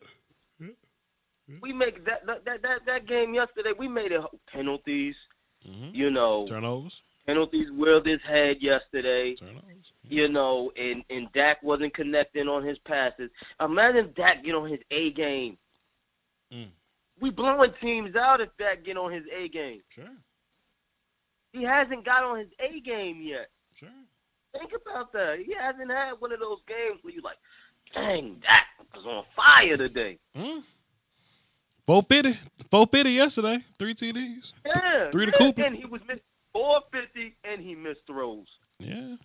We make that game yesterday. We made it penalties. Turnovers. Penalties wheeled his head yesterday. And Dak wasn't connecting on his passes. Imagine Dak get on his A game. We blowing teams out if Dak get on his A game. Sure. He hasn't got on his A game yet. Sure. Think about that. He hasn't had one of those games where you're like, dang, Dak was on fire today. 450 yesterday. 3 TDs. Yeah. 3 to Cooper. And he was missed 450 and he missed throws. Yeah.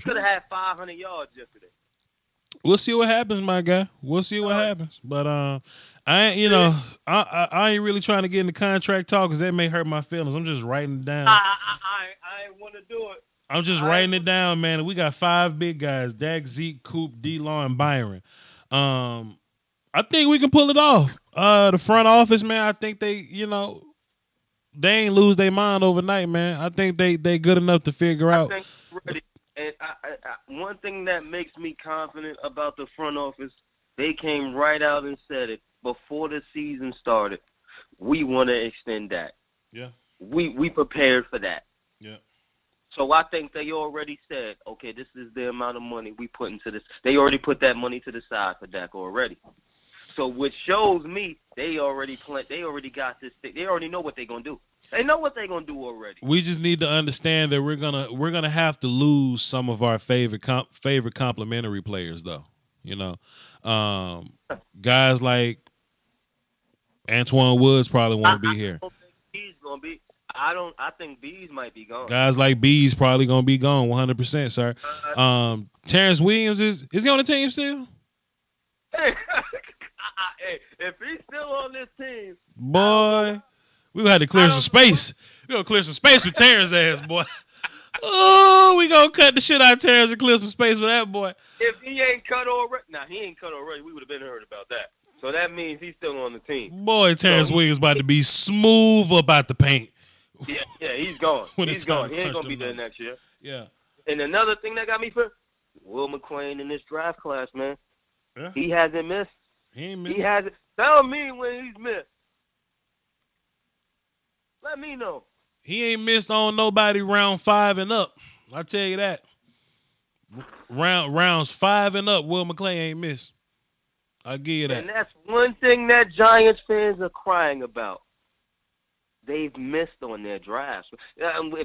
Could have had 500 yards yesterday. We'll see what happens, my guy. We'll see what happens. But I ain't really trying to get into contract talk because that may hurt my feelings. I'm just writing it down. I ain't want to do it. I'm just writing it down, man. We got 5 big guys: Dak, Zeke, Coop, D-Law, and Byron. I think we can pull it off. The front office, man, I think they ain't lose their mind overnight, man. I think they good enough to figure out. I think ready. And one thing that makes me confident about the front office, they came right out and said it before the season started. We want to extend that. Yeah. We prepared for that. Yeah. So I think they already said, okay, this is the amount of money we put into this. They already put that money to the side for Dak already. So which shows me they already got this thing. They already know what they're gonna do. They know what they're gonna do already. We just need to understand that we're gonna have to lose some of our favorite complimentary players, though. Guys like Antoine Woods probably won't be here. I don't think he's gonna be. I think Bees might be gone. Guys like Bees probably gonna be gone 100%, sir. Terrence Williams is he on the team still? Hey, if he's still on this team, boy, we gonna have to clear some space. We gonna clear some space with Terrence ass, boy. Oh, we gonna cut the shit out of Terrence and clear some space with that boy. if he ain't cut already, he ain't cut already. We would have been heard about that. So that means he's still on the team. Boy, Terrence Williams about to be smooth about the paint. Yeah, he's gone. When He's it's time gone. to He ain't crunch gonna be them there numbers. next year. Yeah. And another thing that got me for Will McClain in this draft class, man. Yeah. He hasn't missed. He ain't missed. He hasn't. Tell me when he's missed. Let me know. He ain't missed on nobody round 5 and up. I tell you that. Rounds 5 and up, Will McClain ain't missed. I'll give you that. And that's one thing that Giants fans are crying about. They've missed on their drafts.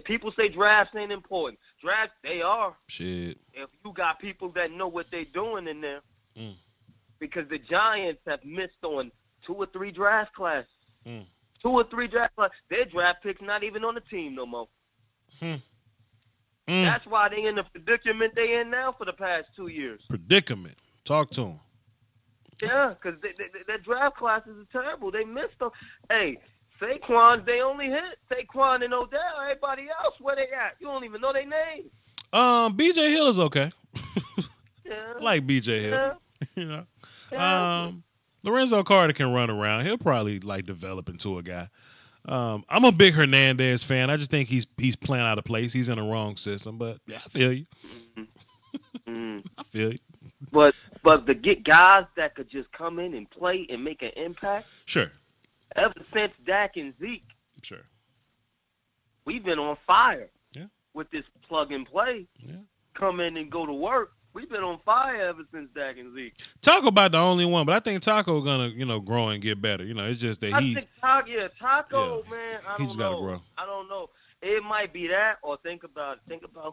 People say drafts ain't important. Drafts, they are. Shit. If you got people that know what they're doing in there. Because the Giants have missed on 2 or 3 draft classes. 2 or 3 draft classes. Their draft picks not even on the team no more. That's why they in the predicament they in now for the past 2 years. Predicament. Talk to him. Yeah, because their draft classes are terrible. They missed them. Hey, Saquon, they only hit Saquon and Odell. Everybody else, where they at? You don't even know their names. BJ Hill is okay. Yeah. I like BJ Hill. Yeah. You know. Yeah. Lorenzo Carter can run around. He'll probably develop into a guy. I'm a big Hernandez fan. I just think he's playing out of place. He's in the wrong system. But yeah, I feel you. I feel you. But to get guys that could just come in and play and make an impact. Sure. Ever since Dak and Zeke. Sure. We've been on fire. Yeah. With this plug and play. Yeah. Come in and go to work. We've been on fire ever since Dak and Zeke. Taco about the only one, but I think Taco gonna grow and get better. It's just that I think Taco, man. I he don't just know. gotta grow. I don't know. It might be that, or think about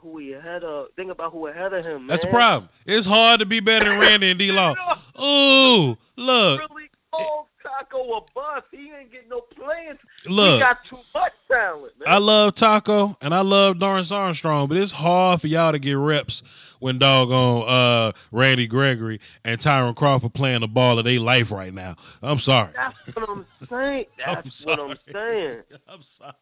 who he ahead of. Think about who ahead of him. Man. That's the problem. It's hard to be better than Randy and D-Law. Ooh, look. Really called Taco a bust. He ain't getting no playing. Look. He got too much talent, man. I love Taco and I love Dorrance Armstrong, but it's hard for y'all to get reps when doggone Randy Gregory and Tyron Crawford playing the ball of their life right now. I'm sorry. That's what I'm saying. That's what I'm saying. I'm sorry.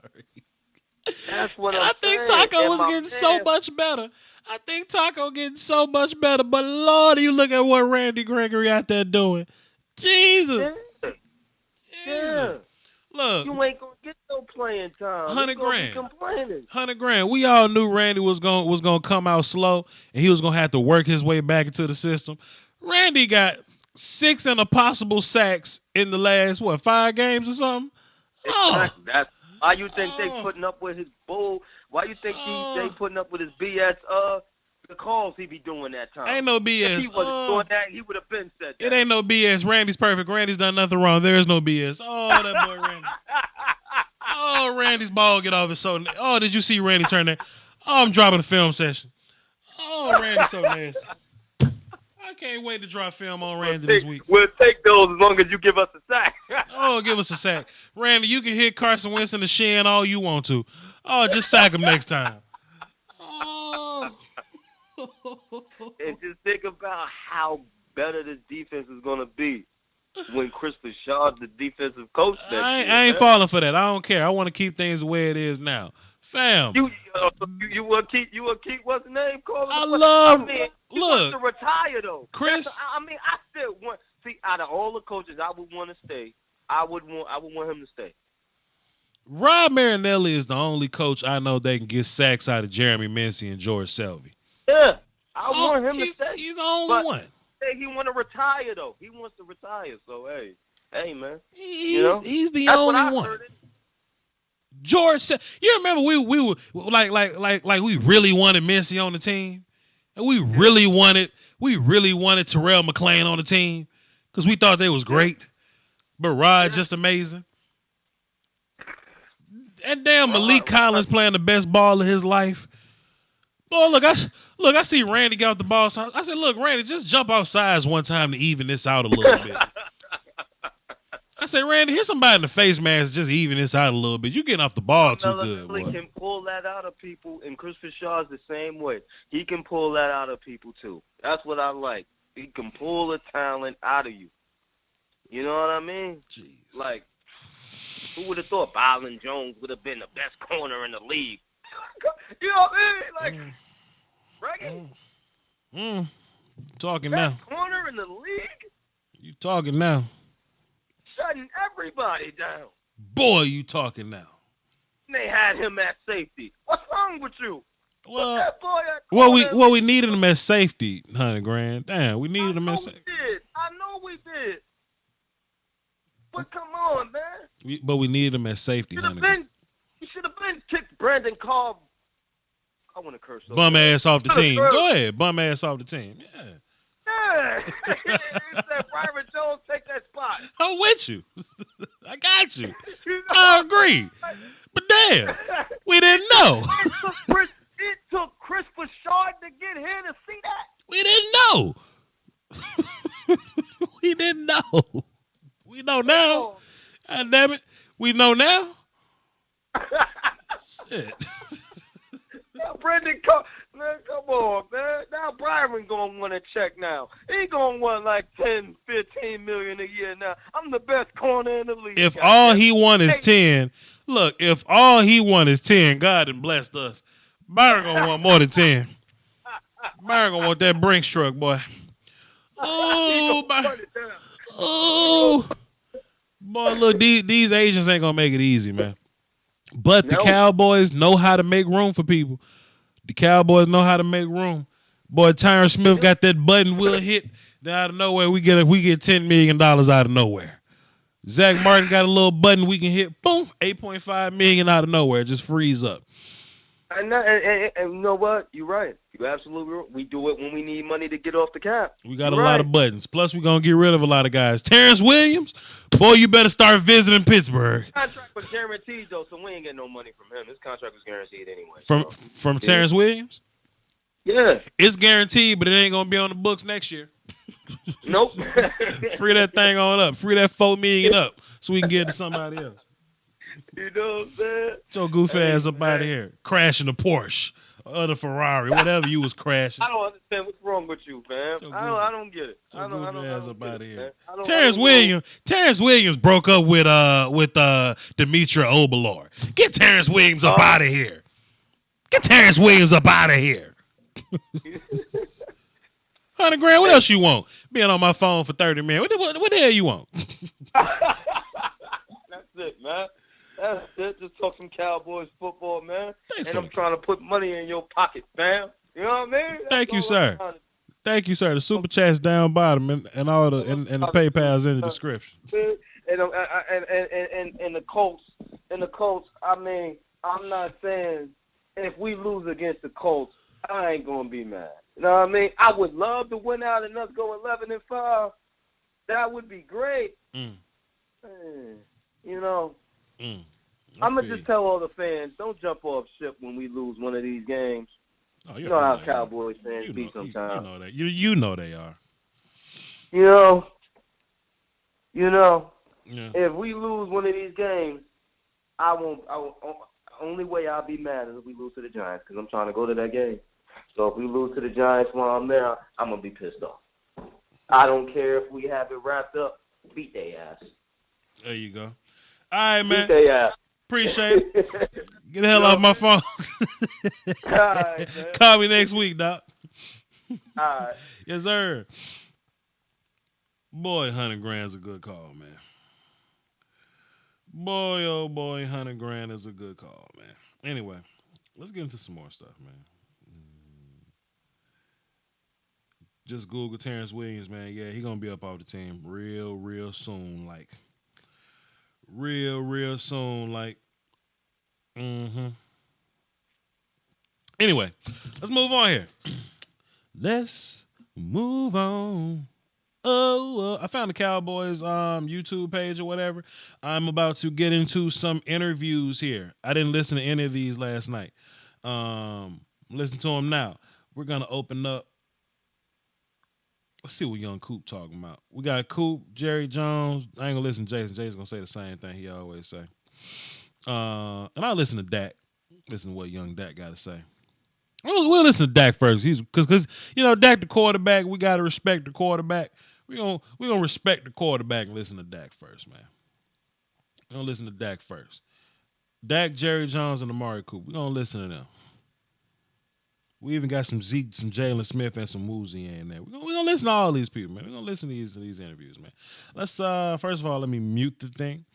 That's what I think Taco was getting so much better. I think Taco getting so much better. But Lord, you look at what Randy Gregory out there doing. Jesus. Yeah. Look. You ain't gonna get no playing time. $100 grand. Complaining. $100 grand. We all knew Randy was gonna come out slow and he was gonna have to work his way back into the system. Randy got 6 and a possible sacks in the last 5 games or something. Exactly. That's why you think they putting up with his bull? Why you think they putting up with his BS? The calls he be doing that time. Ain't no BS. If he wasn't doing that, he would have been said that. It ain't no BS. Randy's perfect. Randy's done nothing wrong. There is no BS. Oh, that boy Randy. Oh, Randy's ball get off his so. Oh, did you see Randy turn that? Oh, I'm dropping the film session. Oh, Randy's so nasty. I can't wait to drop film on Randy this week. We'll take those as long as you give us a sack. Oh, give us a sack. Randy, you can hit Carson Wentz in the shin all you want to. Oh, just sack him next time. Oh. And just think about how better this defense is going to be. when Chris Bouchard, the defensive coach. I ain't falling for that. I don't care. I want to keep things the way it is now, fam. You will keep what's the name called? He wants to retire though. Chris. I still want. See, out of all the coaches, I would want to stay. I would want him to stay. Rob Marinelli is the only coach I know that can get sacks out of Jeremy Mincy and George Selvey. Yeah, I want him to stay. He's the only one. Hey, he want to retire though. He wants to retire. So hey, man. He's the only one. George, you remember we were like we really wanted Mincy on the team, and we really wanted Terrell McClain on the team because we thought they was great. But Rod just amazing. And damn Malik Collins playing the best ball of his life. Boy, look, I see Randy got the ball. So I said, look, Randy, just jump outside one time to even this out a little bit. I said, Randy, hit somebody in the face mask, just even this out a little bit. You getting off the ball too good, boy. He can pull that out of people, and Chris Bouchard's the same way. He can pull that out of people too. That's what I like. He can pull the talent out of you. You know what I mean? Jeez. Like, who would have thought Byron Jones would have been the best corner in the league? You know what I mean? Like, Reggie? Talking best now. corner in the league? You talking now. Shutting everybody down. Boy, you talking now. And they had him at safety. What's wrong with you? Well, we needed him as safety, $100,000. Damn, we needed him as safety. I know we did. But come on, man. But we needed him as safety, $100,000. He should have been kicked Brandon Cobb. I want to curse. Bum ass off the team. Go ahead, bum ass off the team. Yeah. Yeah. He said, Byron Jones, take that spot. I'm with you. I got you. I agree. But damn, we didn't know. It took Chris Bouchard to get here to see that. We didn't know. We didn't know. We know now. God damn it. We know now. Shit. Now, Brendan, man, come on, man. Now Byron gonna want a check now. He gonna want like 10, 15 million a year now. I'm the best corner in the league. If all he want is 10, look, if all he want is 10, God done blessed us. Byron gonna want more than 10. Byron gonna want that Brinks truck, boy. Oh, boy, look, these agents ain't gonna make it easy, man. But the Cowboys know how to make room for people. The Cowboys know how to make room. Boy, Tyron Smith got that button we'll hit. Then out of nowhere, we get $10 million out of nowhere. Zach Martin got a little button we can hit. Boom, $8.5 million out of nowhere. Just freeze up. And you know what? You're right. You're absolutely right. We do it when we need money to get off the cap. We got a lot of buttons. Plus, we're going to get rid of a lot of guys. Terrence Williams, boy, you better start visiting Pittsburgh. His contract was guaranteed, though, so we ain't getting no money from him. His contract was guaranteed anyway. From Terrence Williams? Yeah. It's guaranteed, but it ain't going to be on the books next year. Nope. Free that thing on up. Free that $4 million up so we can get it to somebody else. You know what I'm saying? Get your goofy ass up out of here. Crashing the Porsche or the Ferrari, whatever you was crashing. I don't understand what's wrong with you, fam. I don't get it. Get your goofy ass up out of here. Man. Terrence Williams broke up with Demetria Obalor. Get Terrence Williams up out of here. Get Terrence Williams up out of here. $100,000. What else you want? Being on my phone for 30 minutes. What the hell you want? That's it, man. That's it. Just talk some Cowboys football, man. I'm trying to put money in your pocket, fam. You know what I mean? Thank you, sir. Thank you, sir. The super chat's down bottom and all the and the PayPal's in the description. And the Colts. I mean, I'm not saying if we lose against the Colts, I ain't gonna be mad. You know what I mean? I would love to win out and us go 11-5. That would be great. You know. I'm going to just tell all the fans, don't jump off ship when we lose one of these games. Oh, you know how Cowboys fans be sometimes. You know that. You know they are. You know, yeah. If we lose one of these games, only way I'll be mad is if we lose to the Giants because I'm trying to go to that game. So if we lose to the Giants while I'm there, I'm going to be pissed off. I don't care if we have it wrapped up Beat their ass. There you go. All right, man. Beat their ass. Appreciate it. Get the hell off my phone. All right, man. Call me next week, Doc. All right. Yes, sir. Boy, 100 grand's a good call, man. Boy, oh boy, 100 grand is a good call, man. Anyway, let's get into some more stuff, man. Just Google Terrence Williams, man. Yeah, he gonna be up off the team real soon, like real soon, like. Anyway, let's move on here. Let's move on. I found the Cowboys YouTube page or whatever. I'm about to get into some interviews here. I didn't listen to any of these last night. Listen to them now. We're gonna open up. Let's see what young Coop talking about. We got Coop, Jerry Jones. I ain't gonna listen to Jason. Jason's gonna say the same thing he always say. And I listen to Dak. Listen to what young Dak got to say. We'll listen to Dak first. Because Dak the quarterback. We gotta respect the quarterback. We gonna respect the quarterback and listen to Dak first, man. We're gonna listen to Dak first. Dak, Jerry Jones, and Amari Cooper. We're gonna listen to them. We even got some Zeke, some Jalen Smith, and some Woozy in there. We're gonna listen to all these people, man. We're gonna listen to these interviews, man. Let's first of all, let me mute the thing.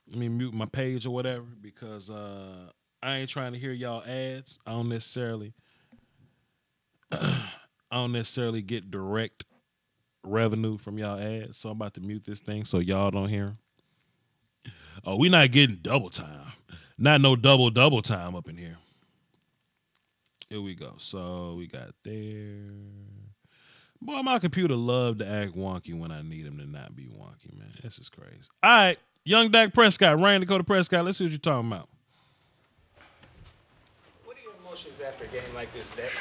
Let me mute my page or whatever, because I ain't trying to hear y'all ads. I don't necessarily get direct revenue from y'all ads, so I'm about to mute this thing so y'all don't hear them. Oh, we not getting double time. Not no double time up in here. Here we go. So we got there. Boy, my computer love to act wonky when I need him to not be wonky, man. This is crazy. All right, young Dak Prescott, Ryan Dakota Prescott. Let's see what you're talking about. What are your emotions after a game like this, Dak?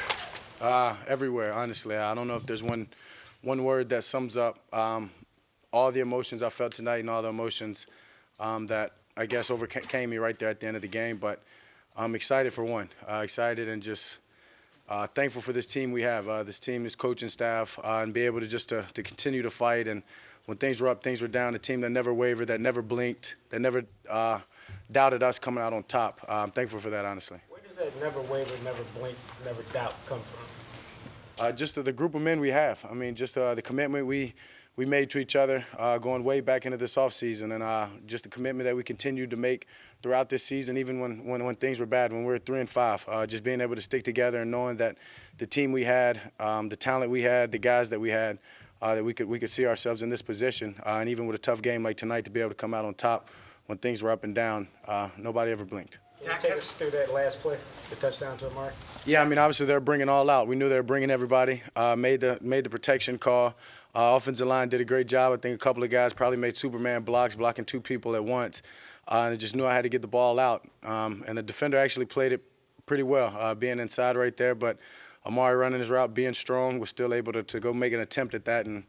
Everywhere, honestly. I don't know if there's one word that sums up all the emotions I felt tonight and all the emotions that I guess overcame me right there at the end of the game. But I'm excited for one. Excited and just thankful for this team we have. This team, this coaching staff, and be able to continue to fight. And when things were up, things were down. A team that never wavered, that never blinked, that never doubted us coming out on top. I'm thankful for that, honestly. Where does that never waver, never blink, never doubt come from? Just the group of men we have. I mean, just the commitment we made to each other going way back into this offseason, and just the commitment that we continued to make throughout this season, even when things were bad, when we were 3-5. Just being able to stick together and knowing that the team we had, the talent we had, the guys that we had, that we could see ourselves in this position, and even with a tough game like tonight, to be able to come out on top when things were up and down. Nobody ever blinked. Can you take us through that last play, the touchdown to Amari? Yeah, I mean, obviously they're bringing all out. We knew they were bringing everybody. Made the protection call. Offensive line did a great job. I think a couple of guys probably made Superman blocks, blocking two people at once. And just knew I had to get the ball out. And the defender actually played it pretty well, being inside right there. But Amari running his route, being strong, was still able to go make an attempt at that. And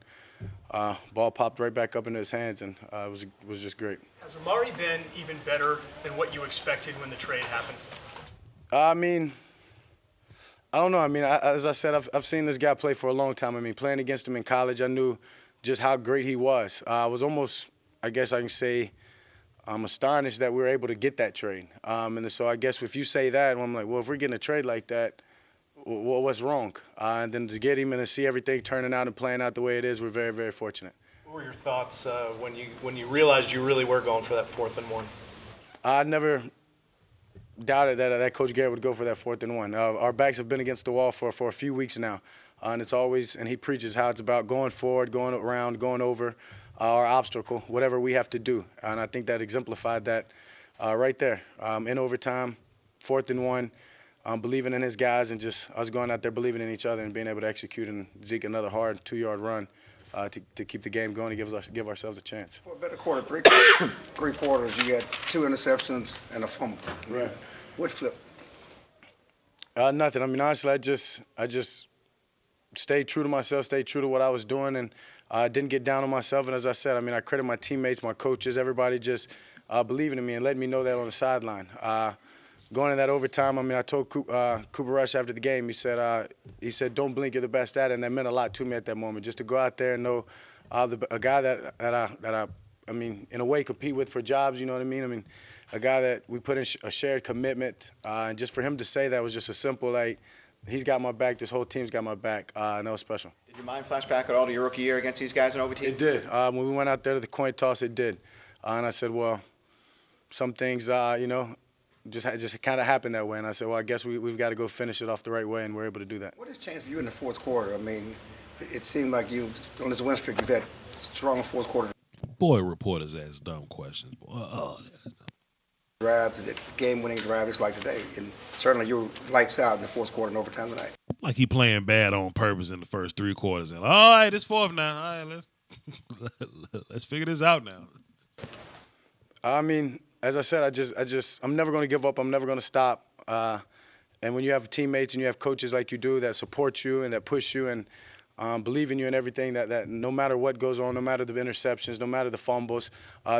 ball popped right back up into his hands, and it was just great. Has Amari been even better than what you expected when the trade happened? I mean, I don't know. I mean, as I said, I've seen this guy play for a long time. I mean, playing against him in college, I knew just how great he was. I was almost, I guess I can say, I'm astonished that we were able to get that trade. And so I guess if you say that, I'm like, well, if we're getting a trade like that, well, what's wrong? And then to get him and to see everything turning out and playing out the way it is, we're very, very fortunate. What were your thoughts when you realized you really were going for that 4th and 1? I never doubted that Coach Garrett would go for that 4th and 1. Our backs have been against the wall for a few weeks now, and it's always, and he preaches how it's about going forward, going around, going over our obstacle, whatever we have to do. And I think that exemplified that right there. In overtime, 4th and 1, believing in his guys and just us going out there believing in each other and being able to execute and Zeke another hard 2-yard run to keep the game going and give ourselves a chance. For a better quarter, three quarters, you got 2 interceptions and a fumble. Right. What flipped? Nothing. I mean, honestly, I just stayed true to myself, stayed true to what I was doing, and didn't get down on myself. And as I said, I mean, I credit my teammates, my coaches, everybody just believing in me and letting me know that on the sideline. Going in that overtime, I mean, I told Cooper Rush after the game, he said, don't blink, you're the best at it, and that meant a lot to me at that moment, just to go out there and know a guy that I mean, in a way, compete with for jobs. You know what I mean? I mean, a guy that we put in a shared commitment, and just for him to say that was just a simple like, he's got my back. This whole team's got my back, and that was special. Did your mind flash back at all to your rookie year against these guys in OVT? It did. When we went out there to the coin toss, it did, and I said, well, some things, you know, just kind of happened that way, and I said, well, I guess we've got to go finish it off the right way, and we're able to do that. What has changed for you in the fourth quarter? I mean, it seemed like you, on this win streak, you've had strong fourth quarter Boy, reporters ask dumb questions. Boy, oh, drives, the game-winning drive, just like today. And certainly you were lights out in the fourth quarter and overtime tonight. like he playing bad on purpose in the first 3 quarters. And all right, it's fourth now. All right, let's figure this out now. I mean, as I said, I'm never going to give up. I'm never going to stop. And when you have teammates and you have coaches like you do that support you and that push you and believe in you and everything, that no matter what goes on, no matter the interceptions, no matter the fumbles,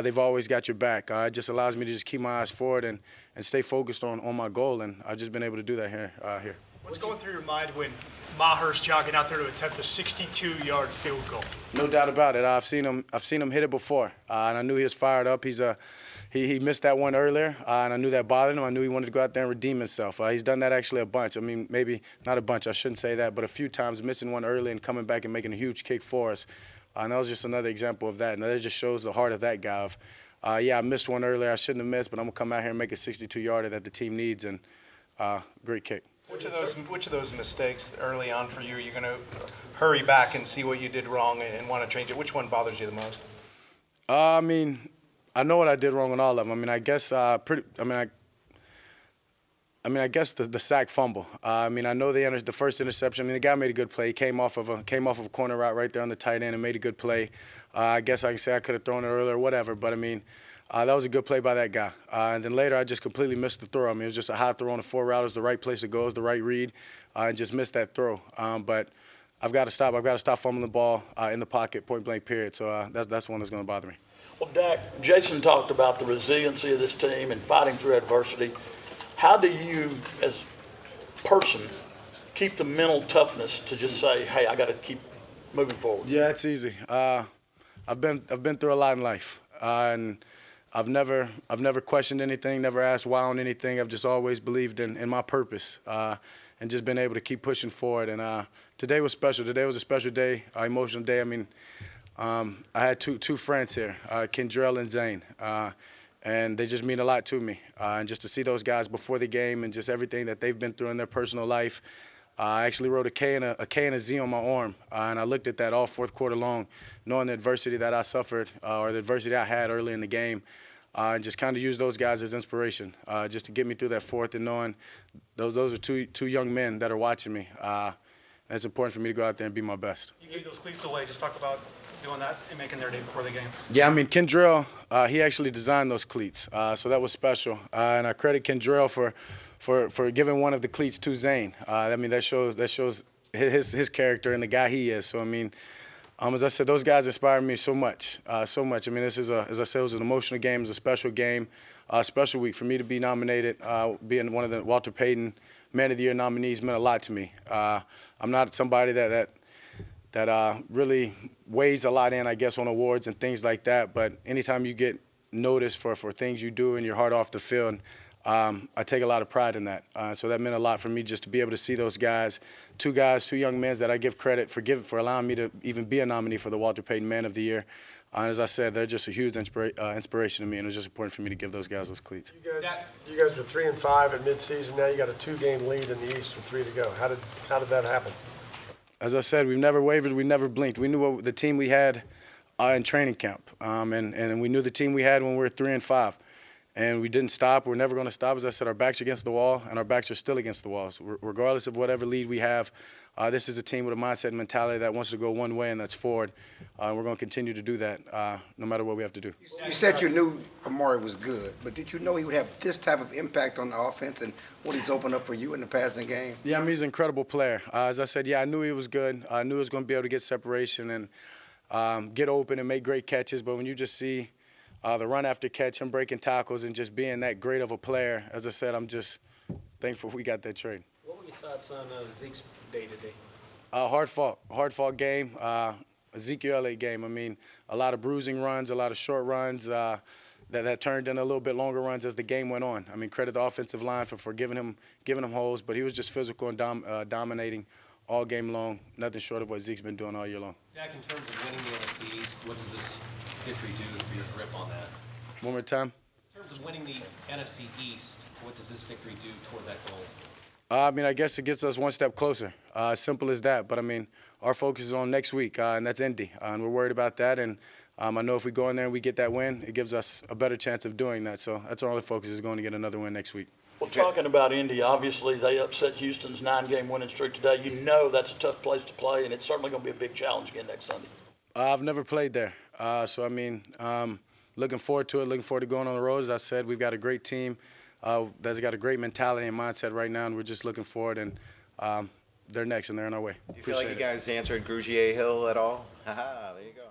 they've always got your back. It just allows me to just keep my eyes forward and stay focused on my goal, and I've just been able to do that here. What's going through your mind when Maher's jogging out there to attempt a 62-yard field goal? No doubt about it. I've seen him hit it before, and I knew he was fired up. He missed that one earlier, and I knew that bothered him. I knew he wanted to go out there and redeem himself. He's done that actually a bunch. I mean, maybe not a bunch. I shouldn't say that, but a few times, missing one early and coming back and making a huge kick for us. And that was just another example of that. And that just shows the heart of that guy. Yeah, I missed one earlier. I shouldn't have missed, but I'm going to come out here and make a 62-yarder that the team needs, and great kick. Which of those mistakes early on for you, you're going to hurry back and see what you did wrong and want to change it? Which one bothers you the most? I mean, I know what I did wrong on all of them. I mean, I guess I guess the sack fumble. I mean, I know the first interception. I mean, the guy made a good play. He came off of a corner route right there on the tight end and made a good play. I guess I can say I could have thrown it earlier, whatever. But I mean, that was a good play by that guy. And then later, I just completely missed the throw. I mean, it was just a high throw on the 4 route. It was the right place to go. It was the right read, and just missed that throw. But I've got to stop. I've got to stop fumbling the ball in the pocket, point blank. Period. So that's one that's going to bother me. Well, Dak, Jason talked about the resiliency of this team and fighting through adversity. How do you, as a person, keep the mental toughness to just say, "Hey, I got to keep moving forward"? Yeah, it's easy. I've been through a lot in life, and I've never questioned anything, never asked why on anything. I've just always believed in my purpose, and just been able to keep pushing forward. And today was special. Today was a special day, emotional day. I mean, I had two friends here, Kendrell and Zane, and they just mean a lot to me. And just to see those guys before the game and just everything that they've been through in their personal life. I actually wrote a K and a Z on my arm, and I looked at that all fourth quarter long, knowing the adversity that I suffered or the adversity I had early in the game, and just kind of used those guys as inspiration, just to get me through that fourth, and knowing those are two young men that are watching me. And it's important for me to go out there and be my best. You gave those cleats away. Just talk about doing that and making their day before the game. Yeah, I mean, Kendrell, he actually designed those cleats, so that was special. And I credit Kendrell for giving one of the cleats to Zane. I mean, that shows his character and the guy he is. So, I mean, as I said, those guys inspired me so much. I mean, this is, as I said, it was an emotional game. It was a special game, a special week. For me to be nominated, being one of the Walter Payton Man of the Year nominees meant a lot to me. I'm not somebody that really weighs a lot in, I guess, on awards and things like that. But anytime you get noticed for things you do and your heart off the field, I take a lot of pride in that. So that meant a lot for me just to be able to see those guys, two young men that I give credit for allowing me to even be a nominee for the Walter Payton Man of the Year. And as I said, they're just a huge inspiration to me, and it was just important for me to give those guys those cleats. You guys were 3-5 at midseason. Now you got a 2-game lead in the East with 3 to go. How did that happen? As I said, we've never wavered, we never blinked. We knew the team we had in training camp, and we knew the team we had when we were 3-5. And we didn't stop. We're never going to stop. As I said, our backs are against the wall, and our backs are still against the wall. So regardless of whatever lead we have, this is a team with a mindset and mentality that wants to go one way, and that's forward. We're going to continue to do that no matter what we have to do. You said you knew Amari was good, but did you know he would have this type of impact on the offense and what he's opened up for you in the passing game? Yeah, I mean, he's an incredible player. As I said, yeah, I knew he was good. I knew he was going to be able to get separation and get open and make great catches. But when you just see the run after catch, him breaking tackles, and just being that great of a player, as I said, I'm just thankful we got that trade. What were your thoughts on Zeke's day today? Hard fought game. Ezekiel Elliott game. I mean, a lot of bruising runs, a lot of short runs that turned into a little bit longer runs as the game went on. I mean, credit the offensive line for giving him holes, but he was just physical and dominating all game long. Nothing short of what Zeke's been doing all year long. Dak, in terms of winning the NFC East, what does this victory do for your grip on that? One more time. In terms of winning the NFC East, what does this victory do toward that goal? I mean, I guess it gets us one step closer. Simple as that. But, I mean, our focus is on next week, and that's Indy. And we're worried about that. And I know if we go in there and we get that win, it gives us a better chance of doing that. So that's our only focus, is going to get another win next week. Well, talking about Indy, obviously they upset Houston's 9-game winning streak today. You know that's a tough place to play, and it's certainly going to be a big challenge again next Sunday. I've never played there. So, I mean, looking forward to it, looking forward to going on the road. As I said, we've got a great team that's got a great mentality and mindset right now, and we're just looking forward, and they're next, and they're on our way. Do you feel like you guys answered Grugier Hill at all? Haha, there you go.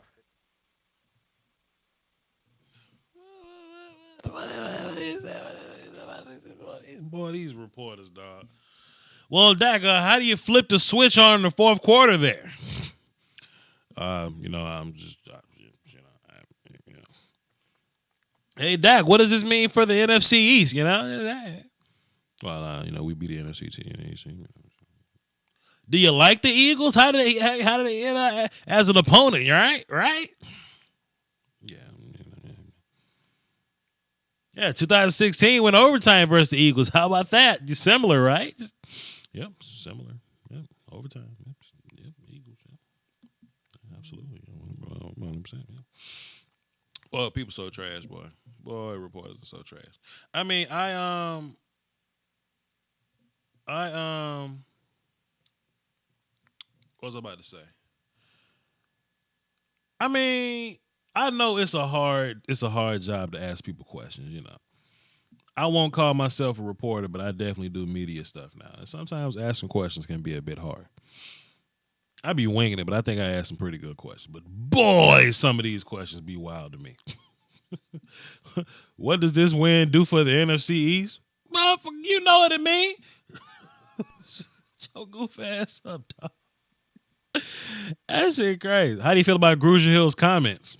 Boy, these reporters, dog. Well, Dak, how do you flip the switch on in the fourth quarter there? I'm just, Hey, Dak, what does this mean for the NFC East? Well, we beat the NFC team in the East. Do you like the Eagles? How do they end as an opponent? Right? Yeah, 2016 went overtime versus the Eagles. How about that? Just similar, right? Similar. Yep, overtime. Yep, Eagles. Yep. Absolutely. 100%. Yeah. Well, people so trash, boy. Boy, reporters are so trash. I mean, what was I about to say? I mean, I know it's a hard job to ask people questions, I won't call myself a reporter, but I definitely do media stuff now. And sometimes asking questions can be a bit hard. I be winging it, but I think I asked some pretty good questions. But boy, some of these questions be wild to me. What does this win do for the NFC East? Motherfucker, you know what I mean? Your goof ass up, dog. That shit crazy. How do you feel about Grugier Hill's comments?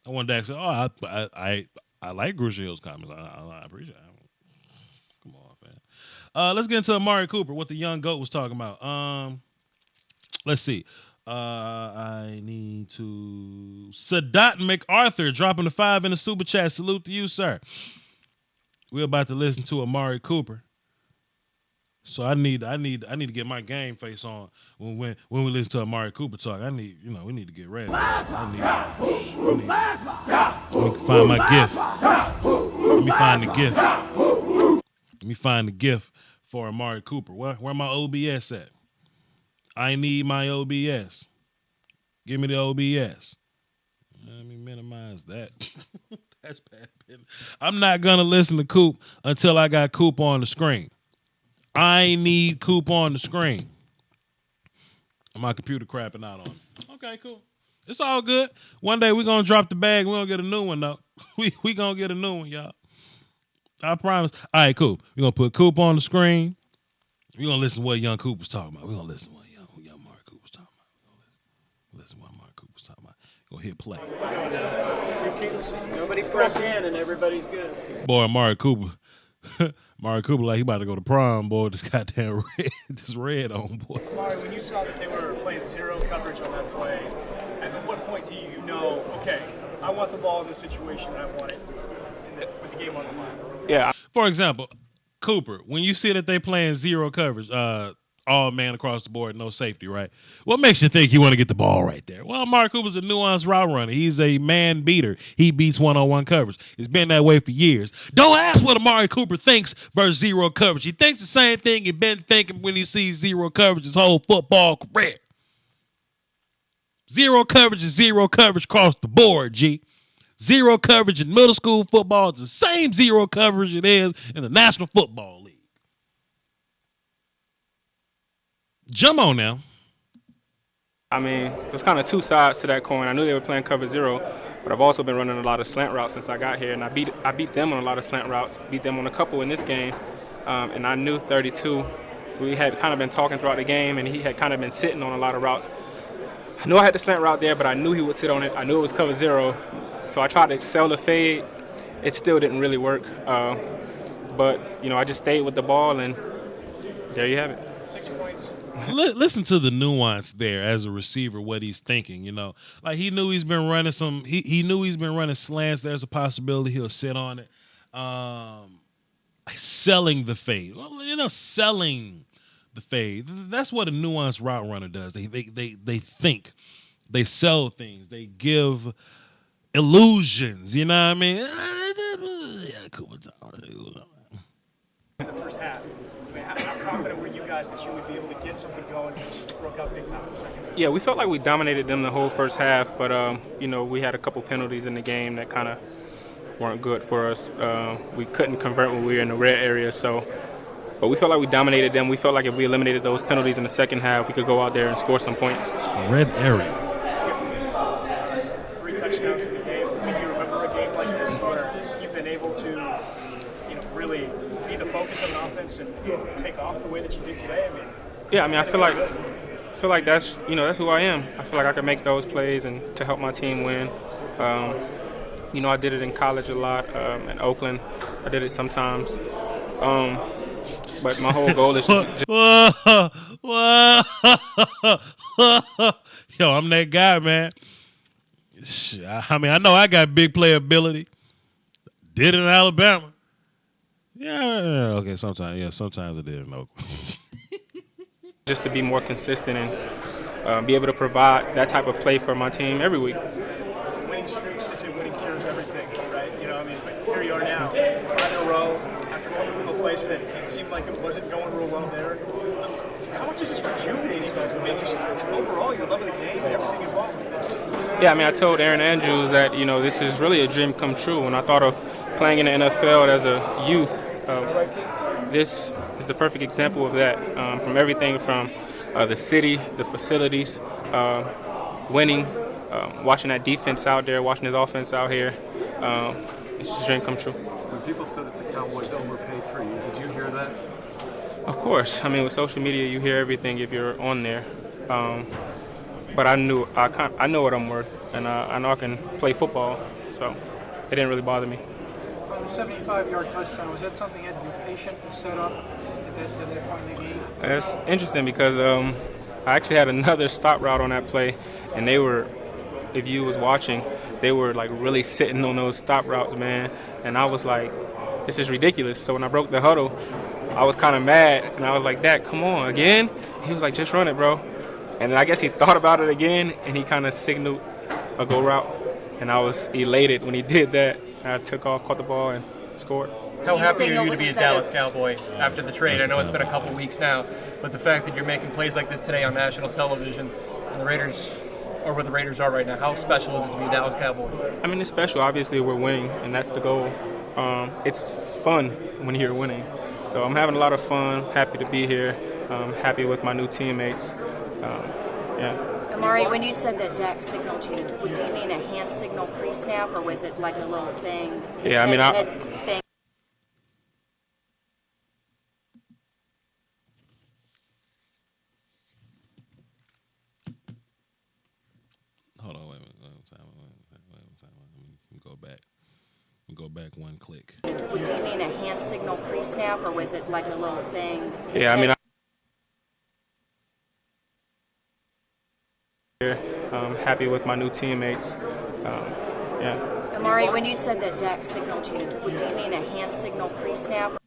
I wanted to ask, I like Grugier Hill's comments. I appreciate it. Come on, fam. Let's get into Amari Cooper, what the young GOAT was talking about. Let's see. I need to... Sadat MacArthur dropping the 5 in the super chat. Salute to you, sir. We're about to listen to Amari Cooper. So I need to get my game face on when we listen to Amari Cooper talk. We need to get ready. Let me find my gift. Let me find the gift for Amari Cooper. Where my OBS at? I need my OBS. Give me the OBS. Let me minimize that. That's bad. I'm not gonna listen to Coop until I got Coop on the screen. I need Coop on the screen. My computer crapping out on me. Okay, cool. It's all good. One day we're going to drop the bag. We're going to get a new one, though. We going to get a new one, y'all. I promise. All right, cool. We're going to put Coop on the screen. We're going to listen to what young Coop was talking about. We're going to listen to what young Mark Coop was talking about. We're going to listen to what Mark Coop was talking about. Go hit play. Nobody press in and everybody's good. Boy, Mark Cooper. Mark Cooper, like he about to go to prom, boy. This goddamn red on, boy. Mari, when you saw that they were playing zero coverage on that play, at what point do you know, okay, I want the ball in this situation and I want it with the game on the line? Yeah. For example, Cooper, when you see that they playing zero coverage, all man across the board, no safety, right? What makes you think you want to get the ball right there? Well, Mark Cooper's a nuanced route runner. He's a man beater. He beats one-on-one coverage. It's been that way for years. Don't ask what Amari Cooper thinks versus zero coverage. He thinks the same thing he's been thinking when he sees zero coverage his whole football career. Zero coverage is zero coverage across the board, G. Zero coverage in middle school football is the same zero coverage it is in the National Football League. Jump on now. I mean, there's kind of two sides to that coin. I knew they were playing cover zero, but I've also been running a lot of slant routes since I got here, and I beat them on a lot of slant routes, beat them on a couple in this game, and I knew 32. We had kind of been talking throughout the game, and he had kind of been sitting on a lot of routes. I knew I had the slant route there, but I knew he would sit on it. I knew it was cover zero. So I tried to sell the fade. It still didn't really work. But, I just stayed with the ball, and there you have it. 6 points. Listen to the nuance there as a receiver, what he's thinking. Like he knew he's been running he knew he's been running slants. There's a possibility he'll sit on it. Selling the fade. Well, selling the fade. That's what a nuanced route runner does. They think. They sell things. They give illusions. You know what I mean? In the first half, how confident were you guys that you would be able to get something going? You just broke out big time in the second half. Yeah, we felt like we dominated them the whole first half, but we had a couple penalties in the game that kind of weren't good for us. We couldn't convert when we were in the red area, but we felt like we dominated them. We felt like if we eliminated those penalties in the second half, we could go out there and score some points. The red area. 3 touchdowns in the game. Do you remember a game like this where you've been able to, really be the focus of an offense and take off the way that you did today? I feel like that's that's who I am. I feel like I can make those plays and to help my team win. I did it in college a lot, in Oakland. I did it sometimes. But my whole goal is just Yo, I'm that guy, man. I know I got big playability. Did it in Alabama. Yeah, okay, sometimes I did in Oakland. just to be more consistent and be able to provide that type of play for my team every week. Winning streak, they say winning cures everything, right? But here you are now, 5 in a row, after going from a place that it seemed like it wasn't going real well there. How much is this rejuvenating? Just overall, your love of the game and everything involved with this. Yeah, I told Aaron Andrews that, this is really a dream come true. When I thought of playing in the NFL as a youth, this is the perfect example of that. From everything from the city, the facilities, winning, watching that defense out there, watching his offense out here. It's a dream come true. When people said that the Cowboys overpaid for you, did you hear that? Of course. With social media, you hear everything if you're on there. But I know what I'm worth, and I know I can play football, so it didn't really bother me. On the 75-yard touchdown, was that something you had to be patient to set up at that point in the game? It's interesting because I actually had another stop route on that play, and they were, if you was watching, they were like really sitting on those stop routes, man. And I was like, this is ridiculous. So when I broke the huddle, I was kind of mad, and I was like, Dad, come on, again? He was like, just run it, bro. And then I guess he thought about it again, and he kind of signaled a go route. And I was elated when he did that. And I took off, caught the ball, and scored. How happy are you to be a Dallas Cowboy after the trade? I know it's been a couple weeks now, but the fact that you're making plays like this today on national television, and the Raiders are where the Raiders are right now, how special is it to be a Dallas Cowboy? It's special. Obviously, we're winning, and that's the goal. It's fun when you're winning. So I'm having a lot of fun, happy to be here, happy with my new teammates. Amari, when you said that Dak signaled you, do you mean a hand signal pre-snap, or was it like a little thing? Yeah, thing? Hold on, wait a minute. Go back one click. Do you mean a hand signal pre-snap, or was it like a little thing? Yeah, I'm happy with my new teammates. Amari, when you said that Dak signaled you, do you mean a hand signal pre-snap?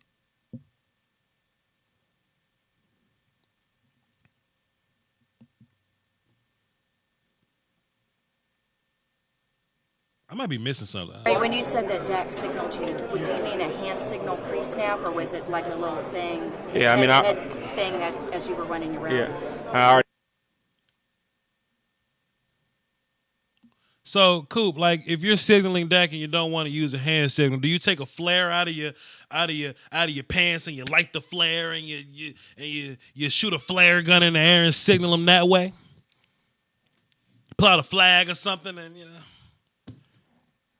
I might be missing something. When you said that Dak signaled you, do you mean a hand signal pre-snap, or was it like a little thing? Yeah, thing that as you were running around. Yeah, So, Coop, like if you're signaling Dak and you don't want to use a hand signal, do you take a flare out of your pants and you light the flare and you shoot a flare gun in the air and signal him that way? Pull out a flag or something and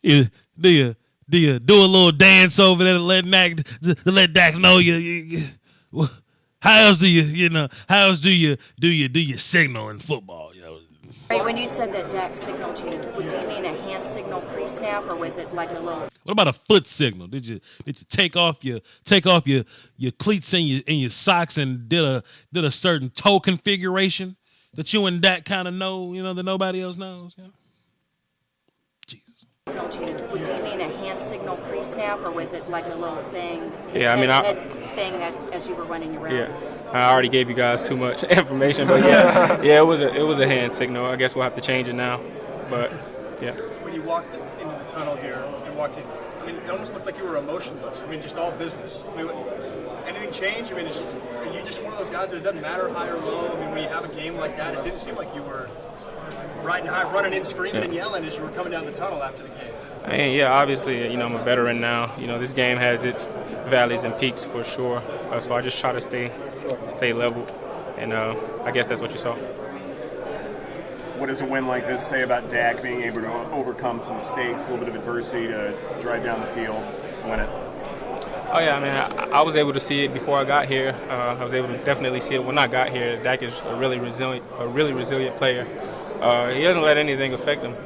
do you do a little dance over there to let Dak know you how else do you do your signal in football? Right, when you said that Dak signaled you, do you mean a hand signal pre-snap, or was it like a little? What about a foot signal? Did you take off your cleats and your socks and did a certain toe configuration that you and Dak kind of know, that nobody else knows? Jesus. Do you mean a hand signal pre-snap, or was it like a little thing? Yeah, I mean, thing that as you were running around. Yeah, I already gave you guys too much information, but yeah, it was a hand signal. I guess we'll have to change it now, but yeah. When you walked into the tunnel here and walked in, it almost looked like you were emotionless. I mean, just all business. I mean, anything change? I mean, are you just one of those guys that it doesn't matter high or low? I mean, when you have a game like that, it didn't seem like you were riding high, running in, screaming and yelling as you were coming down the tunnel after the game. I mean, yeah, obviously, I'm a veteran now. This game has its valleys and peaks for sure. So I just try to stay level, and I guess that's what you saw. What does a win like this say about Dak being able to overcome some mistakes, a little bit of adversity to drive down the field and win it? Oh yeah, I mean, I was able to see it before I got here. I was able to definitely see it when I got here. Dak is a really resilient player. He doesn't let anything affect him.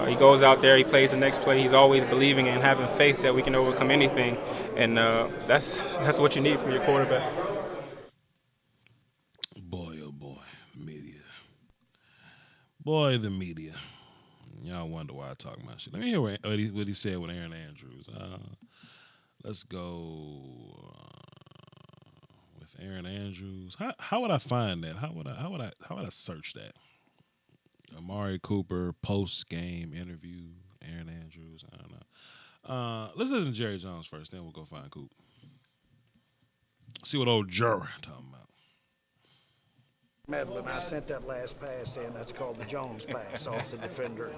He goes out there, he plays the next play. He's always believing and having faith that we can overcome anything, and that's what you need from your quarterback. Boy, oh boy, media. Boy, the media. Y'all wonder why I talk my shit. Let me hear what he said with Aaron Andrews. Let's go with Aaron Andrews. How would I find that? How would I search that? Amari Cooper post-game interview, Aaron Andrews. I don't know. Let's listen to Jerry Jones first, then we'll go find Coop. See what old Jerry talking about. Medlin, I sent that last pass in. That's called the Jones pass off the defender.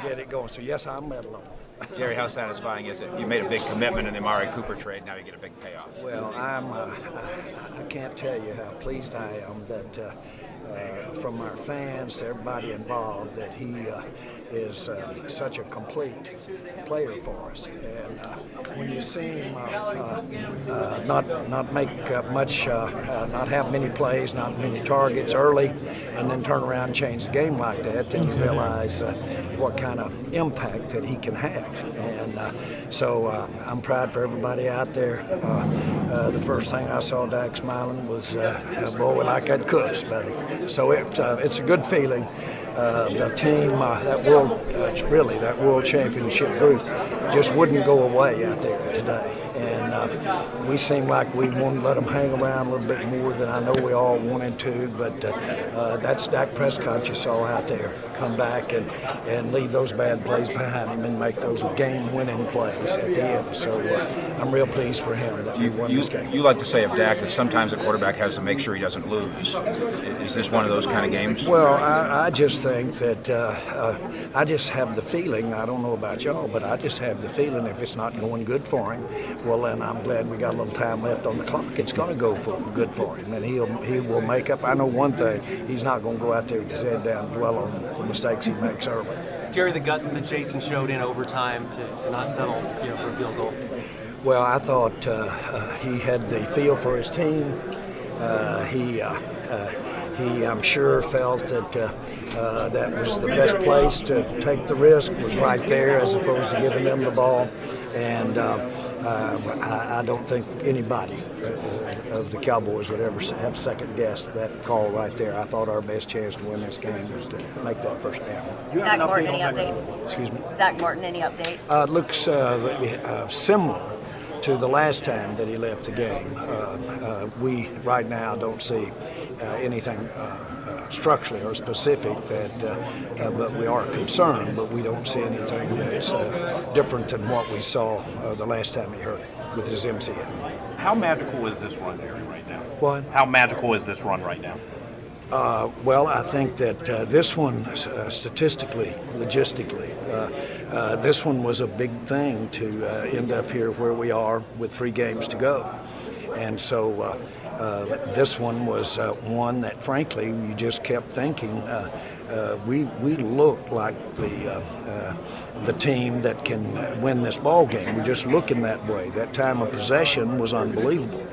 Get it going. So yes, I'm meddling. Jerry, how satisfying is it? You made a big commitment in the Amari Cooper trade. Now you get a big payoff. Well, I can't tell you how pleased I am that from our fans to everybody involved that he is such a complete player for us. And when you see him not make much, not have many plays, not many targets early, and then turn around and change the game like that, then you realize what kind of impact that he can have. And so I'm proud for everybody out there. The first thing I saw Dak smiling was, boy, we like that Cooks, buddy. So it's a good feeling. The team, that world championship group just wouldn't go away out there today. And we seemed like we wanted to let them hang around a little bit more than I know we all wanted to, but that's Dak Prescott you saw out there come back and leave those bad plays behind him and make those game-winning plays at the end. So I'm real pleased for him that we won this game. You like to say of Dak that sometimes a quarterback has to make sure he doesn't lose. Is this one of those kind of games? Well, I just think that I just have the feeling, I don't know about y'all, but I just have the feeling if it's not going good for him, well, then I'm glad we got a little time left on the clock. It's going to go good for him, and he will make up. I know one thing, he's not going to go out there with his head down and dwell on the mistakes he makes early. Jerry, the guts that Jason showed in overtime to not settle for a field goal. Well, I thought he had the feel for his team. He, I'm sure, felt that that was the best place to take the risk, was right there as opposed to giving them the ball. And I don't think anybody of the Cowboys would ever have second-guessed that call right there. I thought our best chance to win this game was to make that first down. Zach Martin, any update? Excuse me? Zach Martin, any update? Looks similar to the last time that he left the game. We right now don't see anything structurally or specific but we are concerned, but we don't see anything that's different than what we saw the last time he hurt it with his MCL. How magical is this run, Jerry, right now? What? How magical is this run right now? Well, I think that this one, statistically, logistically, this one was a big thing to end up here where we are with 3 games to go. And so this one was one that, frankly, you just kept thinking we look like the team that can win this ball game. We're just looking that way. That time of possession was unbelievable.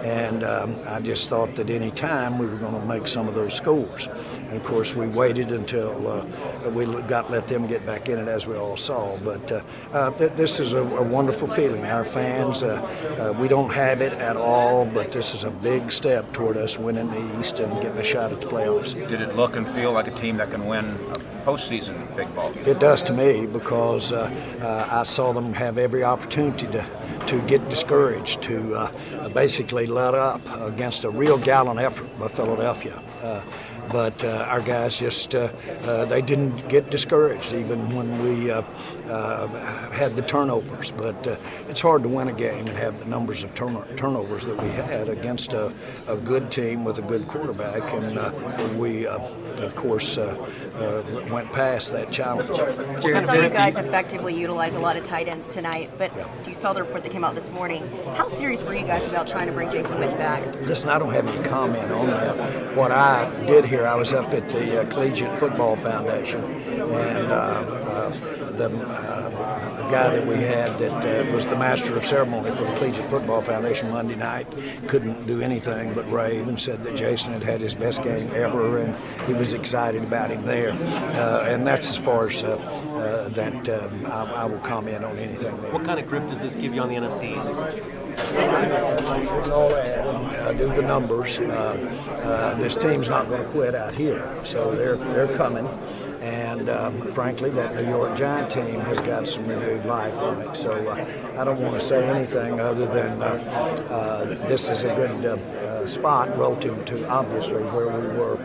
And I just thought that any time we were going to make some of those scores. And of course, we waited until we let them get back in it, as we all saw. But this is a wonderful feeling. Our fans, we don't have it at all, but this is a big step toward us winning the East and getting a shot at the playoffs. Did it look and feel like a team that can win a postseason big ball? It does to me, because I saw them have every opportunity to get discouraged, to basically let up against a real gallant effort by Philadelphia. But our guys just, they didn't get discouraged even when we had the turnovers. But it's hard to win a game and have the numbers of turnovers that we had against a good team with a good quarterback. And we, of course, went past that challenge. I saw you guys effectively utilize a lot of tight ends tonight, but you saw the report that came out this morning. How serious were you guys about trying to bring Jason Voch back? Listen, I don't have any comment on that. What I did here, I was up at the Collegiate Football Foundation, and the guy that we had that was the master of ceremony for the Collegiate Football Foundation Monday night couldn't do anything but rave and said that Jason had had his best game ever, and he was excited about him there. And that's as far as I will comment on anything there. What kind of grip does this give you on the NFCs? All that and do the numbers. This team's not going to quit out here, so they're coming. And frankly, that New York Giant team has got some renewed life in it. So I don't want to say anything other than this is a good spot relative to obviously where we were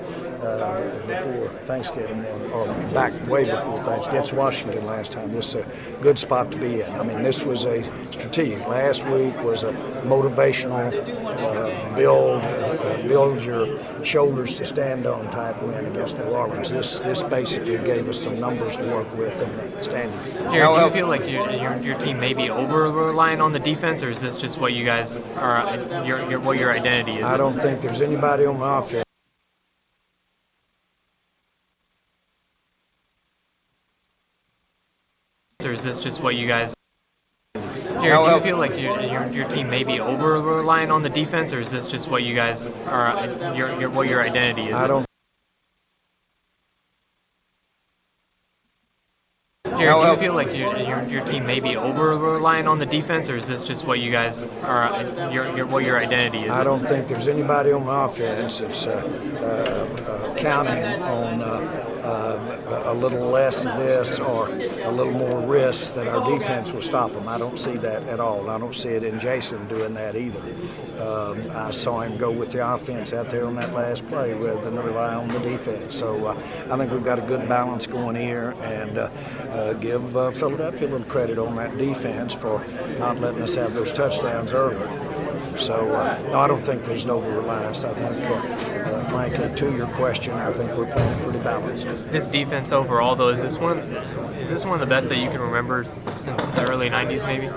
before Thanksgiving, or back way before Thanksgiving. Against Washington last time. This is a good spot to be in. I mean, this was a strategic. Last week was a motivational build your shoulders to stand on type win against New Orleans. This basically gave us some numbers to work with in the standings. Jared, do you feel like your team may be over-relying on the defense, or is this just what you guys are, what your identity is? I don't think there's anybody on the offense. Or is this just what you guys? Jared, do you feel like your team may be over-relying on the defense, or is this just what you guys are, what your identity is? I don't. Jared, do you feel like your team may be over-relying on the defense, or is this just what you guys are, what your identity is? I don't think there's anybody on the offense that's counting on a little less of this or a little more risk that our defense will stop them. I don't see that at all. I don't see it in Jason doing that either. I saw him go with the offense out there on that last play rather than rely on the defense. So I think we've got a good balance going here, and give Philadelphia a little credit on that defense for not letting us have those touchdowns early. So no, I don't think there's no over-reliance. I think, frankly, to your question, I think we're playing pretty balanced. This defense overall, though, is this one of the best that you can remember since the early '90s, maybe?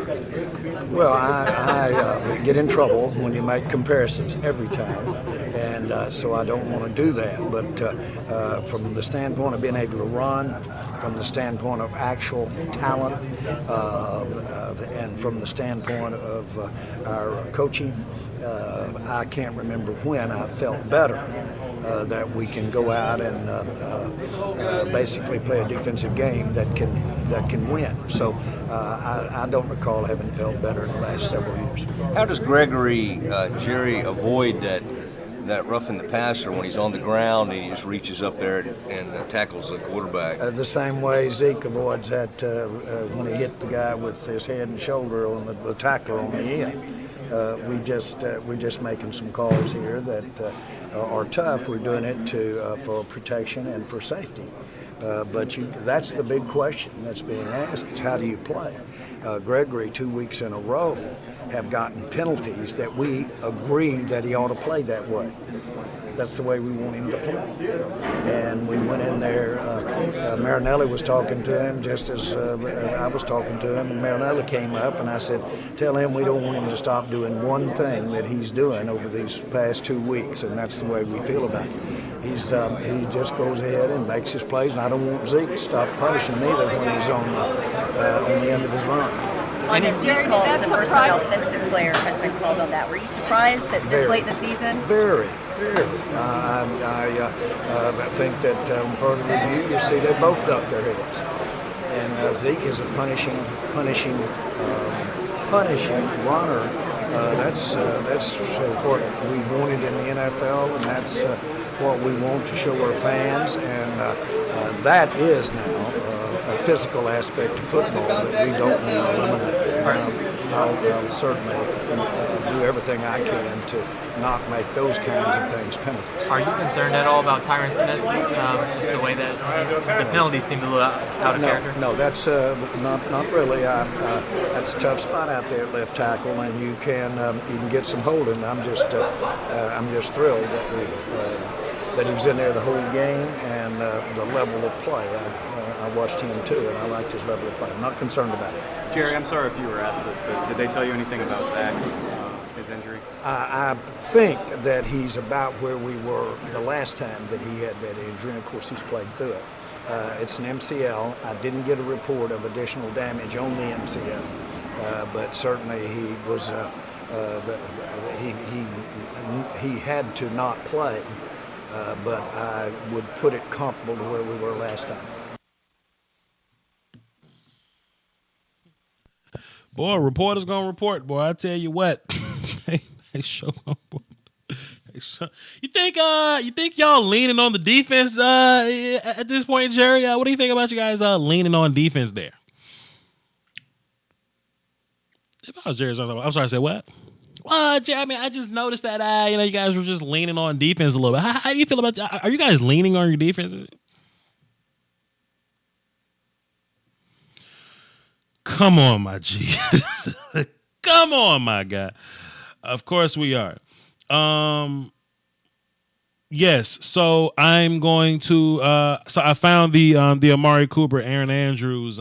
Well, I get in trouble when you make comparisons every time, and so I don't want to do that. But from the standpoint of being able to run, from the standpoint of actual talent, and from the standpoint of our coaching, I can't remember when I felt better that we can go out and basically play a defensive game that can win. So I don't recall having felt better in the last several years. How does Gregory, Jerry, avoid that roughing the passer when he's on the ground and he just reaches up there and tackles the quarterback? The same way Zeke avoids that when he hit the guy with his head and shoulder on the tackle on the end. We're just making some calls here that are tough. We're doing it for protection and for safety. But that's the big question that's being asked, is how do you play? Gregory, 2 weeks in a row, have gotten penalties that we agree that he ought to play that way. That's the way we want him to play. And we went in there, Marinelli was talking to him just as I was talking to him, and Marinelli came up and I said, tell him we don't want him to stop doing one thing that he's doing over these past 2 weeks, and that's the way we feel about it. He just goes ahead and makes his plays, and I don't want Zeke to stop punishing him either when he's on the end of his run. On the Zeke call, as a versatile offensive player has been called on that. Were you surprised that this late in the season? Very. I think that further review, you see they both duck their heads. And Zeke is a punishing runner. That's what we wanted in the NFL, and that's what we want to show our fans. And that is now a physical aspect of football that we don't want to eliminate. I'll certainly do everything I can to not make those kinds of things penalties. Are you concerned at all about Tyron Smith? Just the way that the penalties seem a little out of character? No, that's not really. That's a tough spot out there at left tackle, and you can get some holding. I'm just thrilled that he was in there the whole game, and the level of play. I watched him too, and I liked his level of play. I'm not concerned about it. Jerry, I'm sorry if you were asked this, but did they tell you anything about Zach, his injury? I think that he's about where we were the last time that he had that injury, and of course he's played through it. It's an MCL. I didn't get a report of additional damage on the MCL, but certainly he was he had to not play. But I would put it comparable to where we were last time. Boy, reporters gonna report. Boy, I tell you what, they show up. You think y'all leaning on the defense at this point, Jerry? What do you think about you guys leaning on defense there? If I was Jerry, I'm sorry, I said what? Well, Jerry, I mean, I just noticed that you guys were just leaning on defense a little bit. How do you feel about that? Are you guys leaning on your defense? Come on, my G. Come on, my guy. Of course we are. Yes, so I'm going to so I found the Amari Cooper, Aaron Andrews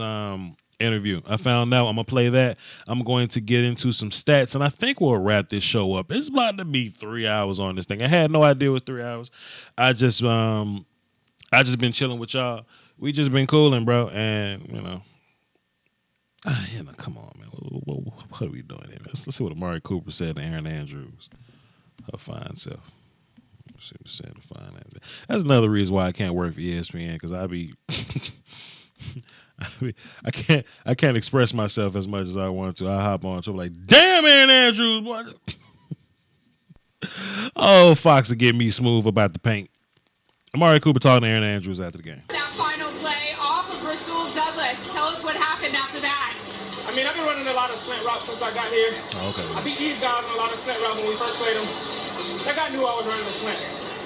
interview. I found out. I'm gonna play that. I'm going to get into some stats, and I think we'll wrap this show up. It's about to be 3 hours on this thing. I had no idea it was 3 hours. I just been chilling with y'all. We just been cooling, bro, and come on, man. What are we doing here? Let's see what Amari Cooper said to Aaron Andrews. Her fine self. Let's see what she said to fine ass. That's another reason why I can't work for ESPN, because I can't express myself as much as I want to. I hop on to like, damn, Aaron Andrews, what? Oh, Fox will get me smooth about the paint. Amari Cooper talking to Aaron Andrews after the game. That final play off of Rasul Douglas. Tell us what happened after that. I mean, I've been running a lot of slant routes since I got here. Oh, okay. I beat these guys on a lot of slant routes when we first played them. That guy knew I was running the slant.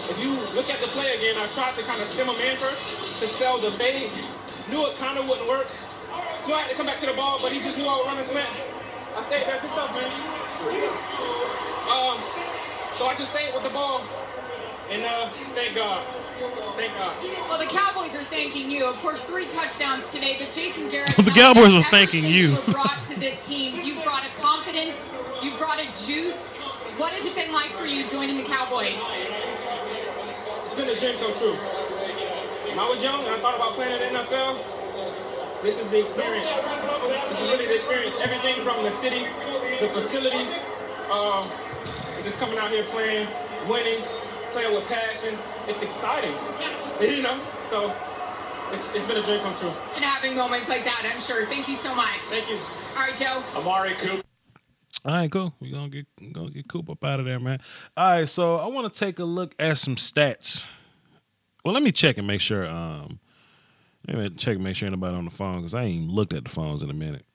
If you look at the play again, I tried to kind of stem him in first to sell the fade. Knew it kind of wouldn't work. Knew I had to come back to the ball, but he just knew I was running slant. I stayed there. Good stuff, man. So I just stayed with the ball, and thank God. Thank God. Well, the Cowboys are thanking you. Of course, 3 touchdowns today, but Jason Garrett. The Cowboys are thanking you. Brought to this team. You've brought a confidence. You've brought a juice. What has it been like for you joining the Cowboys? It's been a dream come true. When I was young and I thought about playing in the NFL, this is the experience. This is really the experience. Everything from the city, the facility, and just coming out here playing, winning, playing with passion. It's exciting, so it's been a dream come true. And having moments like that, I'm sure. Thank you so much. Thank you. All right, Joe. Amari Cooper. All right, cool. We're gonna get Coop up out of there, man. All right, so I want to take a look at some stats. Well, let me check and make sure. Make sure anybody on the phone, because I ain't looked at the phones in a minute.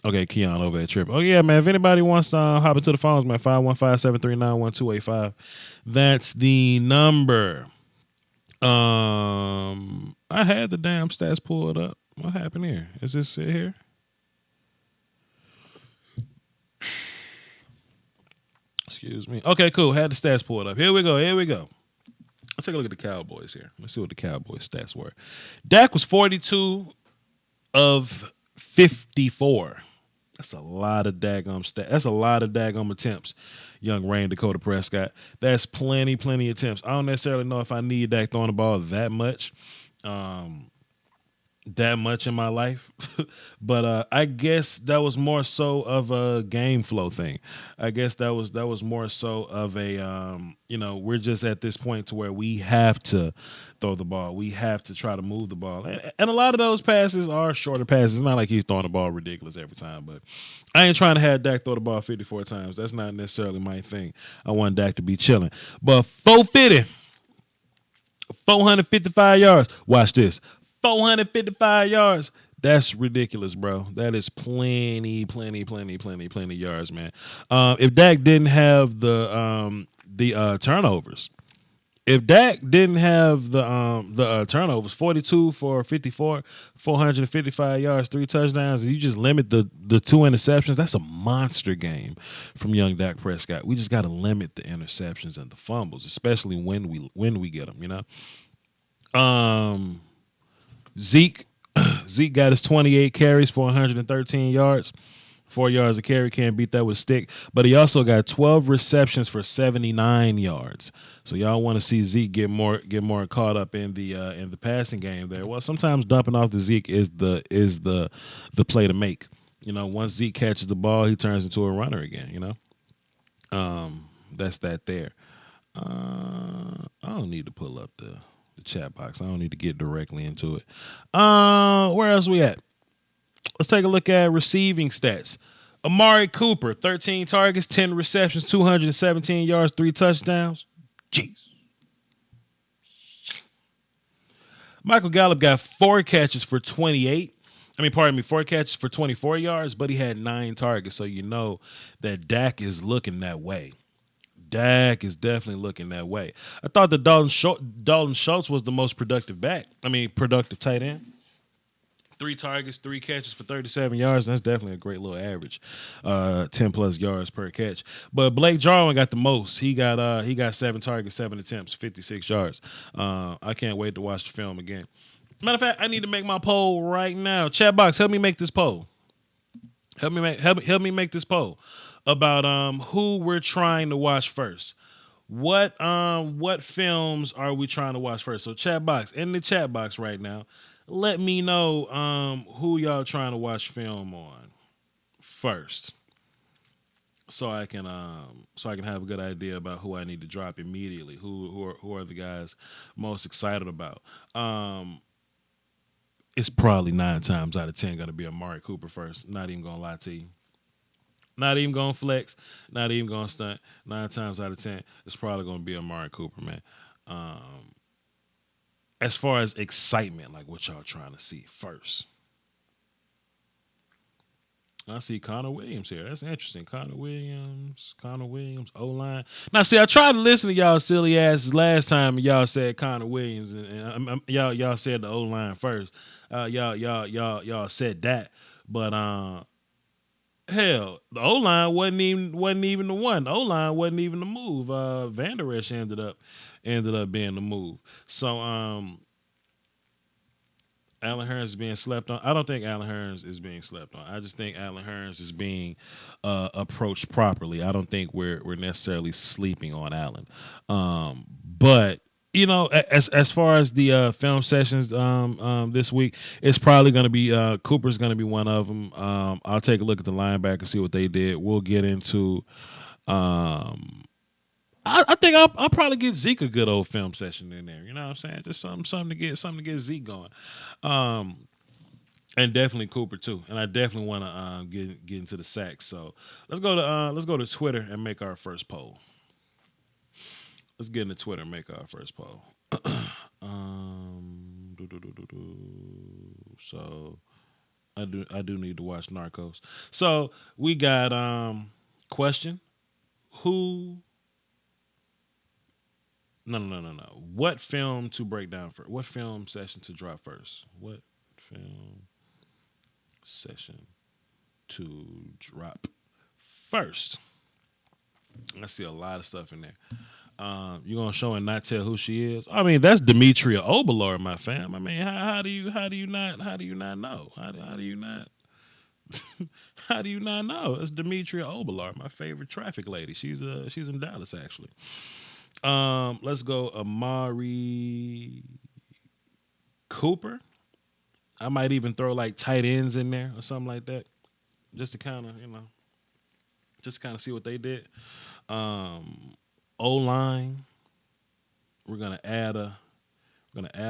Okay, Keon over at Trip. Oh yeah, man. If anybody wants to hop into the phones, man, 515-739-1285. That's the number. I had the damn stats pulled up. What happened here? Is this it here? Excuse me. Okay, cool. Had the stats pulled up. Here we go. Let's take a look at the Cowboys here. Let's see what the Cowboys stats were. Dak was 42 of 54. That's a lot of daggum stats. That's a lot of daggum attempts, young Rain Dakota Prescott. That's plenty attempts. I don't necessarily know if I need Dak throwing the ball that much. that much in my life, but I guess that was more so of a game flow thing. I guess that was more so of a we're just at this point to where we have to throw the ball. We have to try to move the ball, and a lot of those passes are shorter passes. It's not like he's throwing the ball ridiculous every time, but I ain't trying to have Dak throw the ball 54 times. That's not necessarily my thing. I want Dak to be chilling, but 450. 455 yards. Watch this. 455 yards. That's ridiculous, bro. That is plenty yards, man. If Dak didn't have the turnovers, if Dak didn't have the turnovers, 42 for 54, 455 yards, 3 touchdowns, and you just limit the 2 interceptions, that's a monster game from young Dak Prescott. We just got to limit the interceptions and the fumbles, especially when we get them, you know. Zeke got his 28 carries for 113 yards. 4 yards a carry, can't beat that with a stick. But he also got 12 receptions for 79 yards. So y'all want to see Zeke get more caught up in the passing game there. Well, sometimes dumping off the Zeke is the play to make. You know, once Zeke catches the ball, he turns into a runner again. You know, that's that there. I don't need to pull up the chat box. I don't need to get directly into it. Where else we at? Let's take a look at receiving stats. Amari Cooper, 13 targets, 10 receptions, 217 yards, 3 touchdowns. Jeez. Michael Gallup got 4 catches for 4 catches for 24 yards, but he had 9 targets, so you know that Dak is looking that way. Dak is definitely looking that way. I thought that Dalton Schultz was the most productive tight end. 3 targets, 3 catches for 37 yards. That's definitely a great little average. 10 plus yards per catch. But Blake Jarwin got the most. He got 7 targets, 7 attempts, 56 yards. I can't wait to watch the film again. Matter of fact, I need to make my poll right now. Chat box, help me make this poll. Help me make this poll about who we're trying to watch first. What films are we trying to watch first? So chat box, in the chat box right now, let me know who y'all trying to watch film on first, so I can have a good idea about who I need to drop immediately. Who are the guys most excited about? It's probably 9 times out of 10 going to be Amari Cooper first. Not even gonna lie to you. Not even gonna flex. Not even gonna stunt. 9 times out of 10, it's probably gonna be Amari Cooper, man. As far as excitement, like what y'all trying to see first. I see Connor Williams here. That's interesting. Connor Williams, O-line. Now, see, I tried to listen to y'all silly asses last time, and y'all said Connor Williams, and y'all said the O-line first. Y'all said that, but hell, the O-line wasn't even the one. The O-line wasn't even the move. Vander Esch ended up being the move. So Allen Hurns is being slept on. I don't think Allen Hurns is being slept on. I just think Allen Hurns is being approached properly. I don't think we're necessarily sleeping on Allen. But you know, as far as the film sessions this week, it's probably going to be Cooper's going to be one of them. I'll take a look at the linebacker, see what they did. We'll get into. I think I'll probably get Zeke a good old film session in there. You know what I'm saying? Just something to get Zeke going. And definitely Cooper too. And I definitely want to get into the sacks. So let's go to Twitter and make our first poll. Let's get into Twitter and make our first poll. So I do need to watch Narcos. So we got question. Who? No. What film to break down first? What film session to drop first? What film session to drop first? I see a lot of stuff in there. You gonna show and not tell who she is? I mean, that's Demetria Obalor, my fam. I mean, how do you not know? How do you not? How do you not know? It's Demetria Obalor, my favorite traffic lady. She's in Dallas actually. Let's go Amari Cooper. I might even throw like tight ends in there or something like that, just to kind of see what they did. O-line, we're gonna add an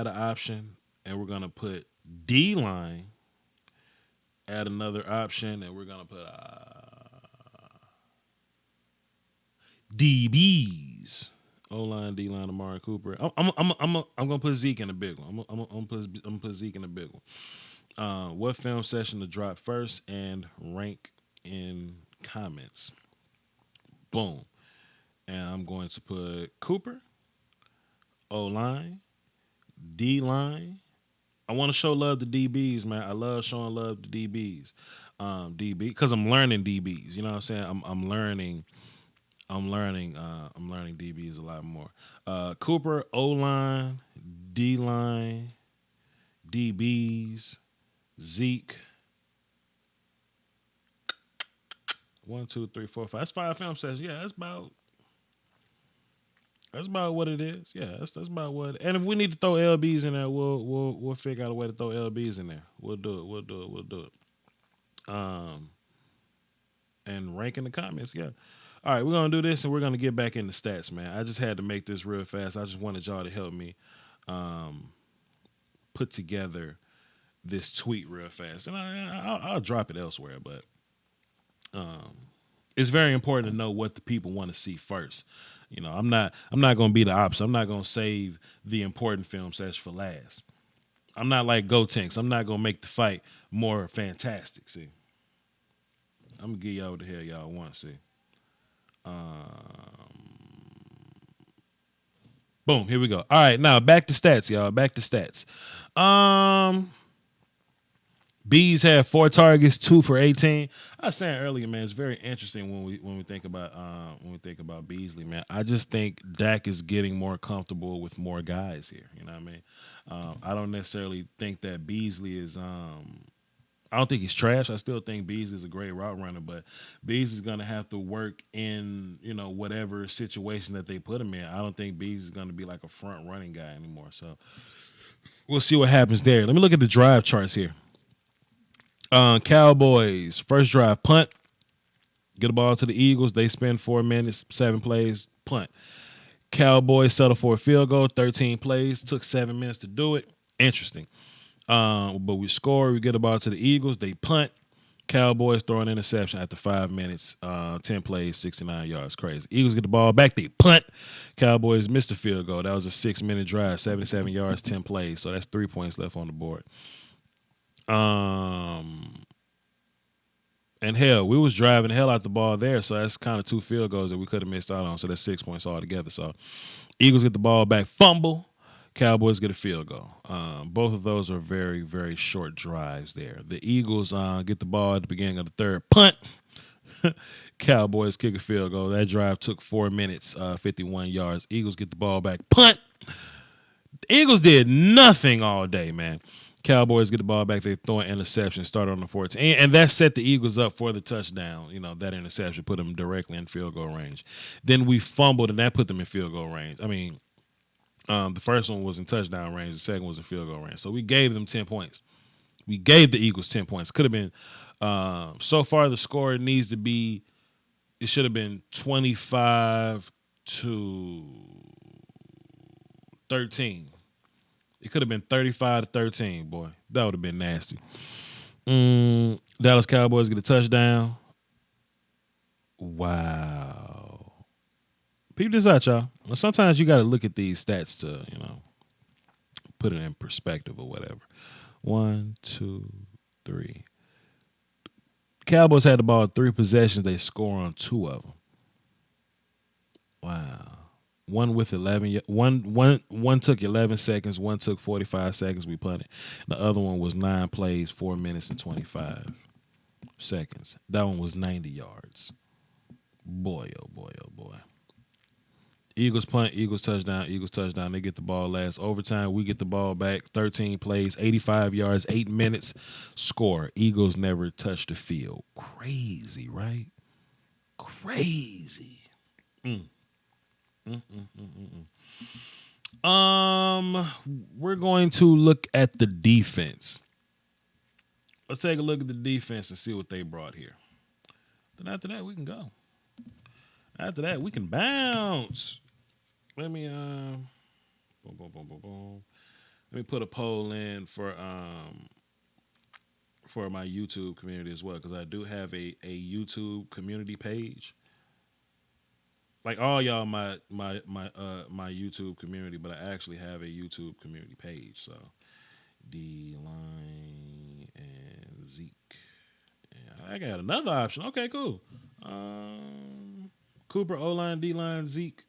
option, and we're gonna put D-line, add another option, and we're gonna put DBs. O-line, D-line, Amari Cooper. I'm gonna put Zeke in the big one. I'm gonna put Zeke in the big one. What film session to drop first and rank in comments. Boom. And I'm going to put Cooper, O-line, D-line. I want to show love to DBs, man. I love showing love to DBs. DB, because I'm learning DBs. You know what I'm saying? I'm learning DBs a lot more. Cooper, O-line, D-line, DBs, Zeke. 1, 2, 3, 4, 5. That's 5 film sessions. Yeah, that's about what it is. Yeah, that's about what. And if we need to throw LBs in there, we'll figure out a way to throw LBs in there. We'll do it. And rank in the comments. Yeah. All right, we're gonna do this, and we're gonna get back into stats, man. I just had to make this real fast. I just wanted y'all to help me put together this tweet real fast, and I'll drop it elsewhere, but it's very important to know what the people want to see first. You know, I'm not going to be the opposite. I'm not going to save the important film session for last. I'm not like Gotenks. I'm not going to make the fight more fantastic. See, I'm going to give y'all what the hell y'all want to see. Boom, here we go. All right, now back to stats, y'all. Back to stats. Bees had 4 targets, 2 for 18. I was saying earlier, man, it's very interesting when we think about Beasley, man. I just think Dak is getting more comfortable with more guys here. You know what I mean? I don't necessarily think that Beasley is. I don't think he's trash. I still think Beasley is a great route runner, but Beasley's gonna have to work in whatever situation that they put him in. I don't think Beasley's gonna be like a front running guy anymore. So we'll see what happens there. Let me look at the drive charts here. Cowboys, first drive, punt. Get the ball to the Eagles. They spend 4 minutes, 7 plays, punt. Cowboys settle for a field goal, 13 plays, took 7 minutes to do it. Interesting. But we score. We get the ball to the Eagles. They punt. Cowboys throw an interception after 5 minutes, 10 plays, 69 yards. Crazy. Eagles get the ball back. They punt. Cowboys missed the field goal. That was a 6-minute drive, 77 yards, 10 plays. So that's 3 points left on the board. And hell, we was driving the hell out the ball there, so that's kind of 2 field goals that we could have missed out on. So that's 6 points altogether. So Eagles get the ball back, fumble. Cowboys get a field goal. Both of those are very, very short drives there. The Eagles get the ball at the beginning of the third, punt. Cowboys kick a field goal. That drive took 4 minutes, 51 yards. Eagles get the ball back, punt. The Eagles did nothing all day, man. Cowboys get the ball back. They throw an interception, start on the 14. And that set the Eagles up for the touchdown. That interception put them directly in field goal range. Then we fumbled, and that put them in field goal range. I mean, the first one was in touchdown range. The second was in field goal range. So we gave them 10 points. We gave the Eagles 10 points. Could have been so far the score needs to be, it should have been 25-13. It could have been 35-13, boy. That would have been nasty. Dallas Cowboys get a touchdown. Wow. Peep this out, y'all. Sometimes you got to look at these stats to, put it in perspective or whatever. 1, 2, 3. Cowboys had the ball 3 possessions. They score on 2 of them. Wow. One took 11 seconds. One took 45 seconds. We punted. The other one was 9 plays, 4 minutes and 25 seconds. That one was 90 yards. Boy, oh boy, oh boy. Eagles punt, Eagles touchdown, Eagles touchdown. They get the ball last overtime. We get the ball back. 13 plays, 85 yards, 8 minutes. Score. Eagles never touched the field. Crazy, right? Crazy. We're going to look at the defense. let's take a look at the defense and see what they brought here. Then after that, we can go. After that, we can bounce. Let me boom, boom, boom, boom, boom. Let me put a poll in for my YouTube community as well, because I do have a YouTube community page. Like all y'all, my YouTube community, but I actually have a YouTube community page. So D-Line and Zeke. Yeah, I got another option. Okay, cool. Cooper, O-line, D-line, Zeke,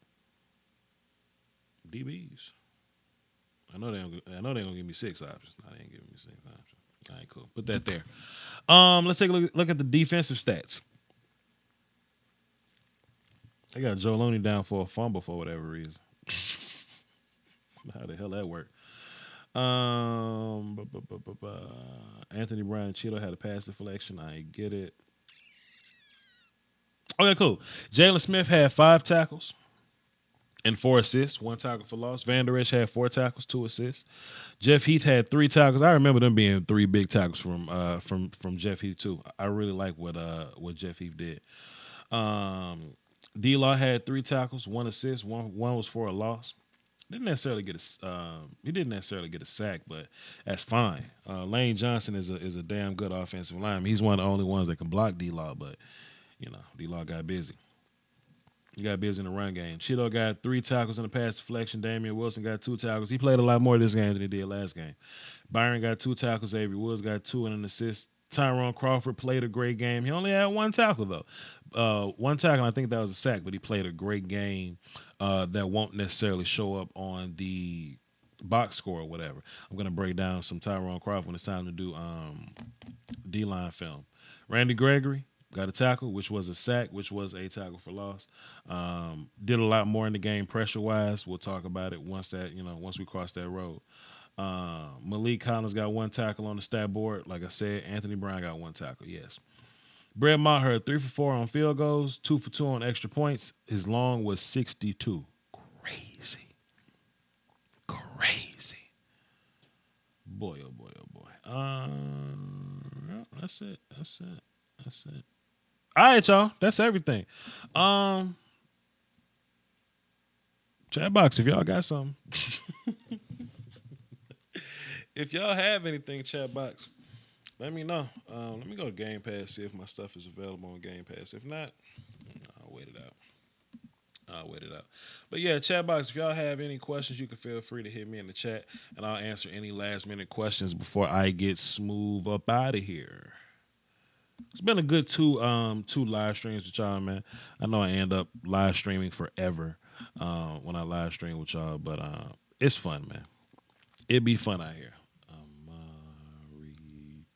DBs. I know they're gonna give me 6 options. No, they ain't giving me 6 options. All right, cool. Put that there. Let's take a look at the defensive stats. They got Joe Looney down for a fumble for whatever reason. How the hell that work? Anthony Brown and Cheeto had a pass deflection. I get it. Okay, cool. Jalen Smith had 5 tackles and 4 assists, 1 tackle for loss. Van Der Esch had 4 tackles, 2 assists. Jeff Heath had 3 tackles. I remember them being 3 big tackles from Jeff Heath too. I really like what Jeff Heath did. D-Law had 3 tackles, 1 assist, one was for a loss. He didn't necessarily get a sack, but that's fine. Lane Johnson is a damn good offensive lineman. He's one of the only ones that can block D-Law, but D-Law got busy. He got busy in the run game. Cheeto got 3 tackles in the pass deflection. Damian Wilson got 2 tackles. He played a lot more this game than he did last game. Byron got 2 tackles. Avery Woods got 2 and an assist. Tyrone Crawford played a great game. He only had 1 tackle, though. 1 tackle, I think that was a sack, but he played a great game that won't necessarily show up on the box score or whatever. I'm going to break down some Tyrone Crawford when it's time to do D-line film. Randy Gregory got a tackle, which was a sack, which was a tackle for loss. Did a lot more in the game pressure-wise. We'll talk about it once we cross that road. Malik Collins got 1 tackle on the stat board. Like I said, Anthony Brown got 1 tackle, yes. Brett Maher, 3 for 4 on field goals, 2 for 2 on extra points. His long was 62. Crazy. Boy, oh boy, oh boy. That's it. All right, y'all. That's everything. Chat box, if y'all got something. If y'all have anything, chat box, let me know. Let me go to Game Pass, see if my stuff is available on Game Pass. If not, I'll wait it out. But yeah, chat box, if y'all have any questions, you can feel free to hit me in the chat, and I'll answer any last-minute questions before I get smooth up out of here. It's been a good two live streams with y'all, man. I know I end up live streaming forever when I live stream with y'all, but it's fun, man. It'd be fun out here.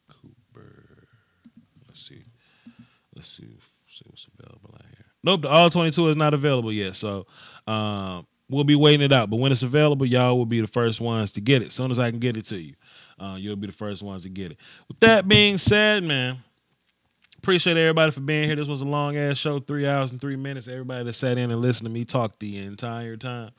Cooper. Let's see what's available out here. Nope, the All 22 is not available yet, so we'll be waiting it out. But when it's available, y'all will be the first ones to get it. As soon as I can get it to you, you'll be the first ones to get it. With that being said, man, appreciate everybody for being here. This was a long-ass show, 3 hours and 3 minutes. Everybody that sat in and listened to me talk the entire time.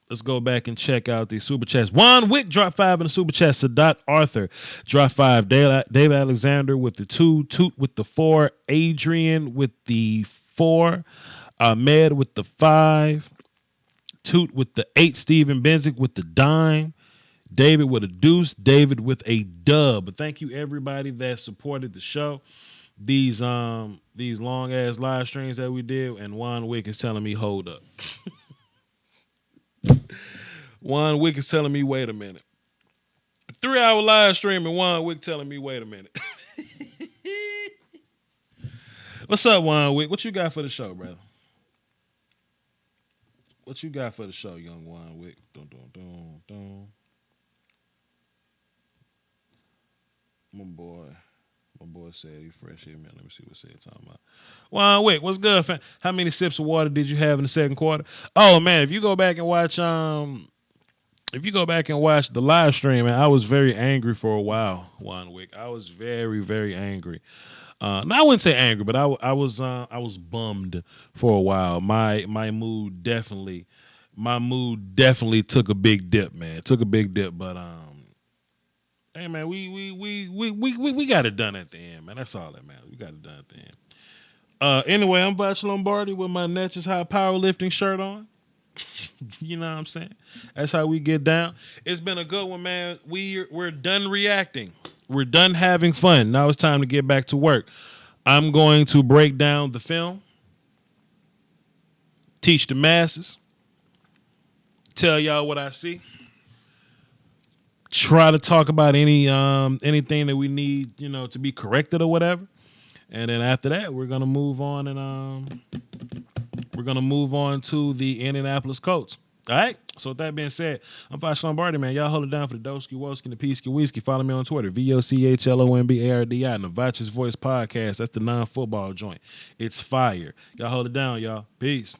Let's go back and check out the Super Chats. Juan Wick dropped 5 in the Super Chat. Sadat Arthur dropped 5. David Alexander with the 2. Toot with the 4. Adrian with the 4. Ahmed with the 5. Toot with the 8. Steven Benzick with the dime. David with a deuce. David with a dub. But thank you everybody that supported the show. These long ass live streams that we did, and Juan Wick is telling me hold up. Juan Wick is telling me wait a minute. 3-hour live stream and Juan Wick telling me wait a minute. What's up, Juan Wick? What you got for the show, brother? What you got for the show, young Juan Wick? Dun, dun, dun, dun. My boy said he fresh here, man. Let me see what said talking about. Juan Wick, what's good, fam? How many sips of water did you have in the second quarter? Oh man, if you go back and watch the live stream, man, I was very angry for a while, Juan Wick. I was very, very angry. No, I wouldn't say angry, but I was bummed for a while. My mood definitely took a big dip, man. It took a big dip, but Hey man, we got it done at the end, man. That's all that matters. We got it done at the end. Anyway, I'm Voch Lombardi with my Natchez High powerlifting shirt on. You know what I'm saying? That's how we get down. It's been a good one, man. We're done reacting. We're done having fun. Now it's time to get back to work. I'm going to break down the film, teach the masses, tell y'all what I see, try to talk about anything that we need, to be corrected or whatever. And then after that, we're gonna move on and to the Indianapolis Colts. All right. So with that being said, I'm Voch Lombardi, man. Y'all hold it down for the Doski Woski and the Peasky Whiskey. Follow me on Twitter, VOCHLOMBARDI, and the Voch's Voice Podcast. That's the non-football joint. It's fire. Y'all hold it down, y'all. Peace.